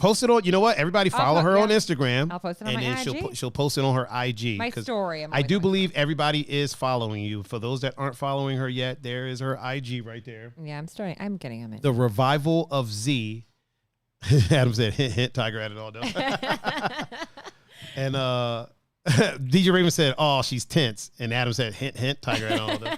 Post it on. You know what? Everybody follow her on Instagram. I'll post it on and my then IG. she'll post it on her IG. My story. I do believe everybody is following you. For those that aren't following her yet, there is her IG right there. Yeah, I'm getting him in. The Revival of Z. Adam said, hint, hint, Tiger at it all though. And DJ Raven said, oh, she's tense. And Adam said, hint, hint, Tiger at it all though.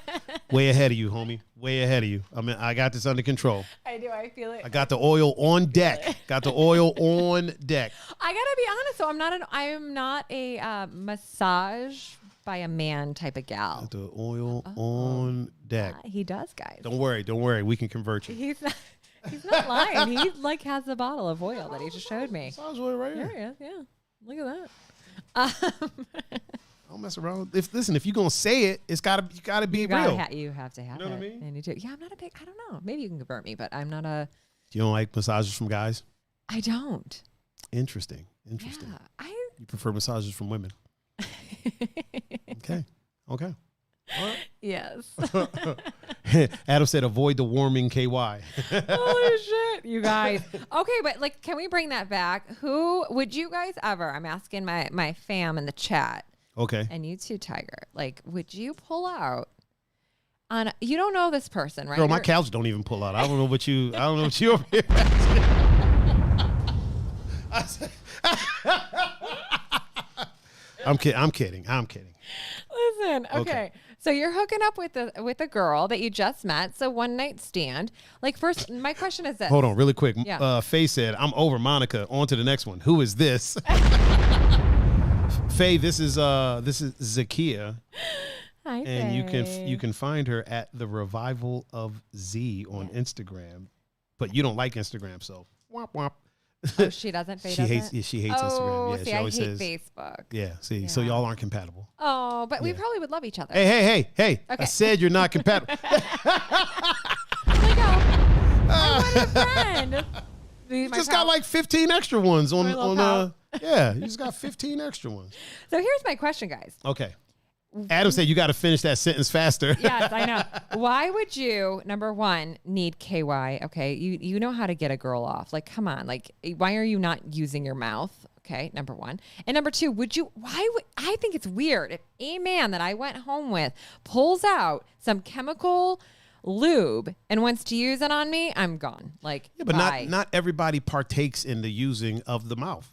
Way ahead of you, homie. Way ahead of you. I mean, I got this under control. I do. I feel it. I got the oil on deck. Got the oil on deck. I gotta be honest. So I am not a massage by a man type of gal. Got the oil on deck. He does, guys. Don't worry. We can convert you. He's not lying. He like has a bottle of oil that he just showed me. Massage oil right here. There he is. Yeah. Look at that. Don't mess around. If you're gonna say it, you gotta be real. You have to have it. You know what I mean? And you do. Yeah, I'm not a big. I don't know. Maybe you can convert me, but I'm not a. You don't like massages from guys? I don't. Interesting. Yeah, You prefer massages from women? Okay. All right. Yes. Adam said, avoid the warming KY. Holy shit, you guys. Okay, but like, can we bring that back? Who would you guys ever? I'm asking my fam in the chat. Okay. And you too, Tiger. Like, would you pull out on? You don't know this person, right? Girl, my couch don't even pull out. I don't know what you over here. I'm kidding. Listen, okay. So you're hooking up with a girl that you just met. So one night stand. Like, first, my question is this. Hold on, really quick. Yeah. Faye said, "I'm over Monica. On to the next one. Who is this?" Faye, this is Zakia. Hi, and Faye. you can find her at the Revival of Z on Instagram, but you don't like Instagram, so womp womp. Oh, she doesn't. Faye She hates Instagram. Instagram. Yeah, see, she always I hate says Facebook. Yeah, see, so y'all aren't compatible. Oh, but we probably would love each other. Hey! Okay. I said you're not compatible. I want a friend. You just got like 15 extra ones on yeah, you just got 15 extra ones. So here's my question, guys. Okay. Adam said you got to finish that sentence faster. Yes, I know. Why would you, number one, need KY? Okay, you know how to get a girl off. Like, come on. Like, why are you not using your mouth? Okay, number one. And number two, I think it's weird if a man that I went home with pulls out some chemical lube and wants to use it on me, I'm gone. Like, yeah, but bye. not everybody partakes in the using of the mouth.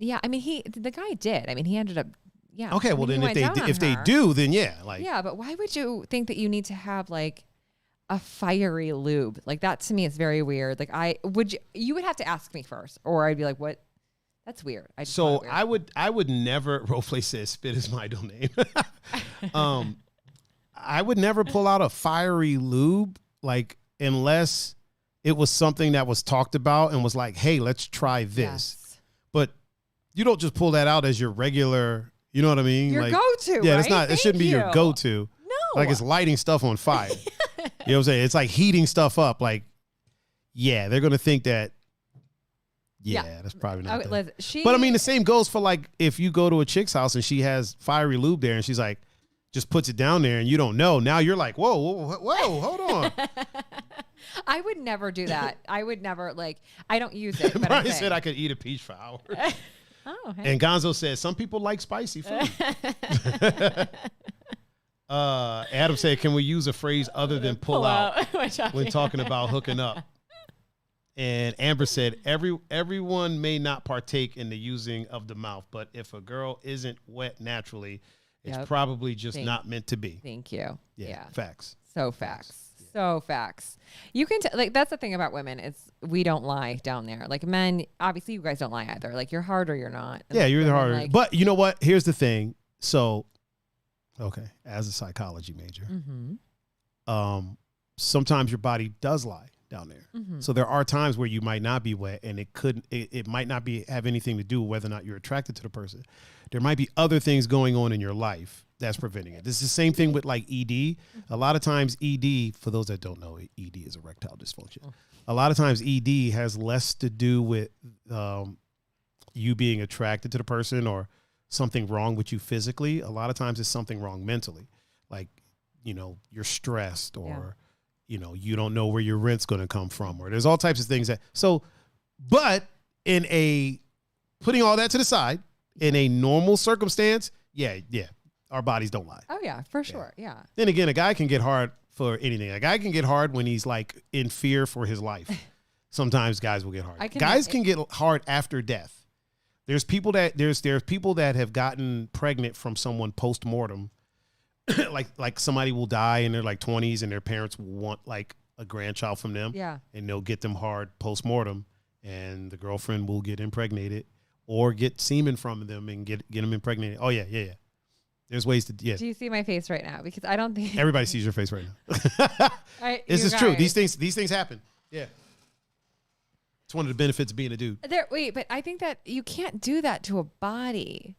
Yeah, I mean, the guy did. I mean, he ended up. Yeah. Okay, well then if they do, then yeah, like yeah, but why would you think that you need to have like a fiery lube? Like, that to me is very weird. Like, you would have to ask me first, or I'd be like, what? That's weird. I would never. Roleplay says spit is my domain. I would never pull out a fiery lube, like, unless it was something that was talked about and was like, hey, let's try this. Yes. But you don't just pull that out as your regular. You know what I mean? Your like, go-to, yeah, right? it's not. It shouldn't be your go-to. No, like it's lighting stuff on fire. You know what I'm saying? It's like heating stuff up. Like, yeah, they're gonna think that. Yeah, that's probably not. Liz, but I mean, the same goes for like if you go to a chick's house and she has fiery lube there and she's like, just puts it down there and you don't know. Now you're like, whoa, hold on. I would never do that. I would never I don't use it. But Brian said I could eat a peach for hours. Oh, hey. And Gonzo says some people like spicy food. Adam said, can we use a phrase other than pull out when talking about hooking up? And Amber said, everyone may not partake in the using of the mouth, but if a girl isn't wet naturally, it's probably just not meant to be. Thank you. Yeah. Facts. So facts. So facts. You can that's the thing about women is we don't lie down there. Like, men, obviously you guys don't lie either. Like, you're hard or you're not. And yeah, you're the harder. But you know what? Here's the thing. So, okay, as a psychology major, sometimes your body does lie down there. So there are times where you might not be wet, and it might not have anything to do with whether or not you're attracted to the person. There might be other things going on in your life that's preventing it. This is the same thing with like ED. A lot of times ED, for those that don't know, ED is erectile dysfunction. A lot of times ED has less to do with you being attracted to the person or something wrong with you physically. A lot of times it's something wrong mentally. Like, you're stressed or, you don't know where your rent's going to come from, or there's all types of things so But putting all that to the side, in a normal circumstance, yeah, our bodies don't lie. Oh yeah, for sure. Yeah. Then again, a guy can get hard for anything. A guy can get hard when he's like in fear for his life. Sometimes guys will get hard. Guys can get hard after death. There's people that have gotten pregnant from someone post-mortem. like somebody will die in their like 20s and their parents want like a grandchild from them. Yeah. And they'll get them hard post-mortem and the girlfriend will get impregnated or get semen from them and get them impregnated. Oh yeah. There's ways to, yeah. Do you see my face right now? Because I don't think everybody sees your face right now. This is true. These things happen. Yeah. It's one of the benefits of being a dude. Wait, but I think that you can't do that to a body.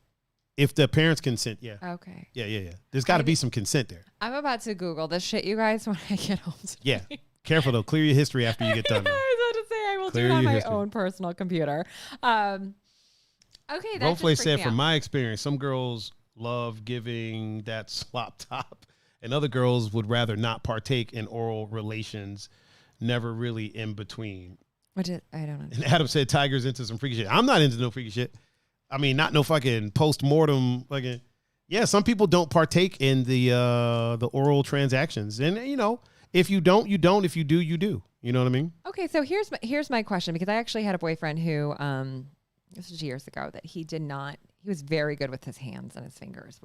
If the parents consent, yeah. Okay. Yeah. There's got to be some consent there. I'm about to Google this shit, you guys, when I get home today. Yeah. Careful, though. Clear your history after you get done. I was about to say, I will do it on my own personal computer. Okay, that Roleplay just said, from my experience, some girls love giving that slop top, and other girls would rather not partake in oral relations, never really in between. I don't know. And Adam said Tiger's into some freaky shit. I'm not into no freaky shit. I mean, not no fucking post-mortem fucking. Yeah, some people don't partake in the oral transactions. And, you know, if you don't, you don't. If you do, you do. You know what I mean? Okay, so here's my question, because I actually had a boyfriend who, this was years ago, that he was very good with his hands and his fingers,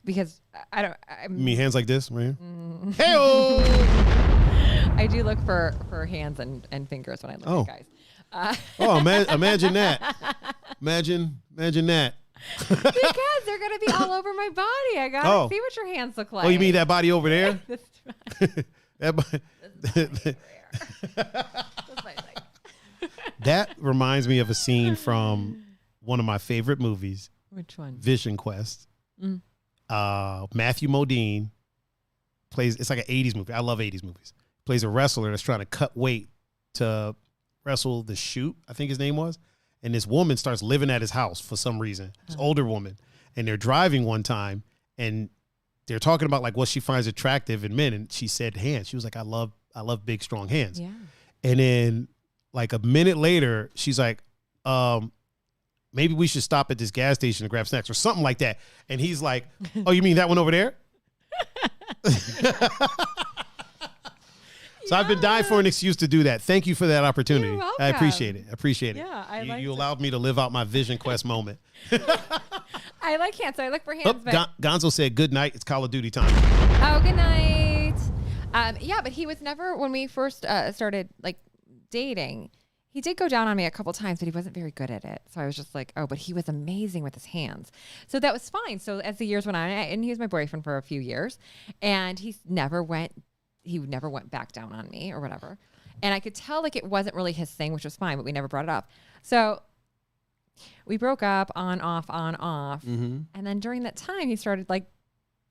because I mean hands like this, right? Hey-o! I do look for hands and fingers when I look at guys. Imagine that. Imagine that. Because they're going to be all over my body. I got to see what your hands look like. Oh, you mean that body over there? That body. That reminds me of a scene from one of my favorite movies. Which one? Vision Quest. Matthew Modine plays, it's like an 80s movie. I love 80s movies. Plays a wrestler that's trying to cut weight to wrestle the Shoot, I think his name was. And this woman starts living at his house for some reason. This older woman. And they're driving one time and they're talking about like what she finds attractive in men. And she said hands. She was like, I love big, strong hands. Yeah. And then like a minute later, she's like, maybe we should stop at this gas station to grab snacks or something like that. And he's like, oh, you mean that one over there? So I've been dying for an excuse to do that. Thank you for that opportunity. You're welcome. I appreciate it. Yeah, you allowed me to live out my Vision Quest moment. I like hands, so I look for hands. Gonzo said, good night. It's Call of Duty time. Oh, good night. Yeah, but he was never, when we first started like dating, he did go down on me a couple times, but he wasn't very good at it. So I was just like, oh, but he was amazing with his hands. So that was fine. So as the years went on, and he was my boyfriend for a few years, and he never went back down on me or whatever. And I could tell like it wasn't really his thing, which was fine, but we never brought it up. So we broke up on, off. Mm-hmm. And then during that time, he started like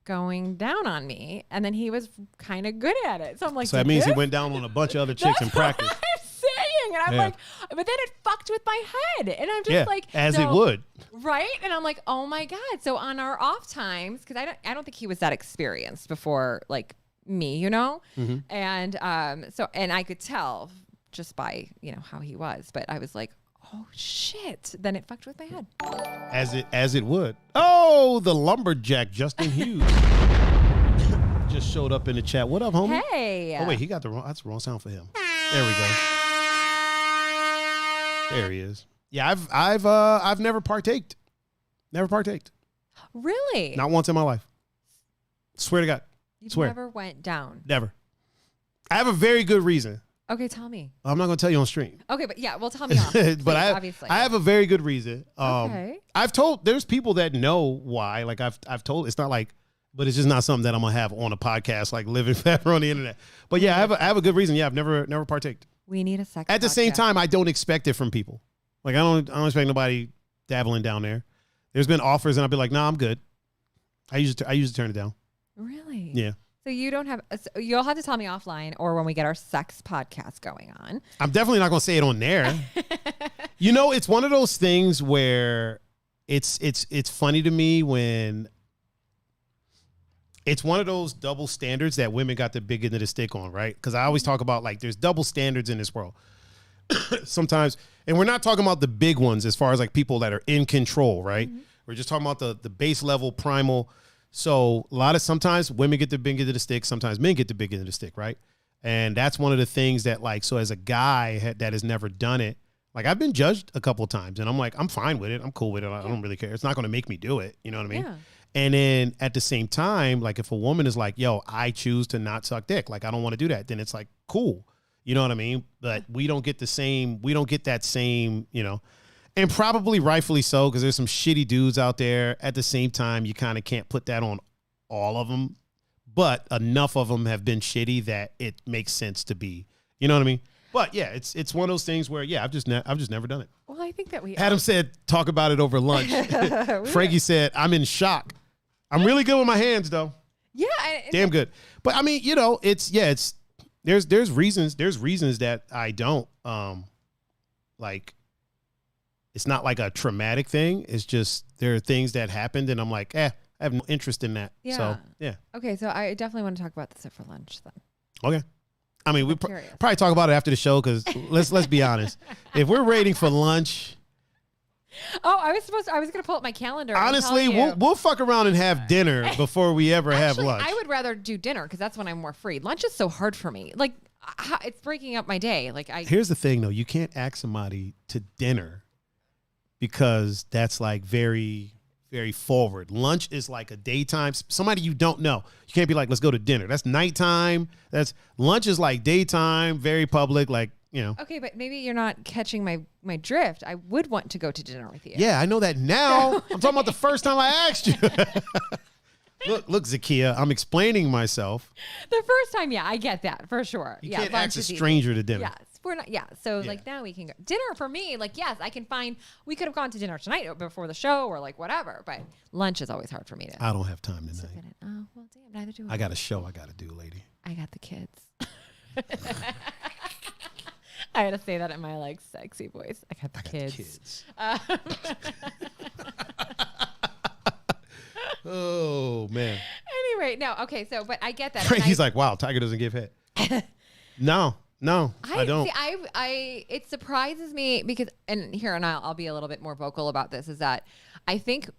going down on me. And then he was kind of good at it. So I'm like, so that means he went down on a bunch of other chicks in practice. What I'm saying. And I'm like, but then it fucked with my head. And I'm just like, as it would. Right. And I'm like, oh my God. So on our off times, because I don't think he was that experienced before like me, you know? Mm-hmm. And and I could tell just by, you know, how he was, but I was like, oh shit. Then it fucked with my head. As it would. Oh, the lumberjack Justin Hughes just showed up in the chat. What up, homie? Hey. Oh wait, that's the wrong sound for him. There we go. There he is. Yeah, I've never partaked. Never partaked. Really? Not once in my life. Swear to God. You've never went down? Never. I have a very good reason. Okay, tell me. I'm not going to tell you on stream. Okay, but yeah, well, tell me off. Please, but obviously. I have a very good reason. Okay. I've told, there's people that know why. Like I've told, it's not like, but it's just not something that I'm going to have on a podcast, like living forever on the internet. But yeah, I have a good reason. Yeah, I've never partaked. We need a sex At the same time, I don't expect it from people. Like I don't expect nobody dabbling down there. There's been offers and I'll be like, nah, I'm good. I usually turn it down. Really? Yeah. So you don't have, you'll have to tell me offline or when we get our sex podcast going on. I'm definitely not going to say it on there. You know, it's one of those things where it's funny to me when it's one of those double standards that women got the big end of the stick on, right? Because I always talk about like there's double standards in this world. Sometimes And we're not talking about the big ones as far as like people that are in control, right? We're just talking about the base level primal. So sometimes women get the big end of the stick. Sometimes men get the big end of the stick, right? And that's one of the things that like, so as a guy that has never done it, like I've been judged a couple of times and I'm like, I'm fine with it. I'm cool with it. I don't really care. It's not going to make me do it. You know what I mean? Yeah. And then at the same time, like if a woman is like, yo, I choose to not suck dick, like I don't want to do that, then it's like, cool. You know what I mean? But we don't get that same, you know, and probably rightfully so, because there's some shitty dudes out there. At the same time, you kind of can't put that on all of them, but enough of them have been shitty that it makes sense to be, you know what I mean? But yeah, it's one of those things where, yeah, I've just never done it. Well, I think that we Adam said, talk about it over lunch. Frankie said, I'm in shock. I'm really good with my hands though. Yeah. Damn good. But I mean, you know, there's reasons that I don't, like, it's not like a traumatic thing. It's just, there are things that happened and I'm like, I have no interest in that. Yeah. So yeah. Okay. So I definitely want to talk about this for lunch then. Okay. I mean, we curious. probably talk about it after the show because let's be honest. If we're rating for lunch, oh, I was gonna pull up my calendar. honestly, we'll fuck around and have dinner before we ever have lunch. I would rather do dinner because that's when I'm more free. Lunch is so hard for me. Like it's breaking up my day. Like Here's the thing though, you can't ask somebody to dinner because that's like very, very forward. Lunch is like a daytime. Somebody you don't know. You can't be like, let's go to dinner. That's nighttime. Lunch is like daytime, very public, like, you know. Okay, but maybe you're not catching my drift. I would want to go to dinner with you. Yeah, I know that now. I'm talking about the first time I asked you. Look, Zakia, I'm explaining myself. The first time, yeah, I get that for sure. You yeah, can't lunch ask a is easy. stranger to dinner. Yes, we're not. Yeah, so like now we can go dinner for me. Like yes, I can find. We could have gone to dinner tonight before the show or like whatever. But lunch is always hard for me to. I don't have time tonight. Oh well, damn. Neither do I. I got a show I got to do, lady. I got the kids. I had to say that in my like sexy voice. I got the kids. Oh man. Anyway, no, okay, so but I get that. Frankie's like, wow, Tiger doesn't give head. No, I don't. See, it surprises me because, and here, and I'll be a little bit more vocal about this, is that I think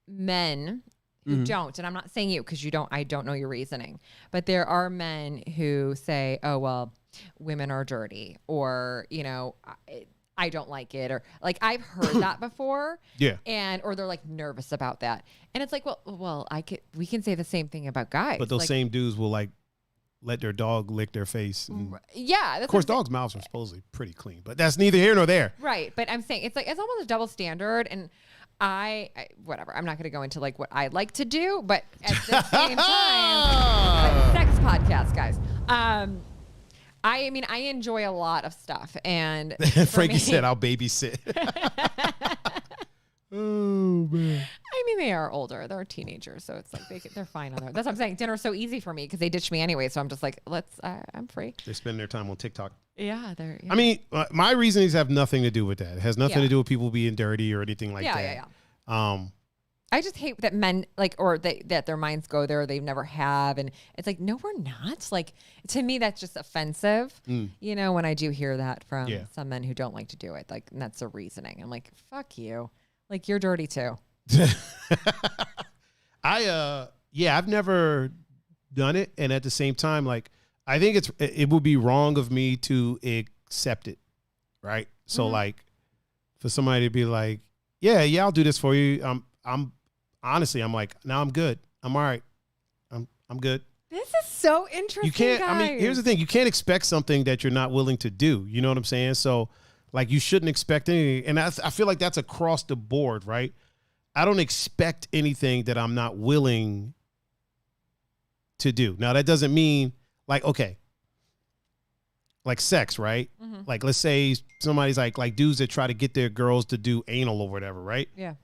men who don't, and I'm not saying you because I don't know your reasoning, but there are men who say, oh, well, women are dirty, or, you know, I don't like it, or like I've heard that before. Yeah. Or they're like nervous about that. And it's like, well, we can say the same thing about guys. But those like, same dudes will like let their dog lick their face. Yeah. Of course, dogs' mouths are supposedly pretty clean, but that's neither here nor there. Right. But I'm saying it's almost a double standard. And I whatever, I'm not going to go into like what I like to do, but at the same time, sex podcast, guys. I mean, I enjoy a lot of stuff, and Frankie said, "I'll babysit." Oh man! I mean, they are older; they're teenagers, so it's like they're fine on there. That's what I'm saying. Dinner's so easy for me because they ditched me anyway, so I'm just like, I'm free. They spend their time on TikTok. Yeah, they're. Yeah. I mean, my reasonings have nothing to do with that. It has nothing to do with people being dirty or anything like that. Yeah. I just hate that men that their minds go there, they've never have. And it's like, no, we're not. Like, to me, that's just offensive. You know, when I do hear that from some men who don't like to do it, like, and that's the reasoning. I'm like, fuck you. Like, you're dirty too. I've never done it. And at the same time, like, I think it would be wrong of me to accept it. Right. So like for somebody to be like, yeah, I'll do this for you. I'm honestly, I'm like, no, I'm good. I'm all right. I'm good. This is so interesting. You can't, guys. I mean, here's the thing. You can't expect something that you're not willing to do. You know what I'm saying? So like you shouldn't expect anything. And I feel like that's across the board, right? I don't expect anything that I'm not willing to do. Now that doesn't mean like, okay, like sex, right? Like let's say somebody's like dudes that try to get their girls to do anal or whatever, right? Yeah.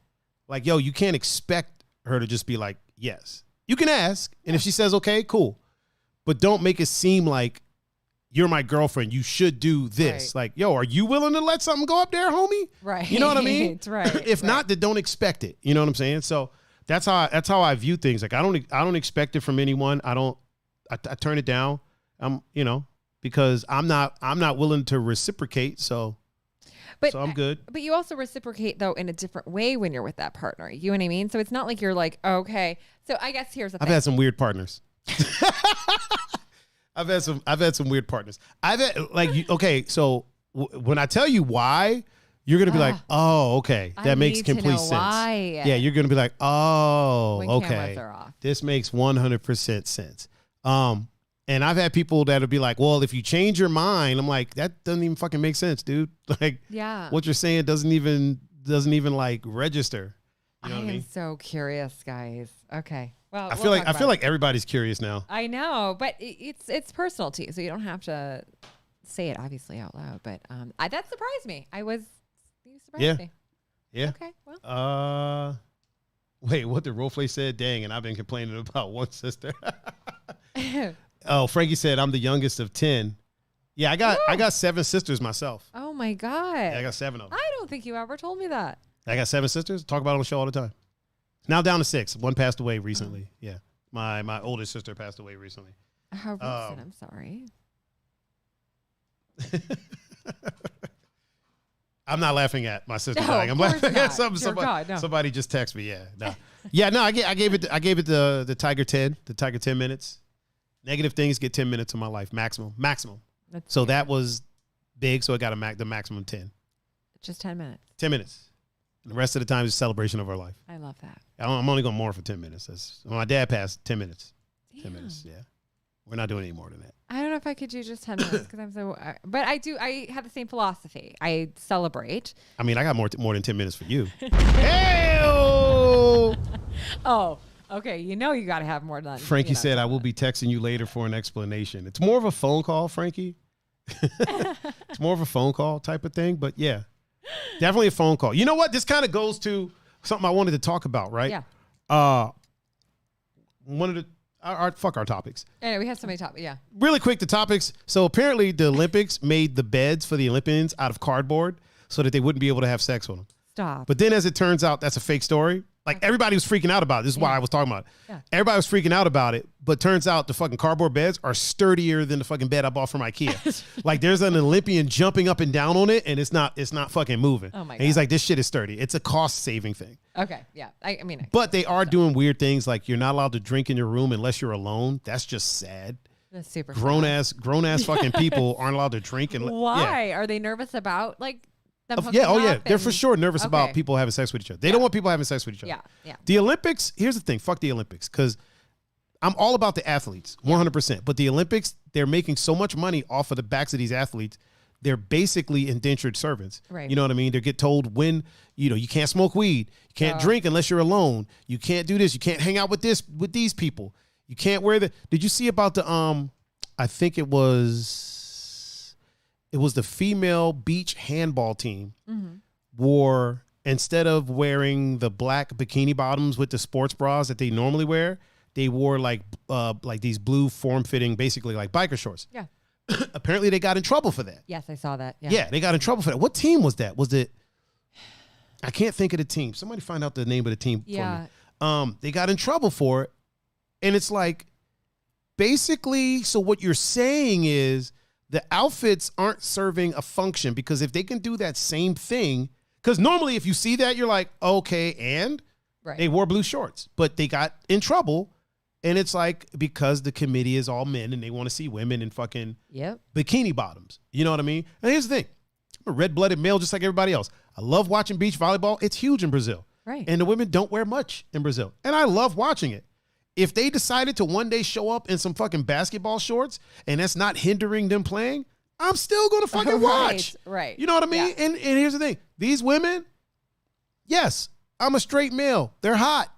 Like, yo, you can't expect her to just be like, yes. You can ask, and if she says okay, cool. But don't make it seem like you're my girlfriend. You should do this. Right. Like, yo, are you willing to let something go up there, homie? Right. You know what I mean? Right. If not, then don't expect it. You know what I'm saying? So that's how I view things. Like I don't expect it from anyone. I turn it down. You know, because I'm not willing to reciprocate. So But, So I'm good. But you also reciprocate though in a different way when you're with that partner. You know what I mean? So it's not like you're like, okay. So I guess here's the thing. I've had some weird partners. I've had some weird partners. Okay, so when I tell you why, you're gonna be like, oh, okay, that makes complete sense. Why. Yeah, you're gonna be like, oh, when okay, cameras are off. This makes 100% sense. And I've had people that'll be like, well, if you change your mind, I'm like, that doesn't even fucking make sense, dude. Like, what you're saying doesn't even like register. You know what I mean? am so curious, guys. Okay. Well, I feel like everybody's curious now. I know, but it's personal to you, so you don't have to say it obviously out loud. But that surprised me. You surprised me. Yeah. Okay. Well. Wait, what the roleplay said? Dang, and I've been complaining about one sister. Oh, Frankie said I'm the youngest of 10. Yeah, I got 7 sisters myself. Oh my God. Yeah, I got 7 of them. I don't think you ever told me that. I got 7 sisters. Talk about it on the show all the time. Now down to 6. One passed away recently. Yeah. My oldest sister passed away recently. How recent? I'm sorry. I'm not laughing at my sister dying. I'm laughing at somebody just text me. Yeah, no. I gave it the Tiger 10. The Tiger 10 minutes. Negative things get 10 minutes of my life maximum. So that was big. So I got the maximum 10. Just 10 minutes. 10 minutes. And the rest of the time is a celebration of our life. I love that. I'm only going more for 10 minutes. When my dad passed, 10 minutes. Damn. 10 minutes. Yeah. We're not doing any more than that. I don't know if I could do just 10 minutes because I'm so, but I have the same philosophy. I celebrate. I mean, I got more than 10 minutes for you. Hey-o! Oh, okay. You know, you got to have more than Frankie said, I will be texting you later for an explanation. It's more of a phone call, Frankie. It's more of a phone call type of thing, but yeah, definitely a phone call. You know what? This kind of goes to something I wanted to talk about, right? Yeah. One of the, fuck our topics. Anyway, we have so many topics. Yeah. Really quick, the topics. So apparently the Olympics made the beds for the Olympians out of cardboard so that they wouldn't be able to have sex with them. Stop. But then as it turns out, that's a fake story. Like everybody was freaking out about it. This is why I was talking about it. Yeah. Everybody was freaking out about it, but turns out the fucking cardboard beds are sturdier than the fucking bed I bought from IKEA. Like there's an Olympian jumping up and down on it and it's not fucking moving. Oh my God. And he's like, this shit is sturdy. It's a cost saving thing. Okay. Yeah. I mean, but they are doing weird things like you're not allowed to drink in your room unless you're alone. That's just sad. That's super grown ass fucking people aren't allowed to drink. Why? Yeah. Are they nervous about like they're for sure nervous about people having sex with each other. They don't want people having sex with each other. Yeah. The Olympics, here's the thing, fuck the Olympics, because I'm all about the athletes, 100%. But the Olympics, they're making so much money off of the backs of these athletes. They're basically indentured servants. Right. You know what I mean? They get told when, you can't smoke weed, you can't drink unless you're alone, you can't do this, you can't hang out with these people, you can't wear did you see about the I think it was the female beach handball team wore, instead of wearing the black bikini bottoms with the sports bras that they normally wear, they wore like these blue form-fitting, basically like biker shorts. Yeah. Apparently they got in trouble for that. Yes, I saw that. Yeah, they got in trouble for that. What team was that? Was it? I can't think of the team. Somebody find out the name of the team for me. They got in trouble for it. And it's like, basically, so what you're saying is, the outfits aren't serving a function, because if they can do that same thing, because normally if you see that, you're like, okay, and they wore blue shorts, but they got in trouble. And it's like, because the committee is all men and they want to see women in fucking bikini bottoms. You know what I mean? And here's the thing. I'm a red-blooded male just like everybody else. I love watching beach volleyball. It's huge in Brazil. Right. And the women don't wear much in Brazil. And I love watching it. If they decided to one day show up in some fucking basketball shorts and that's not hindering them playing, I'm still going to fucking watch. Right. You know what I mean? Yeah. And here's the thing. These women, yes, I'm a straight male. They're hot.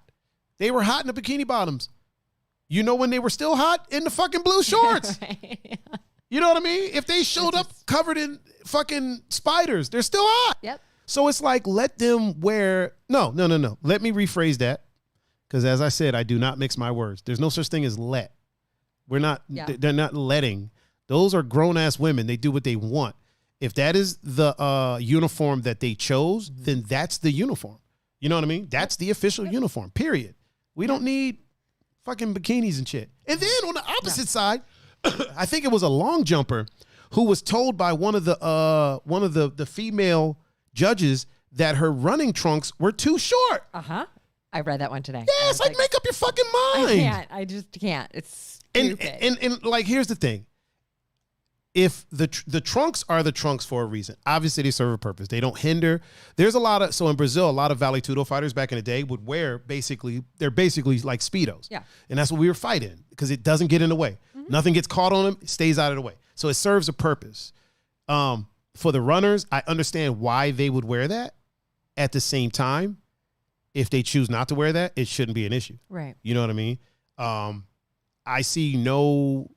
They were hot in the bikini bottoms. You know when they were still hot? In the fucking blue shorts. Right. You know what I mean? If they showed up covered in fucking spiders, they're still hot. Yep. So it's like, let them wear, no. Let me rephrase that. Because as I said, I do not mix my words. There's no such thing as let. We're not, they're not letting. Those are grown-ass women. They do what they want. If that is the uniform that they chose, then that's the uniform. You know what I mean? That's the official uniform, period. We don't need fucking bikinis and shit. And then on the opposite side, I think it was a long jumper who was told by one of the female judges that her running trunks were too short. I read that one today. Yeah, it's like make up your fucking mind. I can't. I just can't. It's stupid. And like, here's the thing. If the trunks are the trunks for a reason, obviously they serve a purpose. They don't hinder. There's a lot of, so in Brazil, a lot of Vale Tudo fighters back in the day would wear they're basically like Speedos. Yeah. And that's what we were fighting because it doesn't get in the way. Nothing gets caught on them. It stays out of the way. So it serves a purpose. For the runners, I understand why they would wear that. At the same time, if they choose not to wear that, it shouldn't be an issue. Right. You know what I mean? I see no,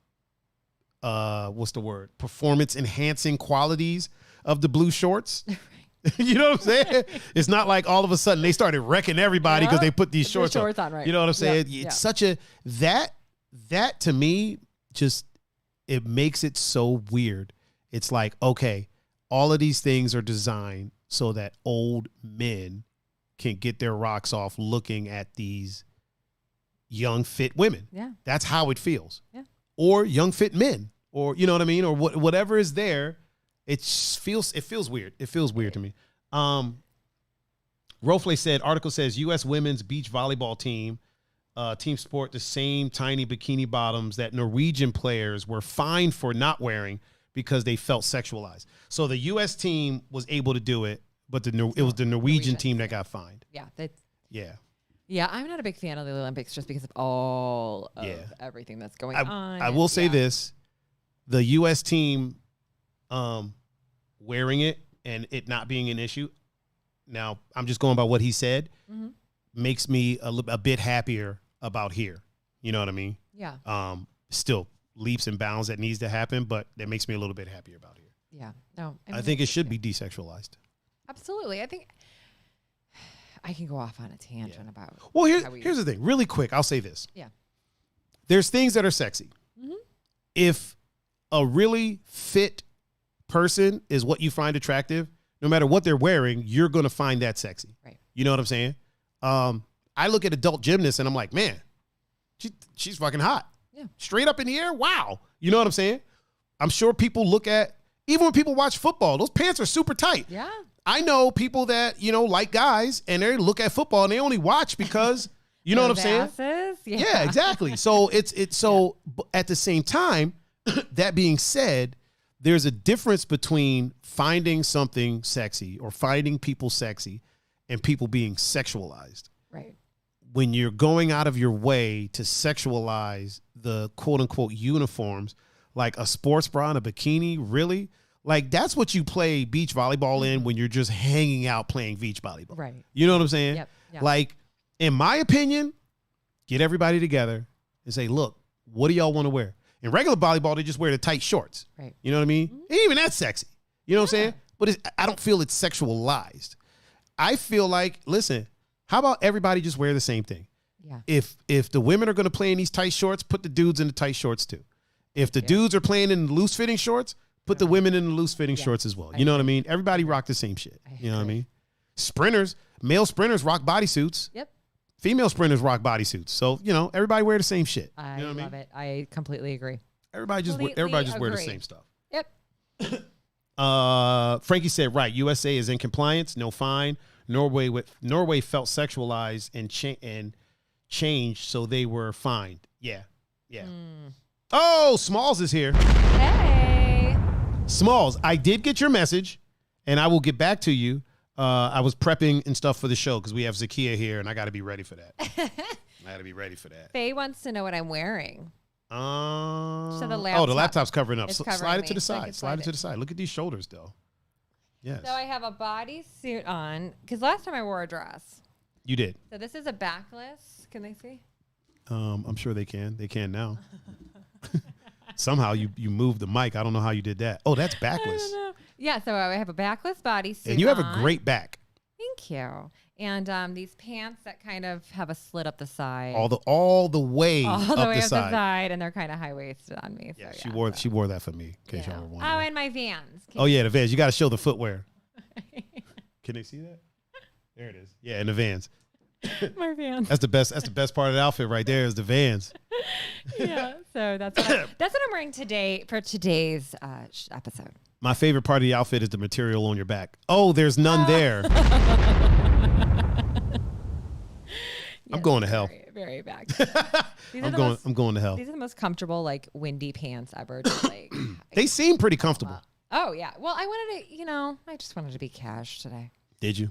what's the word? Performance enhancing qualities of the blue shorts. You know what I'm saying? It's not like all of a sudden they started wrecking everybody because they put these shorts on. Right. You know what I'm saying? Yep. It's such a, that to me, just, it makes it so weird. It's like, okay, all of these things are designed so that old men can get their rocks off looking at these young, fit women. Yeah. That's how it feels. Yeah. Or young, fit men, or, you know what I mean? Or whatever is there. It feels weird. It feels weird to me. Rofle said, article says U.S. women's beach volleyball team sport the same tiny bikini bottoms that Norwegian players were fined for not wearing because they felt sexualized. So the U.S. team was able to do it, but it was the Norwegian team that got fined. Yeah. Yeah, I'm not a big fan of the Olympics just because of all of everything that's going on. I will say this. The U.S. team wearing it and it not being an issue, now I'm just going by what he said, makes me a bit happier about here. You know what I mean? Yeah. Still leaps and bounds that needs to happen, but that makes me a little bit happier about here. Yeah. No. I think it should be desexualized. Absolutely. I think I can go off on a tangent about. Well, here's the thing. Really quick, I'll say this. Yeah. There's things that are sexy. If a really fit person is what you find attractive, no matter what they're wearing, you're going to find that sexy. Right. You know what I'm saying? I look at adult gymnasts and I'm like, man, she's fucking hot. Yeah. Straight up in the air. Wow. You know what I'm saying? I'm sure people look at, even when people watch football, those pants are super tight. Yeah. I know people that, like guys and they look at football and they only watch because, you know what I'm saying? Asses? Yeah, exactly. So at the same time, that being said, there's a difference between finding something sexy or finding people sexy and people being sexualized. Right. When you're going out of your way to sexualize the quote unquote uniforms, like a sports bra and a bikini, really? Like that's what you play beach volleyball in when you're just hanging out playing beach volleyball. Right. You know what I'm saying? Yep. Yeah. Like, in my opinion, get everybody together and say, look, what do y'all want to wear? In regular volleyball, they just wear the tight shorts. Right. You know what I mean? Ain't even that sexy. You know what I'm saying? But I don't feel it's sexualized. I feel like, listen, how about everybody just wear the same thing? Yeah. If the women are going to play in these tight shorts, put the dudes in the tight shorts too. If the dudes are playing in the loose fitting shorts, put the women in the loose fitting shorts as well. You know what I mean? Everybody rock the same shit. You know what I mean? Male sprinters rock bodysuits. Yep. Female sprinters rock bodysuits. So, everybody wear the same shit. I you know what love it. I completely agree. Everybody just wear the same stuff. Yep. Frankie said, right, USA is in compliance, no fine. Norway felt sexualized and changed, so they were fined. Yeah. Oh, Smalls is here. Hey. Smalls, I did get your message, and I will get back to you. I was prepping and stuff for the show because we have Zakia here, and I got to be ready for that. Faye wants to know what I'm wearing. So the laptop, the laptop's covering up. covering Slide it me, to the so I side. can Slide it to the side. Look at these shoulders, though. Yes. So I have a bodysuit on because last time I wore a dress. You did. So this is a backless. Can they see? I'm sure they can. They can now. Somehow you moved the mic. I don't know how you did that. Oh, that's backless. I don't know. Yeah, so I have a backless bodysuit. And you have a great back. Thank you. And these pants that kind of have a slit up the side. All the way up the the side. And they're kind of high waisted on me. Yeah, So she wore that for me. In case y'all were wondering. Oh, and my Vans. The Vans. You got to show the footwear. Can they see that? There it is. Yeah, in the Vans. My Vans. That's the best. That's the best part of the outfit right there is the Vans. Yeah. So that's what I'm wearing today for today's episode. My favorite part of the outfit is the material on your back. Oh, there's none there. I'm going to hell. Very back. I'm going to hell. These are the most comfortable, like windy pants ever. Just, like, They seem pretty comfortable. Oh yeah. Well, I wanted to, I just wanted to be cash today. Did you?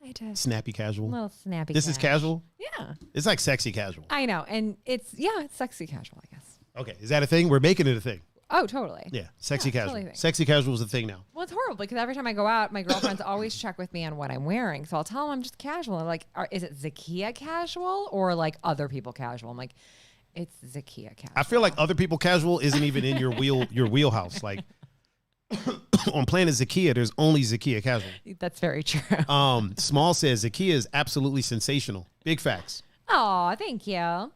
I did. Snappy casual. A little snappy. This is casual? Yeah. It's like sexy casual. I know. And it's sexy casual, I guess. Okay. Is that a thing? We're making it a thing. Oh, totally. Yeah. Sexy casual. Totally. Sexy casual is a thing now. Well, it's horrible because every time I go out, my girlfriends always check with me on what I'm wearing. So I'll tell them I'm just casual. I'm like, is it Zakia casual or like other people casual? I'm like, it's Zakia casual. I feel like other people casual isn't even in your wheelhouse. Like on Planet Zekia, there's only Zakia casual. That's very true. Small says Zakia is absolutely sensational. Big facts. Oh, thank you. And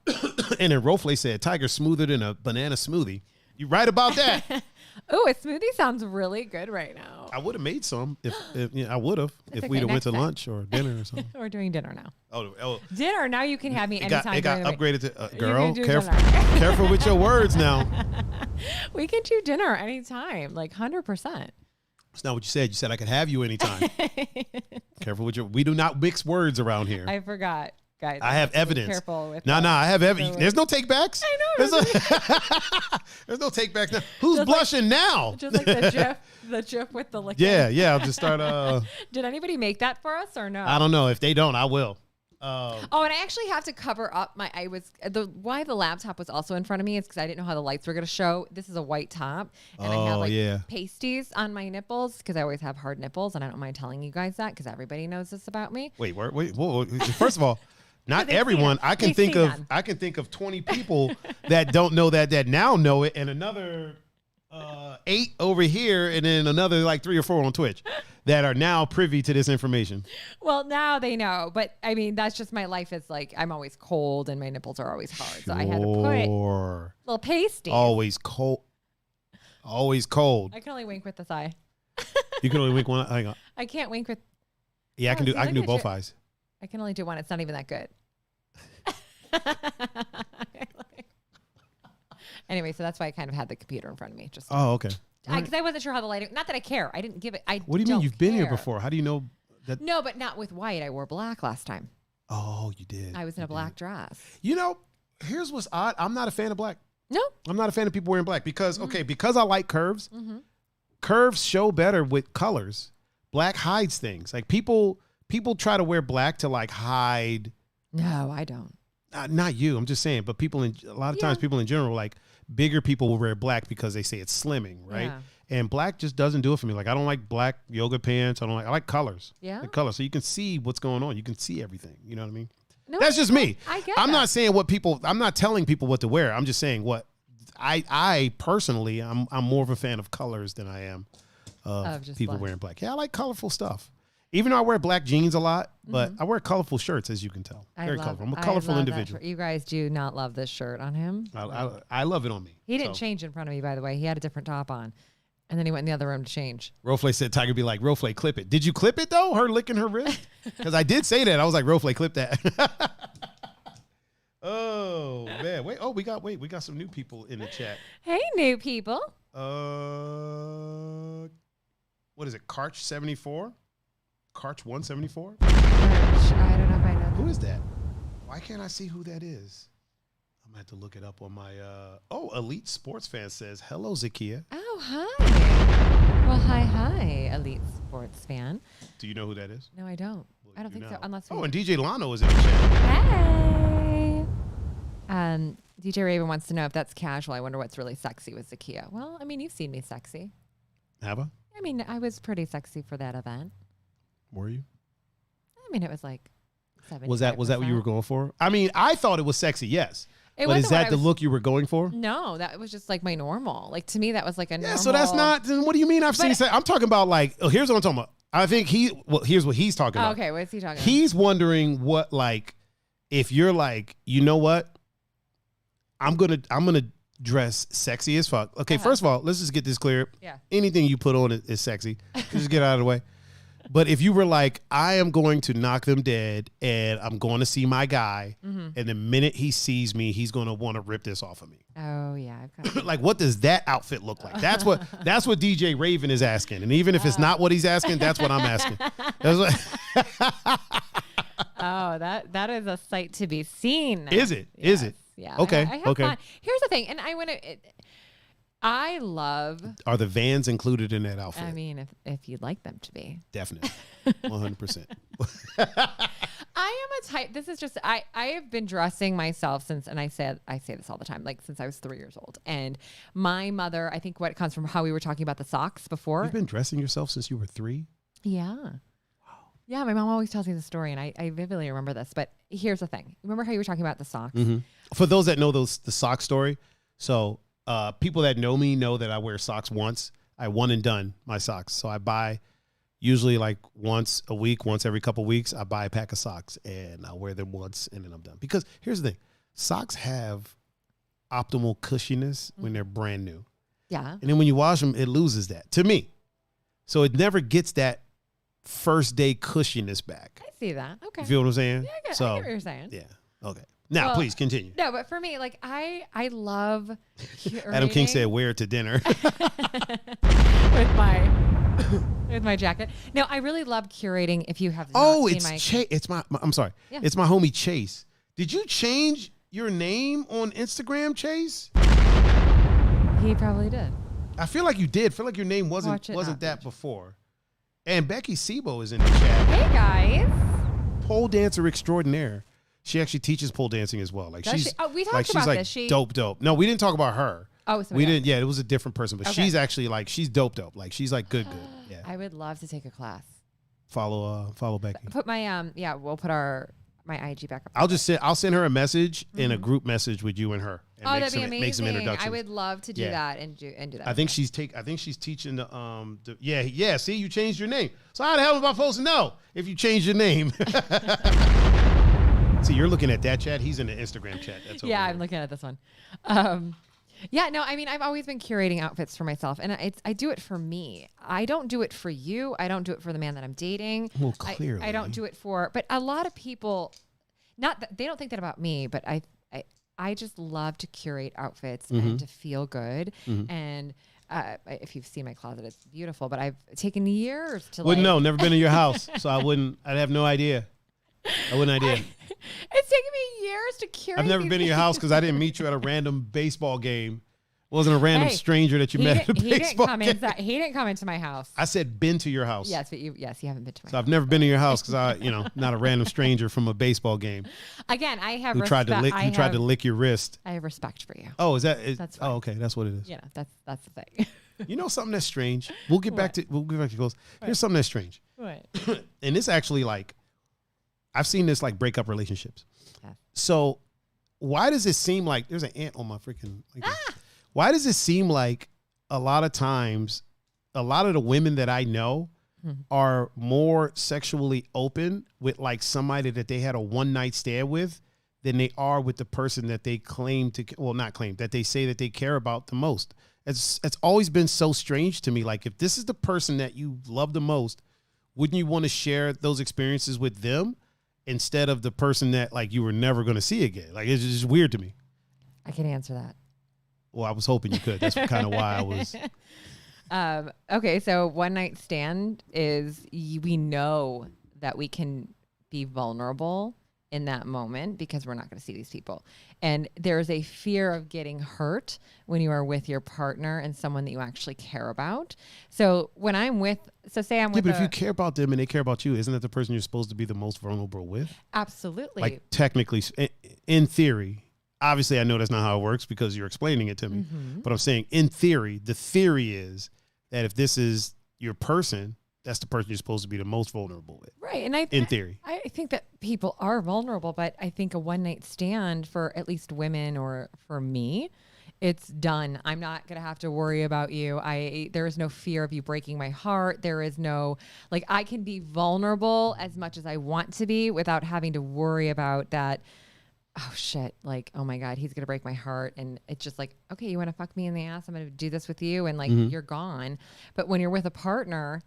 then Rofle said Tiger smoother than a banana smoothie. You right about that. Oh, a smoothie sounds really good right now. I would have made some if I would have if okay, we'd have went to next time. lunch or dinner or something. We're doing dinner now. Oh, Dinner now. You can have me it anytime. got during the week. upgraded to girl. do Careful, dinner. careful with your words now. We can do dinner anytime, like 100%. It's not what you said. You said I could have you anytime. Careful with your. We do not mix words around here. I forgot, guys. I have evidence. Careful with. No, I have evidence. There's no take backs. I know. There's no take backs now. Who's blushing now? Just like the GIF with the lick. Yeah. I'll just start. Did anybody make that for us or no? I don't know. If they don't, I will. Oh, and I actually have to cover up why the laptop was also in front of me is because I didn't know how the lights were going to show. This is a white top, and I had pasties on my nipples because I always have hard nipples, and I don't mind telling you guys that because everybody knows this about me. Wait, whoa. First of all, not everyone. I can think of 20 people that don't know that now know it, and another 8 over here, and then another like 3 or 4 on Twitch that are now privy to this information. Well, now they know, but I mean, that's just my life is like, I'm always cold and my nipples are always hard. So I had to put little pasties. Always cold. Always cold. I can only wink with this eye. You can only wink one. Hang on. I can't wink with. Yeah, I can do both eyes. I can only do one. It's not even that good. Anyway, so that's why I kind of had the computer in front of me. Just okay. Because I wasn't sure how the lighting. Not that I care. I didn't give it. What do you mean? You've been here before. How do you know that? No, but not with white. I wore black last time. Oh, you did. I was in a black dress. You know, here's what's odd. I'm not a fan of black. No, I'm not a fan of people wearing black because because I like curves. Curves show better with colors. Black hides things. Like people try to wear black to like hide. No, I don't. Not you. I'm just saying. But people a lot of times people in general, like bigger people will wear black because they say it's slimming, right? Yeah. And black just doesn't do it for me. Like I don't like black yoga pants. I like colors. Yeah. Like colors. So you can see what's going on. You can see everything. You know what I mean? No, that's just me. I get I'm not saying I'm not telling people what to wear. I'm just saying what I personally, I'm more of a fan of colors than I am of people wearing black. Yeah, I like colorful stuff. Even though I wear black jeans a lot, but I wear colorful shirts, as you can tell. Very colorful. I'm a colorful individual. You guys do not love this shirt on him. I love it on me. He didn't change in front of me, by the way. He had a different top on. And then he went in the other room to change. Rofle said Tiger be like, Rofle, clip it. Did you clip it, though? Her licking her wrist? Because I did say that. I was like, Rofle, clip that. Oh, man. We got some new people in the chat. Hey, new people. What is it? Karch 74? Karch 174? I don't know if I know. Who is that? Why can't I see who that is? I'm going to have to look it up on my... Elite Sports Fan says, hello, Zekia. Oh, hi. Well, hi, Elite Sports Fan. Do you know who that is? No, I don't. Well, I don't think so. Unless and DJ Lano is in the chat. Hey. DJ Raven wants to know if that's casual. I wonder what's really sexy with Zakia. Well, I mean, you've seen me sexy. Have I? I mean, I was pretty sexy for that event. Were you? I mean, it was like 70%. Was that what you were going for? I mean, I thought it was sexy, yes. But is that the look you were going for? No, that was just like my normal. Like to me, that was like a normal. Yeah, so that's not. Then what do you mean? I'm talking about like. Oh, here's what I'm talking about. I think here's what he's talking about. Okay, what's he talking about? He's wondering what like, if you're like, you know what? I'm gonna dress sexy as fuck. Okay, first of all, let's just get this clear. Yeah. Anything you put on is sexy. Just get out of the way. But if you were like, I am going to knock them dead and I'm going to see my guy, and the minute he sees me, he's going to want to rip this off of me. Oh yeah, I've got Like, what does that outfit look like? That's what DJ Raven is asking. And even if it's not what he's asking, that's what I'm asking. Oh, that is a sight to be seen. Is it? Yes. Is it? Yeah. Okay. I have Okay. fun. Here's the thing, and I love. Are the Vans included in that outfit? I mean, if you'd like them to be. Definitely. 100%. I am a type. This is just I have been dressing myself since, and I say this all the time, like since I was 3 years old. And my mother, I think what comes from how we were talking about the socks before. You've been dressing yourself since you were 3? Yeah. Wow. Yeah, my mom always tells me the story, and I vividly remember this. But here's the thing. Remember how you were talking about the socks? Mm-hmm. For those that know the sock story, so people that know me know that I wear socks once. I one and done my socks. So I buy usually like once a week, once every couple of weeks, I buy a pack of socks and I wear them once and then I'm done. Because here's the thing. Socks have optimal cushiness when they're brand new. Yeah. And then when you wash them, it loses that, to me. So it never gets that first day cushiness back. I see that. Okay. You feel what I'm saying? Yeah, I get what you're saying. Yeah. Okay. Now, Well, please continue. No, but for me, like I love Adam King said, wear it to dinner. with my jacket. No, I really love curating. If you have Chase. It's my I'm sorry. Yeah. It's my homie Chase. Did you change your name on Instagram, Chase? He probably did. I feel like you did. I feel like your name wasn't not, that before. And Becky Sebo is in the chat. Hey guys. Pole dancer extraordinaire. She actually teaches pole dancing as well. Like Does she's she? Oh, we talked like she's about like this. She dope. No, we didn't talk about her. Oh, We didn't. Yeah, it was a different person, but Okay. she's actually like she's dope. Like she's like good. Yeah. I would love to take a class. Follow Becky. Put my we'll put my IG back up. I'll send her a message in a group message with you and her. And That'd be amazing. Make some introductions. I would love to do Yeah. that and do that. I think she's teaching the see, you changed your name. So how the hell am I supposed to know if you changed your name? See, you're looking at that chat. He's in the Instagram chat. That's over yeah, there. I'm looking at this one. Yeah, no, I mean, I've always been curating outfits for myself, and I do it for me. I don't do it for you. I don't do it for the man that I'm dating. Well, clearly. I don't do it but a lot of people, not that they don't think that about me, but I just love to curate outfits and to feel good. And if you've seen my closet, it's beautiful, but I've taken years to never been in your house, so I'd have no idea. I wouldn't idea. It's taken me years to curate. I've never been in your house because I didn't meet you at a random baseball game. It wasn't a random stranger that you met at a baseball game. He didn't come into my house. I said been to your house. Yes, but you haven't been to my So house. I've never been in your house because not a random stranger from a baseball game Again, I have who tried to lick your wrist. I have respect for you. Oh, That's fine. oh, okay, that's what it is. Yeah, that's the thing. You know something that's strange? We'll get back to close. Here's something that's strange. What? And this actually I've seen this break up relationships. Yeah. So why does it seem like there's an ant on my freaking why does it seem like a lot of times a lot of the women that I know are more sexually open with somebody that they had a one night stand with than they are with the person that they that they say that they care about the most? It's always been so strange to me. Like, if this is the person that you love the most, wouldn't you want to share those experiences with them instead of the person that you were never going to see again? It's just weird to me. I can answer that. Well, I was hoping you could. That's kind of why I was. Okay, so one night stand is we know that we can be vulnerable in that moment because we're not going to see these people. And there's a fear of getting hurt when you are with your partner and someone that you actually care about. So when say I'm with but if you care about them and they care about you, isn't that the person you're supposed to be the most vulnerable with? Absolutely. Technically, in theory, obviously I know that's not how it works because you're explaining it to me, but I'm saying in theory, the theory is that if this is your person, that's the person you're supposed to be the most vulnerable with. Right. And in theory, I think that people are vulnerable, but I think a one night stand for at least women or for me, it's done. I'm not going to have to worry about you. There is no fear of you breaking my heart. There is no, I can be vulnerable as much as I want to be without having to worry about that. Oh shit. Oh my God, he's going to break my heart. And it's just okay, you want to fuck me in the ass? I'm going to do this with you. And you're gone. But when you're with a partner,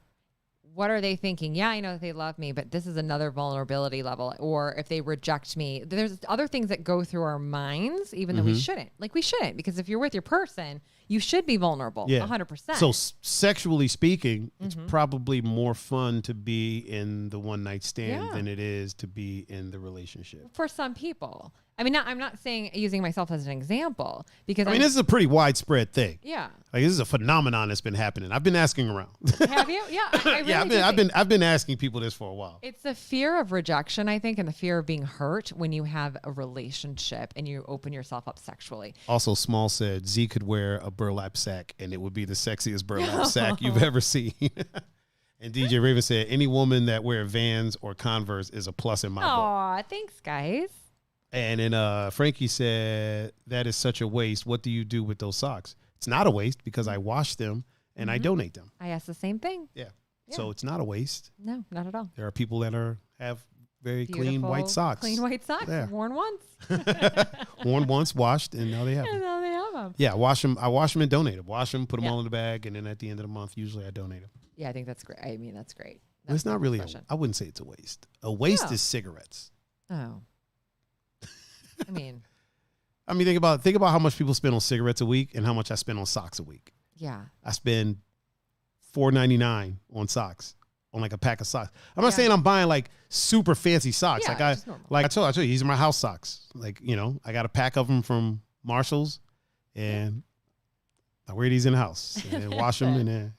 what are they thinking? Yeah, I know that they love me, but this is another vulnerability level. Or if they reject me, there's other things that go through our minds, even though we shouldn't. Like we shouldn't, because if you're with your person, you should be vulnerable, 100%. So sexually speaking, it's probably more fun to be in the one night stand than it is to be in the relationship. For some people. I mean, I'm not saying using myself as an example, because I mean, this is a pretty widespread thing. Yeah. Like this is a phenomenon that's been happening. I've been asking around. Have you? Yeah. I really I've been asking people this for a while. It's the fear of rejection, I think, and the fear of being hurt when you have a relationship and you open yourself up sexually. Also, Small said Z could wear a burlap sack and it would be the sexiest burlap sack you've ever seen. And DJ Raven said, any woman that wear Vans or Converse is a plus in my book. Aw, thanks, guys. And then Frankie said, that is such a waste. What do you do with those socks? It's not a waste because I wash them and I donate them. I asked the same thing. Yeah. So it's not a waste. No, not at all. There are people that have very Beautiful, clean white socks. Clean white socks, worn once. Worn once, washed, and now they have them. And now they have them. Yeah, wash them. I wash them and donate them. Wash them, put them all in the bag, and then at the end of the month, usually I donate them. Yeah, I think that's great. I mean, that's great. But it's not really, I wouldn't say it's a waste. A waste is cigarettes. Oh. I mean, think about how much people spend on cigarettes a week and how much I spend on socks a week. Yeah. I spend $4.99 on socks, on like a pack of socks. I'm not saying I'm buying like super fancy socks. Yeah, I told you, these are my house socks. Like, I got a pack of them from Marshall's and I wear these in the house and then wash them and then,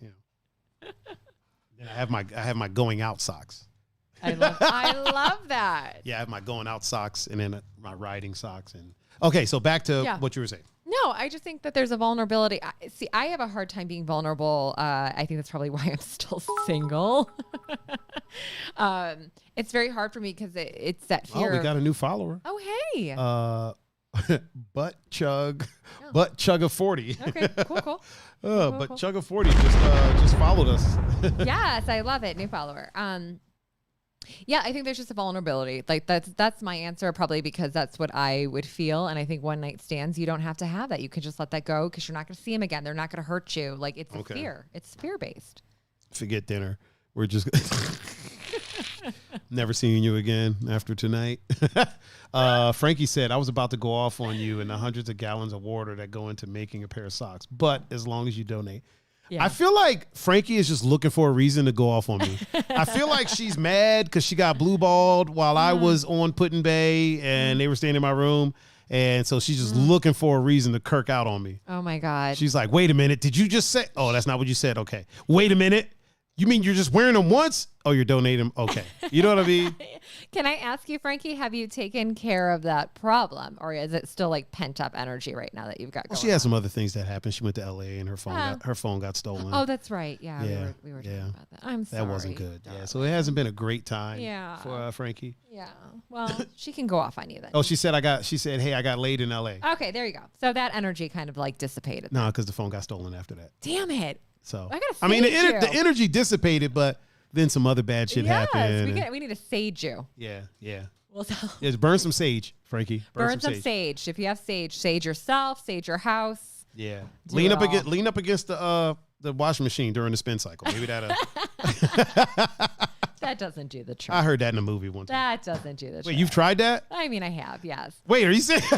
then I have my going out socks. I love that. Yeah, I have my going out socks and then my riding socks. And okay, so back to what you were saying. No, I just think that there's a vulnerability. See, I have a hard time being vulnerable. I think that's probably why I'm still single. It's very hard for me because it's that fear. Oh, we got a new follower. Oh, hey. Butt chug of 40. Okay, cool. Cool. Chug of 40 just followed us. Yes, I love it. New follower. Yeah, I think there's just a vulnerability. Like that's my answer, probably because that's what I would feel. And I think one night stands, you don't have to have that. You can just let that go because you're not going to see them again. They're not going to hurt you. Like it's a fear. It's fear based. Forget dinner. We're just never seeing you again after tonight. Frankie said, I was about to go off on you and the hundreds of gallons of water that go into making a pair of socks, but as long as you donate. Yeah. I feel like Frankie is just looking for a reason to go off on me. I feel like she's mad because she got blue balled while I was on Put in Bay and they were staying in my room. And so she's just looking for a reason to kirk out on me. Oh, my God. She's like, wait a minute. Did you just say? Oh, that's not what you said. Okay. Wait a minute. You mean you're just wearing them once? Oh, you're donating them? Okay. You know what I mean? Can I ask you, Frankie, have you taken care of that problem? Or is it still like pent up energy right now that you've got going She had some other things that happened. She went to LA and her phone got stolen. Oh, that's right. Yeah. We were talking about that. I'm sorry. That wasn't good. Yeah. So it hasn't been a great time for Frankie. Yeah. Well, she can go off on you then. Oh, she said, hey, I got laid in LA. Okay, there you go. So that energy kind of like dissipated. No, because the phone got stolen after that. Damn it. So I mean, the energy dissipated, but then some other bad shit happened. We need to sage you. Yeah. Well, Just burn some sage, Frankie. Burn some sage. If you have sage yourself, sage your house. Yeah. Lean up against the washing machine during the spin cycle. Maybe that'll. That doesn't do the trick. I heard that in a movie one time. That doesn't do the trick. Wait, you've tried that? I mean, I have. Yes. Wait, are you serious?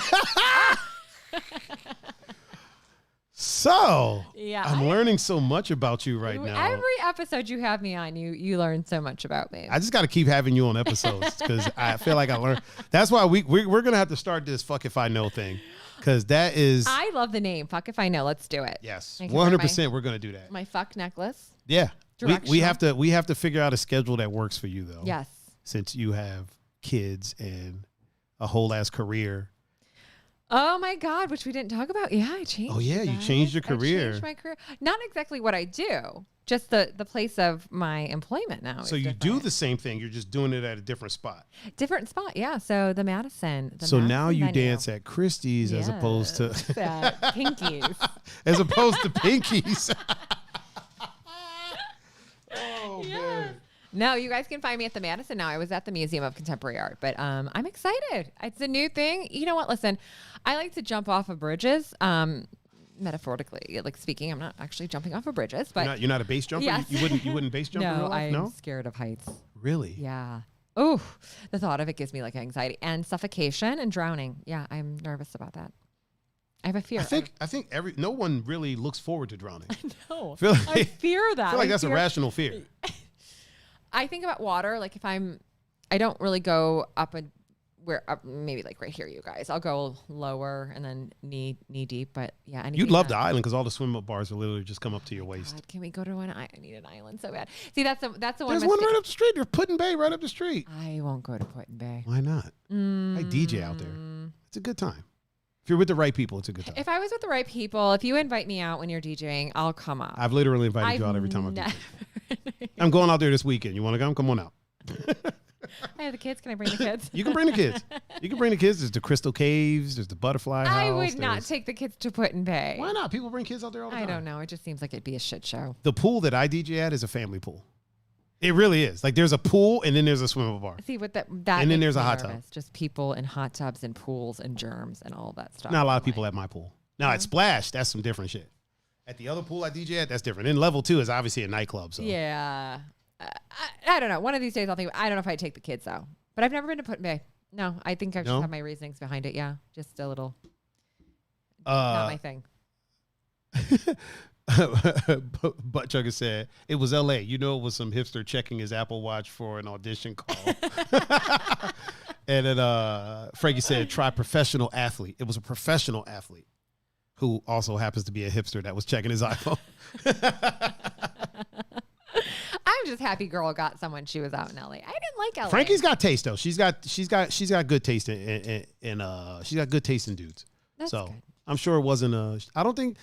So, I'm learning so much about you right now. Every episode you have me on, you learn so much about me. I just got to keep having you on episodes because I feel like I learned. That's why we're going to have to start this fuck if I know thing because that is. I love the name. Fuck if I know. Let's do it. Yes. 100% we're going to do that. My fuck necklace. Yeah. We have to figure out a schedule that works for you though. Yes. Since you have kids and a whole ass career. Oh my God, which we didn't talk about. Yeah, I changed. Oh yeah, you changed your career. I changed my career. Not exactly what I do, just the place of my employment now. So you do the same thing, you're just doing it at a different spot. Different spot, yeah. So the Madison. So now you dance at Christie's as opposed to at Pinky's. As opposed to Pinky's. Oh man. No, you guys can find me at the Madison now. I was at the Museum of Contemporary Art, but I'm excited. It's a new thing. You know what? Listen, I like to jump off of bridges. metaphorically, like speaking. I'm not actually jumping off of bridges, but you're not a base jumper. Yes. You wouldn't base jump in real no, life? I'm scared of heights. Really? Yeah. Oh, the thought of it gives me like anxiety and suffocation and drowning. Yeah, I'm nervous about that. I have a fear. I think no one really looks forward to drowning. No, I fear that. I feel like that's a rational fear. I think about water. Like I don't really go up maybe like right here, you guys. I'll go lower and then knee deep. But yeah, you'd love the island because all the swim up bars will literally just come up to your waist. God, can we go to I need an island so bad. See, that's the one. There's one right up the street. There's Put in Bay right up the street. I won't go to Put in Bay. Why not? I DJ out there. It's a good time. If you're with the right people, it's a good time. If I was with the right people, if you invite me out when you're DJing, I'll come up. I've literally invited you out every time I'm DJing. I'm going out there this weekend. You want to come? Come on out. I have the kids. Can I bring the kids? You can bring the kids. You can bring the kids. There's the Crystal Caves. There's the Butterfly House. I would not take the kids to Put in Bay. Why not? People bring kids out there all the time. I don't know. It just seems like it'd be a shit show. The pool that I DJ at is a family pool. It really is. Like there's a pool and then there's a swimmable bar. See what that and then there's a hot tub. Just people in hot tubs and pools and germs and all that stuff. Not a lot of people at my pool. Now at Splash, that's some different shit. At the other pool I DJ at, that's different. And level 2 is obviously a nightclub. So yeah, I don't know. One of these days I'll think. I don't know if I'd take the kids though. But I've never been to Put in Bay. No, I think I just have my reasonings behind it. Yeah, just a little. Not my thing. Butt Chugger said it was L.A. You know, it was some hipster checking his Apple Watch for an audition call. And then Frankie said, try professional athlete. It was a professional athlete who also happens to be a hipster that was checking his iPhone. I'm just happy girl got someone. She was out in LA. I didn't like LA. Frankie's got taste though. She's got good taste in she's got good taste in dudes. That's so good. I'm sure it wasn't I don't think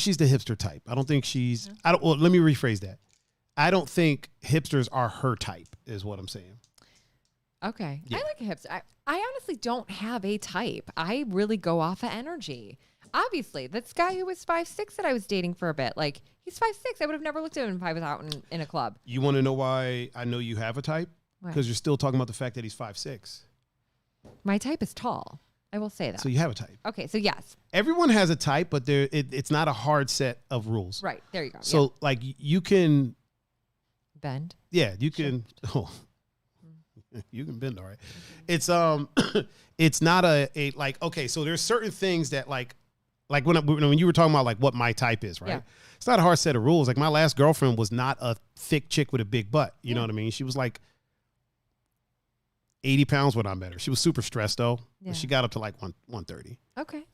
she's the hipster type. I don't think she's well, let me rephrase that. I don't think hipsters are her type is what I'm saying. Okay. Yeah. I like a hipster. I honestly don't have a type. I really go off of energy. Obviously, this guy who was 5'6" that I was dating for a bit, like he's 5'6". I would have never looked at him if I was out in a club. You want to know why I know you have a type? Because you're still talking about the fact that he's 5'6". My type is tall. I will say that. So you have a type. Okay, so yes. Everyone has a type, but it's not a hard set of rules. Right, there you go. So like you can bend. Yeah, you can. Oh, you can bend, all right. It's it's not a like okay. So there's certain things that like when you were talking about like what my type is, right? Yeah. It's not a hard set of rules. Like my last girlfriend was not a thick chick with a big butt. You know what I mean? She was like 80 pounds when I met her. She was super stressed though. Yeah. She got up to like 130. Okay.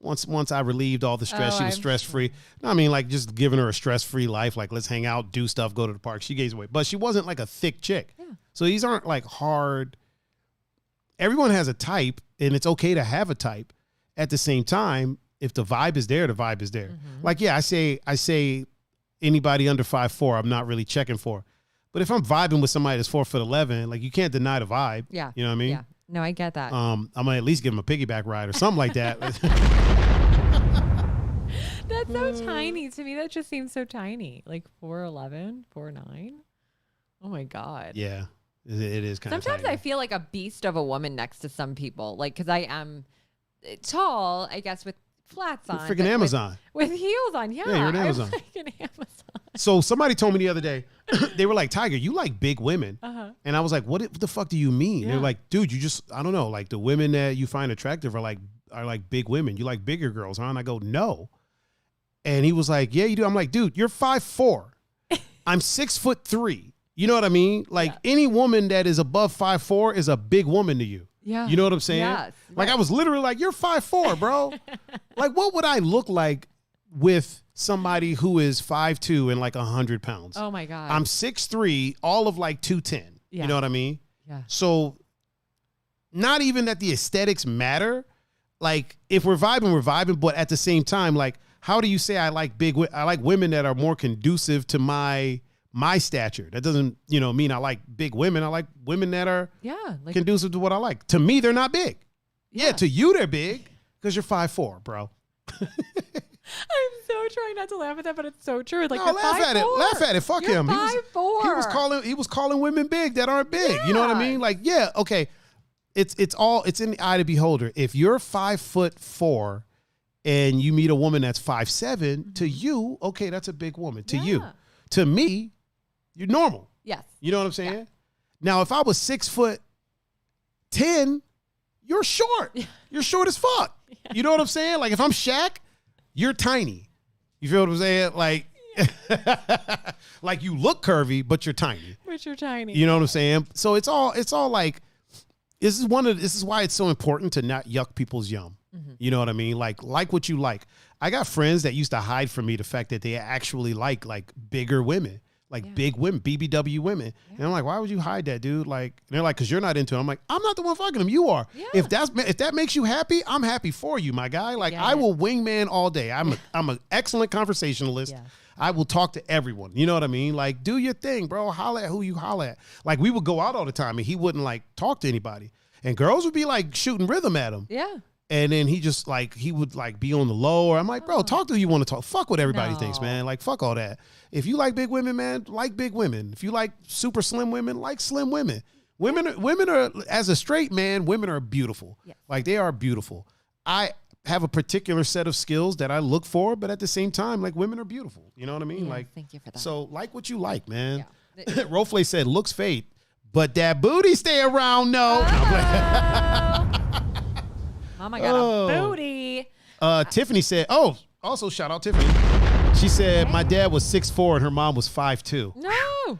Once I relieved all the stress, she was stress free. No, I mean like just giving her a stress free life. Like let's hang out, do stuff, go to the park. She gains weight, but she wasn't like a thick chick. Yeah. So these aren't like hard. Everyone has a type, and it's okay to have a type. At the same time, if the vibe is there, the vibe is there. Mm-hmm. Like yeah, I say anybody under 5'4", I'm not really checking for. But if I'm vibing with somebody that's 4'11", like you can't deny the vibe. Yeah. You know what I mean? Yeah. No, I get that. I'm gonna at least give him a piggyback ride or something like that. That's so tiny to me. That just seems so tiny. Like 4'11", 4'9". Oh my God. Yeah, it is kind of. Sometimes I feel like a beast of a woman next to some people, like because I am tall, I guess, with flats on. Freaking Amazon. With heels on. Yeah, you're an Amazon. I'm freaking Amazon. So somebody told me the other day, they were like, Tiger, you like big women. Uh-huh. And I was like, what the fuck do you mean? Yeah. They're like, dude, you just, I don't know. Like the women that you find attractive are like big women. You like bigger girls, huh? And I go, no. And he was like, yeah, you do. I'm like, dude, you're 5'4". I'm 6'3". You know what I mean? Like any woman that is above 5'4" is a big woman to you. Yeah. You know what I'm saying? Yes. Like I was literally like, you're 5'4", bro. Like what would I look like with somebody who is 5'2" and like 100 pounds? Oh my God. I'm 6'3", all of like 210. Yeah. You know what I mean? Yeah. So not even that the aesthetics matter. Like if we're vibing, but at the same time, like how do you say I like women that are more conducive to my stature? That doesn't, mean I like big women. I like women that are like, conducive to what I like. To me, they're not big. Yeah, to you, they're big because you're 5'4", bro. I'm so trying not to laugh at that, but it's so true. Like, no, laugh at it. Laugh at it. Fuck you're him. 5'4". He was calling women big that aren't big. Yeah. You know what I mean? Like, yeah, okay. It's in the eye of the beholder. If you're 5'4" and you meet a woman that's 5'7", to you, okay, that's a big woman. To you. To me, you're normal. Yes. You know what I'm saying? Yeah. Now, if I was 6'10", you're short. Yeah. You're short as fuck. Yeah. You know what I'm saying? Like if I'm Shaq, you're tiny. You feel what I'm saying? Like, like you look curvy, but you're tiny. But you're tiny. You know what I'm saying? So it's all like, this is why it's so important to not yuck people's yum. Mm-hmm. You know what I mean? Like what you like. I got friends that used to hide from me the fact that they actually like bigger women. Like big women, BBW women. Yeah. And I'm like, why would you hide that, dude? Like, and they're like, because you're not into it. I'm like, I'm not the one fucking them. You are. Yeah. If that makes you happy, I'm happy for you, my guy. Like, I will wingman all day. I'm an excellent conversationalist. Yeah. I will talk to everyone. You know what I mean? Like, do your thing, bro. Holla at who you holla at. Like, we would go out all the time, and he wouldn't, like, talk to anybody. And girls would be, like, shooting rhythm at him. Yeah. And then he just like, he would like be on the low, or I'm like, bro, talk to who you want to talk. Fuck what everybody thinks, man. Like, fuck all that. If you like big women, man, like big women. If you like super slim women, like slim women. Women are, as a straight man, women are beautiful. Yes. Like, they are beautiful. I have a particular set of skills that I look for, but at the same time, like, women are beautiful. You know what I mean? Yeah, like, thank you for that. So like what you like, man. Yeah. Rofle said, looks fade, but that booty stay around, no. Mama got a booty. Tiffany said, also shout out Tiffany. She said, my dad was 6'4" and her mom was 5'2". No.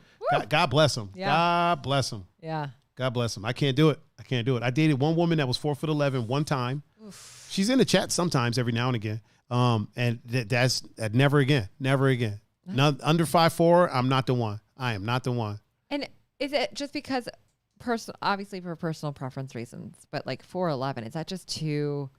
God bless him. Yeah. God bless him. Yeah. God bless him. I can't do it. I dated one woman that was 4'11" one time. Oof. She's in the chat sometimes every now and again. And that's never again. Never again. Not, under 5'4", I'm not the one. I am not the one. And is it just because obviously for personal preference reasons, but like 4'11", is that just too?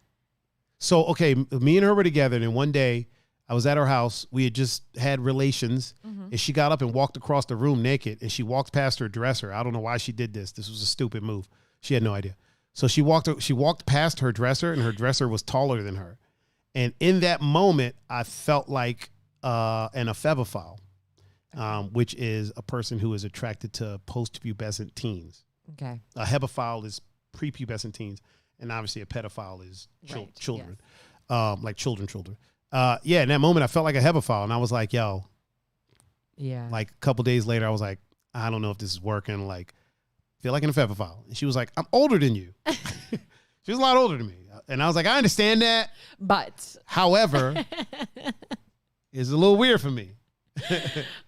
So, okay, me and her were together, and then one day I was at her house. We had just had relations, and she got up and walked across the room naked, and she walked past her dresser. I don't know why she did this. This was a stupid move. She had no idea. So she walked past her dresser, and her dresser was taller than her. And in that moment, I felt like an ephebophile, which is a person who is attracted to post-pubescent teens. Okay. A hebophile is prepubescent teens, and obviously a pedophile is children, yes. Like children. In that moment, I felt like a hebophile, and I was like, yo. Yeah. Like a couple days later, I was like, I don't know if this is working. Like, feel like an hebophile. And she was like, I'm older than you. She was a lot older than me. And I was like, I understand that. But. However, it's a little weird for me.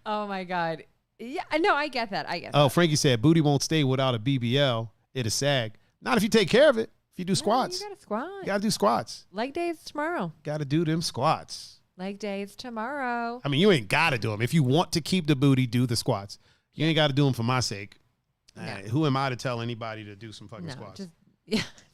Oh, my God. Yeah, no, I get that. Oh, Frankie said, booty won't stay without a BBL. It'll sag. Not if you take care of it. If you do squats. You got to squat. You got to do squats. Leg days tomorrow. Got to do them squats. Leg days tomorrow. I mean, you ain't got to do them. If you want to keep the booty, do the squats. You ain't got to do them for my sake. No. Who am I to tell anybody to do some fucking squats?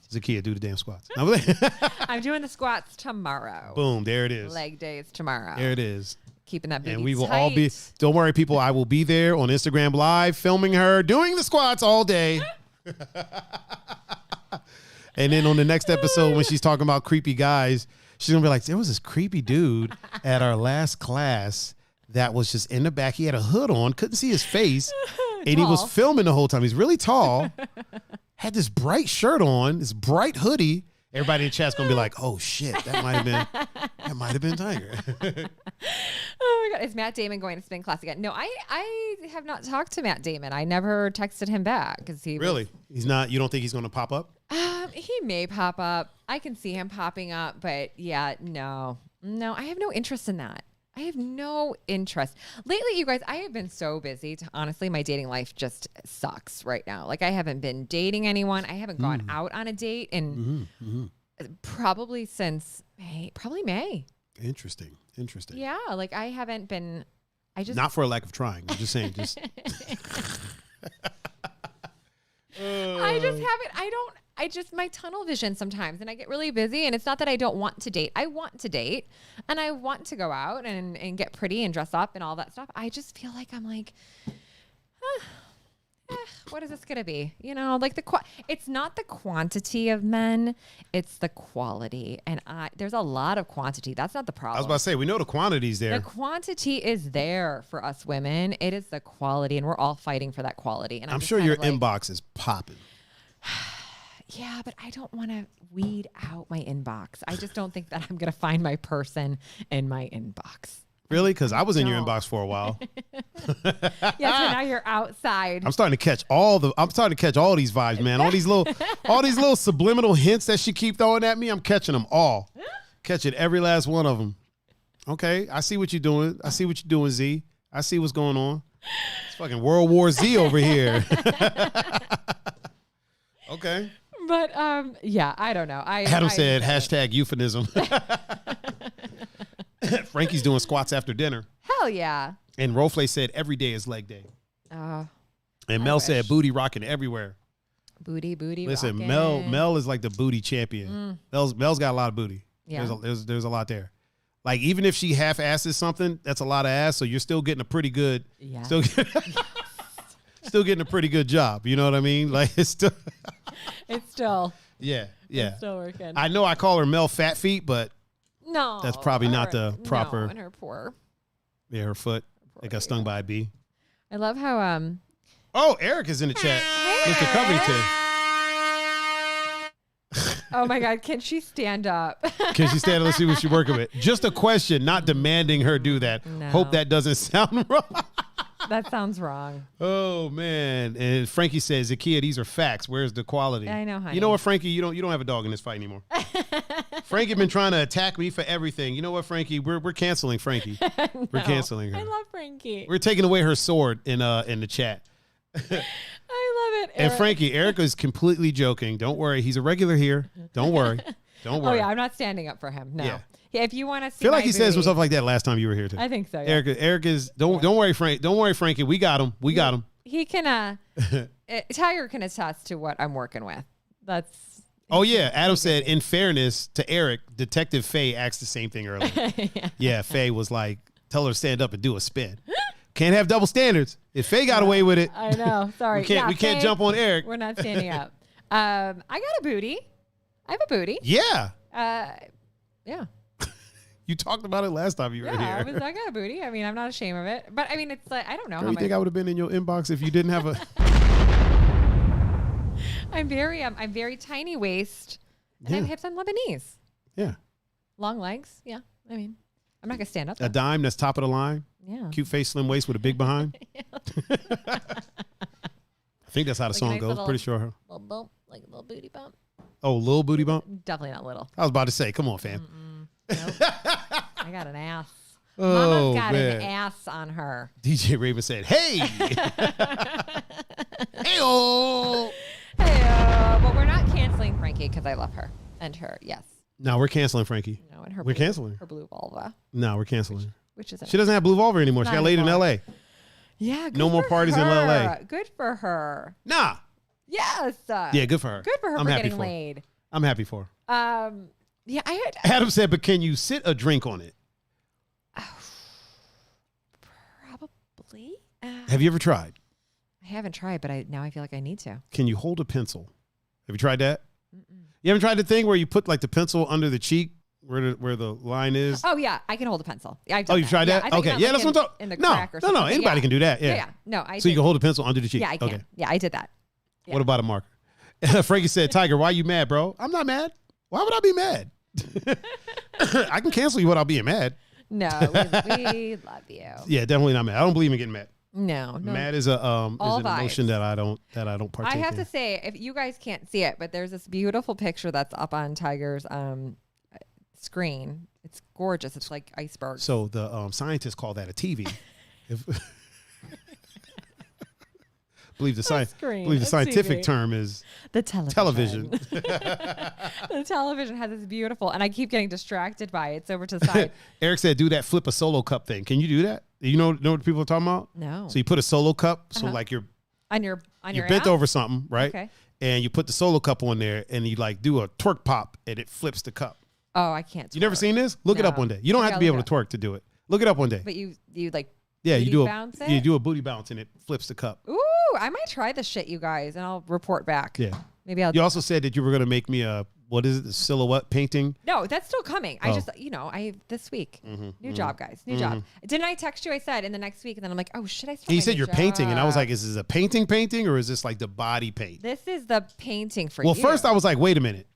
Zakia, do the damn squats. I'm doing the squats tomorrow. Boom, there it is. Leg days tomorrow. There it is. Keeping that booty And we will tight. all be, don't worry, people, I will be there on Instagram Live filming her doing the squats all day. And then on the next episode, when she's talking about creepy guys, she's going to be like, there was this creepy dude at our last class that was just in the back. He had a hood on, couldn't see his face, and he was filming the whole time. He's really tall, had this bright shirt on, this bright hoodie. Everybody in the chat's going to be like, oh, shit, that might have been Tiger. Oh, my God. Is Matt Damon going to spin class again? No, I have not talked to Matt Damon. I never texted him back because he Really? He's not, you don't think he's going to pop up? He may pop up. I can see him popping up, but yeah, no, I have no interest in that. I have no interest. Lately, you guys, I have been so busy. Honestly, my dating life just sucks right now. Like, I haven't been dating anyone. I haven't gone out on a date in probably since May. Interesting. Yeah, like I haven't been. Not for a lack of trying. I'm just saying. I just haven't. I just my tunnel vision sometimes, and I get really busy. And it's not that I don't want to date. I want to date, and I want to go out and get pretty and dress up and all that stuff. I just feel like I'm like, what is this gonna be? You know, like it's not the quantity of men, it's the quality. And there's a lot of quantity. That's not the problem. I was about to say, we know the quantity's there. The quantity is there for us women. It is the quality, and we're all fighting for that quality. And I'm sure your inbox is popping. Yeah, but I don't want to weed out my inbox. I just don't think that I'm going to find my person in my inbox. Really? Because I was in your inbox for a while. Yes, but now you're outside. I'm starting to catch all these vibes, man. All these little subliminal hints that she keep throwing at me. I'm catching them all. Catching every last one of them. Okay, I see what you're doing. I see what you're doing, Z. I see what's going on. It's fucking World War Z over here. Okay. But yeah, I don't know. Adam said hashtag euphemism. Frankie's doing squats after dinner. Hell yeah. And Rofle said every day is leg day. And Mel said booty rocking everywhere. Booty Listen, rocking. Mel is like the booty champion. Mel's got a lot of booty. Yeah. There's a lot there. Like even if she half asses something, that's a lot of ass. So you're still getting a pretty good. Yeah. Still getting a pretty good job. You know what I mean? Like it's still. It's still. Yeah. It's still working. I know I call her Mel Fat Feet, but no, that's probably not the proper. No, and her poor. Yeah, her foot. It got stung by a bee. I love how Oh, Eric is in the chat. Hey. Mr. Covington. Oh my God, can she stand up? Can she stand up? Let's see what she's working with. Just a question, not demanding her do that. No. Hope that doesn't sound wrong. That sounds wrong. Oh man! And Frankie says, "Zakia, these are facts. Where's the quality?" I know, honey. You know what, Frankie? You don't have a dog in this fight anymore. Frankie been trying to attack me for everything. You know what, Frankie? We're canceling Frankie. No, We're canceling her. I love Frankie. We're taking away her sword in the chat. I love it. And Frankie, Eric is completely joking. Don't worry, he's a regular here. Don't worry. Don't worry. Oh yeah, I'm not standing up for him. No. Yeah. If you want to see, I feel like my he says booty, stuff like that last time you were here too. I think so. Yeah. Eric is don't worry, Frank. Don't worry, Frankie. We got him. We got him. He can. Tiger can attest to what I'm working with. That's. Oh yeah, Adam said. In fairness to Eric, Detective Faye asked the same thing earlier. Yeah, Faye was like, "Tell her to stand up and do a spin." Can't have double standards. If Faye got away with it, I know. Sorry, we can't jump on Eric. We're not standing up. I got a booty. I have a booty. Yeah. Yeah. You talked about it last time you were here. I got a booty. I mean, I'm not ashamed of it. But I mean, it's like, I don't know. Girl, you think I would have been in your inbox if you didn't have a... I'm very tiny waist. And I have hips. I'm Lebanese. Yeah. Long legs. Yeah. I mean, I'm not going to stand up. A dime that's top of the line. Yeah. Cute face, slim waist with a big behind. I think that's how the song goes. Pretty sure. Little bump, like a little booty bump. Oh, little booty bump? Definitely not little. I was about to say, come on, fam. Nope. I got an ass. Oh, Mama's got man. an ass on her. DJ Raven said, hey. Hey-oh. Hey, but we're not canceling Frankie because I love her and her. Yes. No, we're canceling Frankie. No, and her. We're canceling her blue vulva. No, we're canceling. Which is she doesn't have blue vulva anymore. She got laid in L.A. Yeah. Good no more for parties her. in L.A. Good for her. Nah. Yes. Yeah, good for her. Good for her for getting laid. I'm happy for her. Yeah, Adam said, but can you sit a drink on it? Probably. Have you ever tried? I haven't tried, but now I feel like I need to. Can you hold a pencil? Have you tried that? You haven't tried the thing where you put like the pencil under the cheek where the line is? Oh yeah, I can hold a pencil. Yeah, I've done you've tried that? Yeah, okay, yeah, that's what I'm talking. In the crack or something. No, anybody can do that. Yeah. No, So you can hold a pencil under the cheek. Yeah, I can. Okay. Yeah, I did that. Yeah. What about a marker? Frankie said, "Tiger, why you mad, bro?" I'm not mad. Why would I be mad? I can cancel you without being mad. No, we love you. Yeah, definitely not mad. I don't believe in getting mad. No. Mad is an emotion that I don't partake in. I have to say, if you guys can't see it, but there's this beautiful picture that's up on Tiger's screen. It's gorgeous. It's like iceberg. So the scientists call that a TV. believe the scientific term is the television. The television has this beautiful, and I keep getting distracted by it. It's over to the side. Eric said, "Do that flip a solo cup thing." Can you do that? You know what people are talking about? No. So you put a solo cup, so like you're bent over something, right? Okay. And you put the solo cup on there, and you like do a twerk pop, and it flips the cup. Oh, I can't. You never seen this? Look it up one day. You don't have to be able to twerk to do it. Look it up one day. But you like. Yeah, you do a booty bounce and it flips the cup. Ooh, I might try this shit, you guys, and I'll report back. Yeah. Maybe I'll. You also said that you were going to make me what is it? The silhouette painting? No, that's still coming. I just, this week, new job, guys, new job. Didn't I text you? I said in the next week, and then I'm like, oh, should I start? You said you're painting, and I was like, is this a painting, or is this like the body paint? This is the painting for you. Well, first I was like, wait a minute.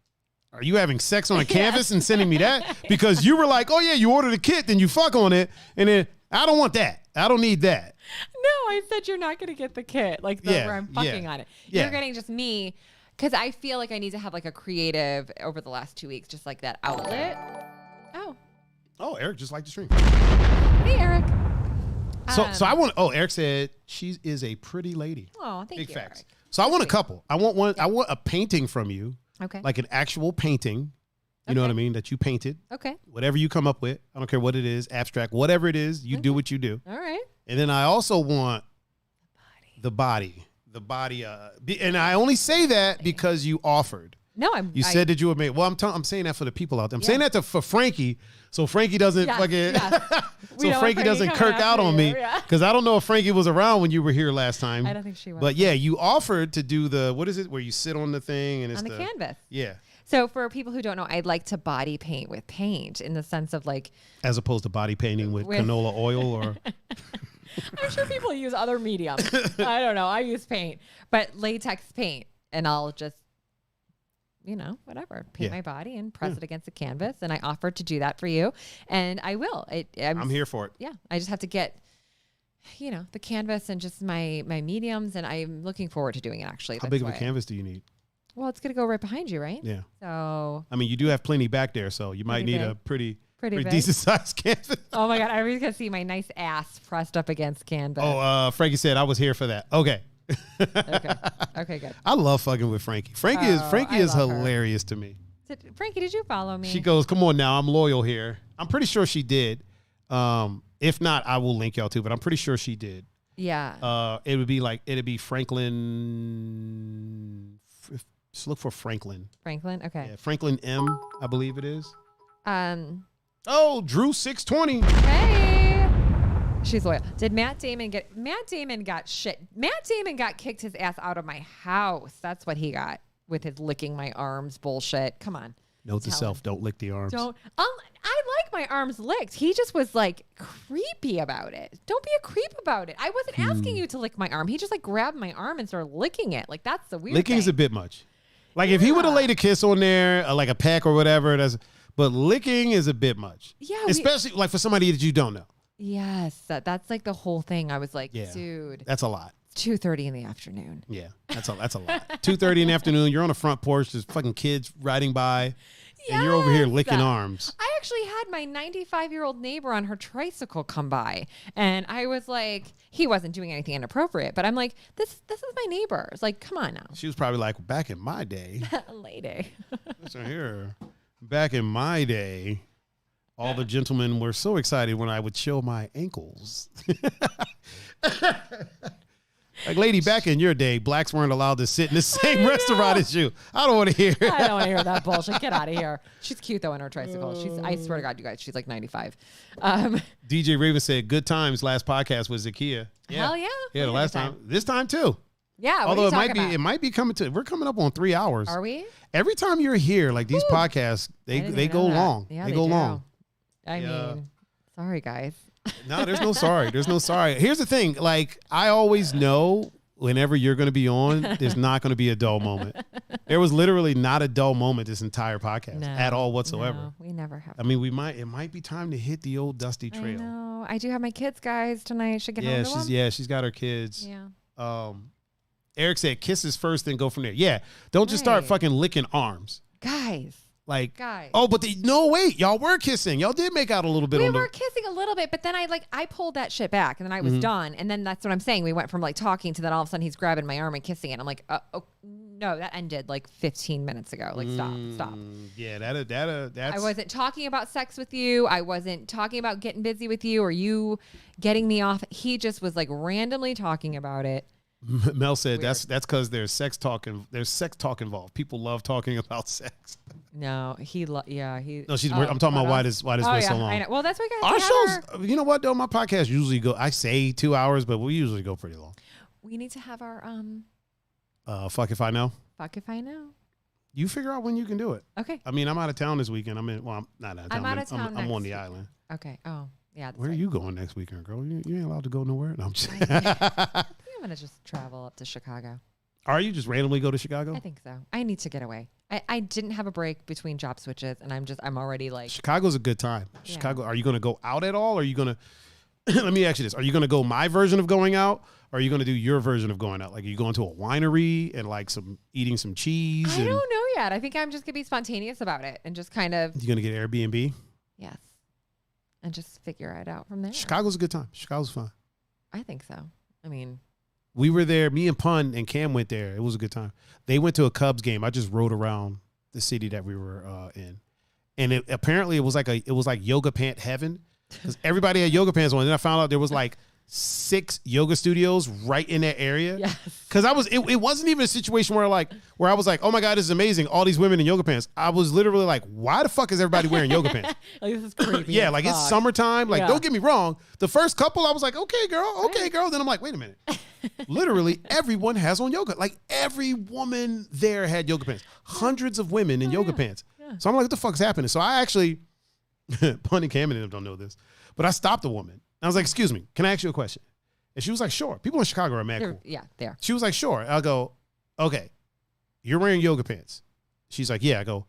Are you having sex on a canvas and sending me that? Because you were like, oh yeah, you ordered a kit, then you fuck on it, and then I don't want that. I don't need that. No, I said you're not going to get the kit, like where I'm fucking on it. You're getting just me. Because I feel like I need to have like a creative over the last 2 weeks, just like that outlet. Oh, Eric just liked the stream. Hey, Eric. So I want. Oh, Eric said she is a pretty lady. Oh, thank you. Big facts. Eric. So I want a couple. I want one. I want a painting from you. Okay. Like an actual painting. You know what I mean? That you painted. Okay. Whatever you come up with. I don't care what it is. Abstract. Whatever it is. You do what you do. All right. And then I also want the body. And I only say that because you offered. No, You said that you would make. Well, I'm saying that for the people out there. I'm saying that for Frankie, so Frankie doesn't fucking. So Frankie doesn't kirk out on me, because I don't know if Frankie was around when you were here last time. I don't think she was. But yeah, you offered to do the, what is it, where you sit on the thing and it's on the canvas. Yeah. So for people who don't know, I'd like to body paint with paint in the sense of like, as opposed to body painting with canola oil or. I'm sure people use other mediums. I don't know. I use paint, but latex paint, and I'll just, whatever, paint my body and press it against the canvas. And I offered to do that for you, and I will. I'm here for it. Yeah, I just have to get, the canvas and just my mediums, and I'm looking forward to doing it. Actually, how big of a canvas do you need? Well, it's gonna go right behind you, right? Yeah. So I mean, you do have plenty back there, so you might need a pretty big. decent sized canvas. Oh my God, I was gonna see my nice ass pressed up against canvas. Oh, Frankie said I was here for that. Okay. Okay, good. I love fucking with Frankie. Frankie is hilarious to me. Frankie, did you follow me? She goes, come on now, I'm loyal here. I'm pretty sure she did. If not, I will link y'all too, but I'm pretty sure she did. Yeah. It'd be Franklin. Just look for Franklin. Franklin, okay. Yeah, Franklin M, I believe it is. Oh, Drew 620. Hey. She's loyal. Did Matt Damon got kicked his ass out of my house. That's what he got with his licking my arms bullshit. Come on. Note to self, don't lick the arms. I like my arms licked. He just was like creepy about it. Don't be a creep about it. I wasn't asking you to lick my arm. He just like grabbed my arm and started licking it. Like that's the weird Licking is thing. a bit much. Like if he would have laid a kiss on there, like a peck or whatever, but licking is a bit much. Yeah. Especially like for somebody that you don't know. Yes. That's like the whole thing. I was like, dude. That's a lot. 2:30 in the afternoon. Yeah, that's a lot. 2:30 in the afternoon. You're on the front porch. There's fucking kids riding by, and you're over here licking arms. I actually had my 95-year-old neighbor on her tricycle come by, and I was like, he wasn't doing anything inappropriate, but I'm like, this is my neighbor. It's like, come on now. She was probably like, back in my day. Lady. Listen here. Back in my day, all the gentlemen were so excited when I would show my ankles. Like, lady, back in your day, blacks weren't allowed to sit in the same restaurant as you. I don't want to hear it. I don't want to hear that bullshit. Get out of here. She's cute, though, in her tricycle. I swear to God, you guys, she's like 95. DJ Raven said, good times last podcast was Zakia. Yeah. Hell yeah. Yeah, the last time. This time, too. Yeah, although it might be coming to, we're coming up on 3 hours. Are we? Every time you're here, like these podcasts, they go long. Yeah, they go long. I mean, sorry, guys. No, there's no sorry. There's no sorry. Here's the thing. Like, I always know whenever you're going to be on, there's not going to be a dull moment. There was literally not a dull moment this entire podcast at all whatsoever. No, we never have. I mean, it might be time to hit the old dusty trail. I know. I do have my kids, guys, tonight. Should get home to them. She's got her kids. Yeah. Eric said kisses first, then go from there. Yeah. Don't just start fucking licking arms. Guys. Like, guys. Oh, but no, wait, y'all were kissing. Y'all did make out a little bit. We were kissing a little bit, but then I pulled that shit back, and then I was done. And then that's what I'm saying. We went from like talking to then all of a sudden he's grabbing my arm and kissing it. I'm like, oh no, that ended like 15 minutes ago. Like, stop. Yeah, that's. I wasn't talking about sex with you. I wasn't talking about getting busy with you or you getting me off. He just was like randomly talking about it. Mel said weird. That's because there's sex talk involved. People love talking about sex. No, No, she's. I'm talking about why this went so long. I know. Well, that's why our shows. You know what though? My podcast usually go. I say 2 hours, but we usually go pretty long. We need to have our Fuck if I know. Fuck if I know. You figure out when you can do it. Okay. I mean, I'm out of town this weekend. I'm not out of town. I'm out of town I'm on next the island. Okay. Oh, yeah. That's Where are right. you going next weekend, girl? You ain't allowed to go nowhere. No, I'm just I think I'm going to just travel up to Chicago. Are you just randomly go to Chicago? I think so. I need to get away. I didn't have a break between job switches, and I'm already like. Chicago's a good time. Yeah. Chicago. Are you going to go out at all? Or are you going to? Let me ask you this: are you going to go my version of going out, or are you going to do your version of going out? Like, are you going to a winery and like eating some cheese? I don't know yet. I think I'm just gonna be spontaneous about it and just kind of. You going to get Airbnb? Yes. And just figure it out from there. Chicago's a good time. Chicago's fun. I think so. I mean. We were there. Me and Pun and Cam went there. It was a good time. They went to a Cubs game. I just rode around the city that we were in, and apparently it was like yoga pant heaven because everybody had yoga pants on. And then I found out there was like 6 yoga studios right in that area. Yes. Because it wasn't even a situation where I was like, oh my God, this is amazing. All these women in yoga pants. I was literally like, why the fuck is everybody wearing yoga pants? Like, this is creepy. Yeah, like it's summertime. Like, Yeah. don't get me wrong. The first couple, I was like, okay, girl. Then I'm like, wait a minute. Literally, everyone has on yoga. Like, every woman there had yoga pants. Hundreds of women in yoga pants. Yeah. So I'm like, what the fuck's happening? So I actually, Pun and Cam and them don't know this, but I stopped a woman. I was like, excuse me, can I ask you a question? And she was like, sure. People in Chicago are mad cool. Yeah, they are. She was like, sure. I'll go, okay, you're wearing yoga pants. She's like, yeah. I go,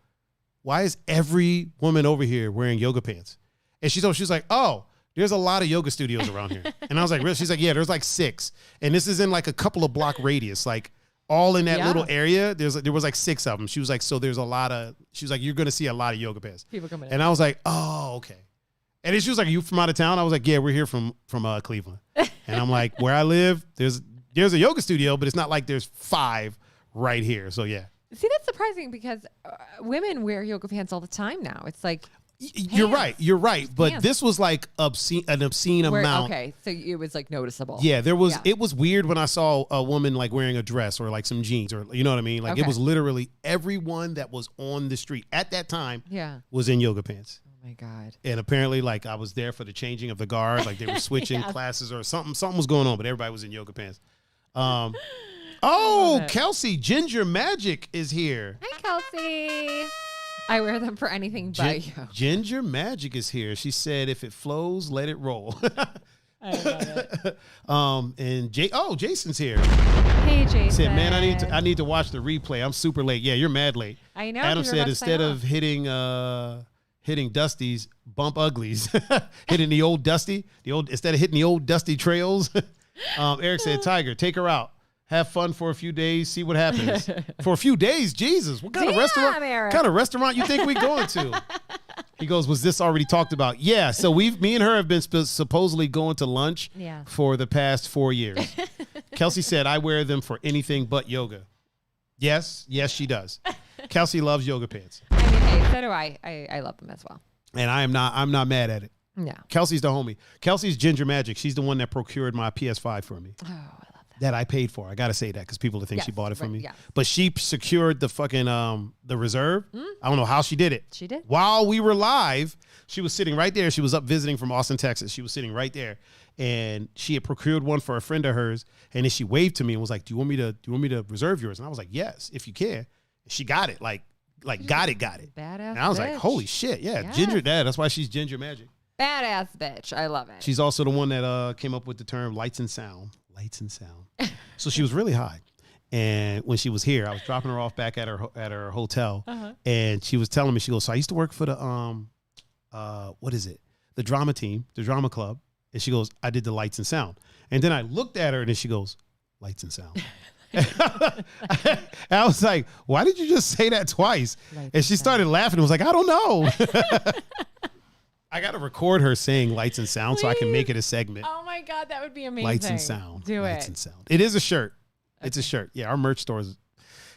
why is every woman over here wearing yoga pants? And she was like, oh, there's a lot of yoga studios around here. And I was like, really? She's like, yeah, there's like 6. And this is in like a couple of block radius, like all in that little area. There was like 6 of them. She was like, so there's a lot of, she was like, you're going to see a lot of yoga pants. People coming in. And I was like, oh, okay. And then she was like, are you from out of town? I was like, yeah, we're here from Cleveland. And I'm like, where I live, there's a yoga studio, but it's not like there's 5 right here. So yeah. See, that's surprising because women wear yoga pants all the time now. It's like. You're right. But Pants. this was like an obscene amount. Okay, so it was like noticeable. Yeah, it was weird when I saw a woman like wearing a dress or like some jeans or, you know what I mean? Like it was literally everyone that was on the street at that time was in yoga pants. Oh my God. And apparently like I was there for the changing of the guard. Like they were switching classes or something. Something was going on, but everybody was in yoga pants. Kelsey, Ginger Magic is here. Hi, Kelsey. I wear them for anything but you. Ginger Magic is here. She said, if it flows, let it roll. I love it. And Jason's here. Hey, Jason. He said, man, I need to watch the replay. I'm super late. Yeah, you're mad late. I know. Adam said, instead of hitting Dusty's, bump Uglies. Hitting the old Dusty, instead of hitting the old Dusty trails. Eric said, Tiger, take her out. Have fun for a few days. See what happens. For a few days, Jesus. What kind of restaurant? Eric. Kind of restaurant you think we going to? He goes, was this already talked about? Yeah. So me and her have been supposedly going to lunch for the past 4 years. Kelsey said, I wear them for anything but yoga. Yes, she does. Kelsey loves yoga pants. I mean, hey, so do I. I love them as well. And I'm not mad at it. No. Kelsey's the homie. Kelsey's Ginger Magic. She's the one that procured my PS5 for me. Oh, I love that. That I paid for. I got to say that because people think she bought it for me. Yeah. But she secured the fucking the reserve. I don't know how she did it. She did. While we were live, she was sitting right there. She was up visiting from Austin, Texas. She was sitting right there. And she had procured one for a friend of hers. And then she waved to me and was like, do you want me to reserve yours? And I was like, yes, if you can. She got it. Like got it. Badass. And I was like, holy shit. Yeah. Yes. Ginger Dad. That's why she's Ginger Magic. Badass bitch. I love it. She's also the one that came up with the term lights and sound. So she was really high. And when she was here, I was dropping her off back at her hotel. And she was telling me, she goes, so I used to work for the, what is it? The drama team, the drama club. And she goes, I did the lights and sound. And then I looked at her and then she goes, lights and sound. And I was like, why did you just say that twice? And she started laughing and was like, I don't know. I got to record her saying lights and sound so I can make it a segment. Oh my God, that would be amazing. Lights and sound. Do lights it. and sound. It is a shirt. Okay. It's a shirt. Yeah, our merch store is,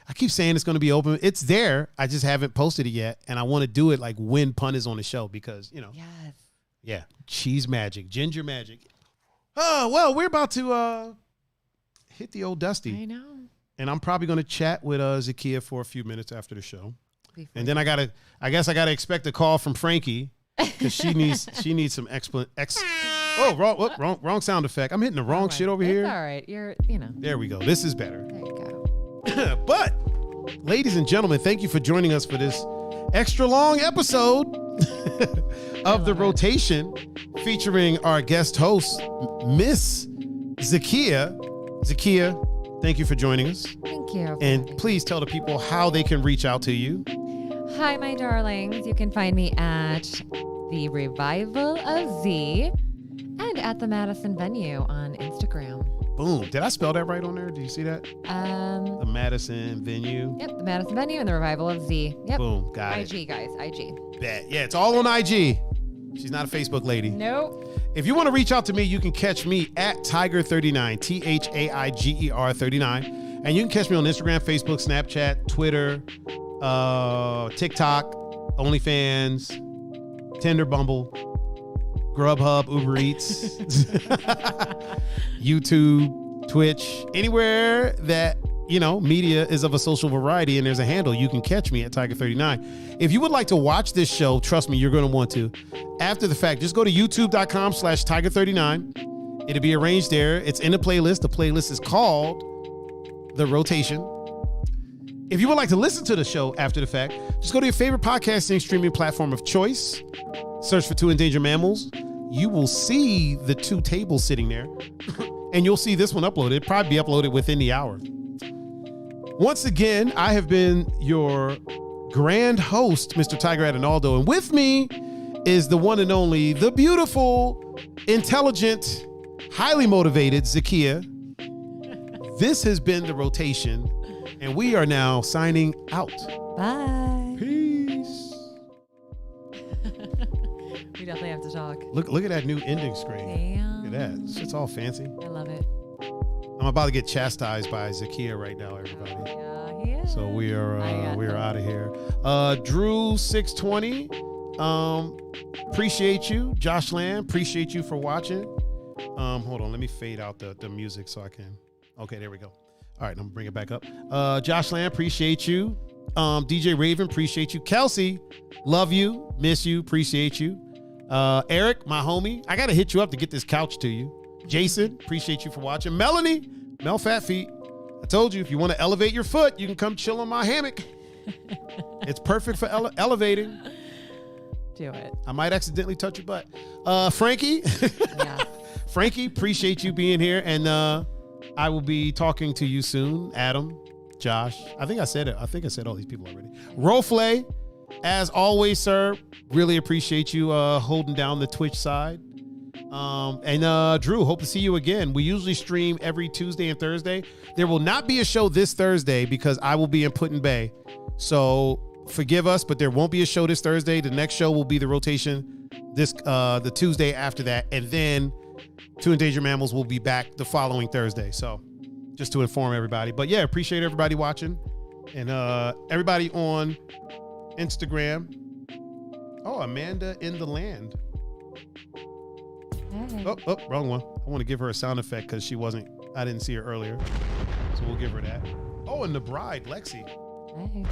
I keep saying it's going to be open. It's there. I just haven't posted it yet. And I want to do it like when Pun is on the show because, you know. Yes. Yeah. Cheese magic. Ginger magic. Oh, well, we're about to hit the old Dusty. I know. And I'm probably going to chat with Zakia for a few minutes after the show. And then I guess I got to expect a call from Frankie. Because she needs some wrong sound effect. I'm hitting the wrong shit over here. All right, you know. There we go. This is better. There you go. But ladies and gentlemen, thank you for joining us for this extra long episode of The Rotation featuring our guest host, Miss Zakia. Zakia, thank you for joining us. Thank you. And please tell the people how they can reach out to you. Hi, my darlings. You can find me at The Revival of Z and at the Madison Venue on Instagram. Boom. Did I spell that right on there? Did you see that? The Madison Venue. Yep, the Madison Venue and the Revival of Z. Yep. Boom. Got it. IG, guys. IG. Bet. Yeah, it's all on IG. She's not a Facebook lady. Nope. If you want to reach out to me, you can catch me at Tiger39, THAIGER 39. And you can catch me on Instagram, Facebook, Snapchat, Twitter, TikTok, OnlyFans, Tinder, Bumble, Grubhub, Uber Eats, YouTube, Twitch, anywhere that, media is of a social variety and there's a handle, you can catch me at Tiger39. If you would like to watch this show, trust me, you're going to want to. After the fact, just go to youtube.com/Tiger39. It'll be arranged there. It's in a playlist. The playlist is called The Rotation. If you would like to listen to the show after the fact, just go to your favorite podcasting streaming platform of choice. Search for Two Endangered Mammals. You will see the two tables sitting there, and you'll see this one uploaded. It'll probably be uploaded within the hour. Once again, I have been your grand host, Mr. Tiger Adinaldo, and with me is the one and only, the beautiful, intelligent, highly motivated Zakia. This has been The Rotation, and we are now signing out. Bye. Peace. We definitely have to talk. Look at that new ending screen. Damn. Look at that. It's all fancy. I love it. I'm about to get chastised by Zakia right now, everybody. Yeah, he is. So we are out of here. Drew 620. Appreciate you. Josh Lamb, appreciate you for watching. Hold on, let me fade out the music so I can. Okay, there we go. All right, I'm gonna bring it back up. Josh Lamb, appreciate you. DJ Raven, appreciate you. Kelsey, love you, miss you, appreciate you. Eric, my homie, I gotta hit you up to get this couch to you. Jason, appreciate you for watching. Melanie, Mel Fat Feet, I told you if you want to elevate your foot, you can come chill on my hammock. It's perfect for elevating. Do it. I might accidentally touch your butt. Frankie, Yeah. Frankie, appreciate you being here, and I will be talking to you soon. Adam, Josh, I think I said it. I think I said all these people already. Roflay, as always, sir, really appreciate you holding down the Twitch side. And Drew, hope to see you again. We usually stream every Tuesday and Thursday. There will not be a show this Thursday because I will be in Put-in Bay. So forgive us, but there won't be a show this Thursday. The next show will be The Rotation the Tuesday after that. And then Two Endangered Mammals will be back the following Thursday. So just to inform everybody. But yeah, appreciate everybody watching. And everybody on Instagram. Oh, Amanda in the land. Hey. Oh, wrong one. I want to give her a sound effect because I didn't see her earlier. So we'll give her that. Oh, and the bride, Lexi. Hey.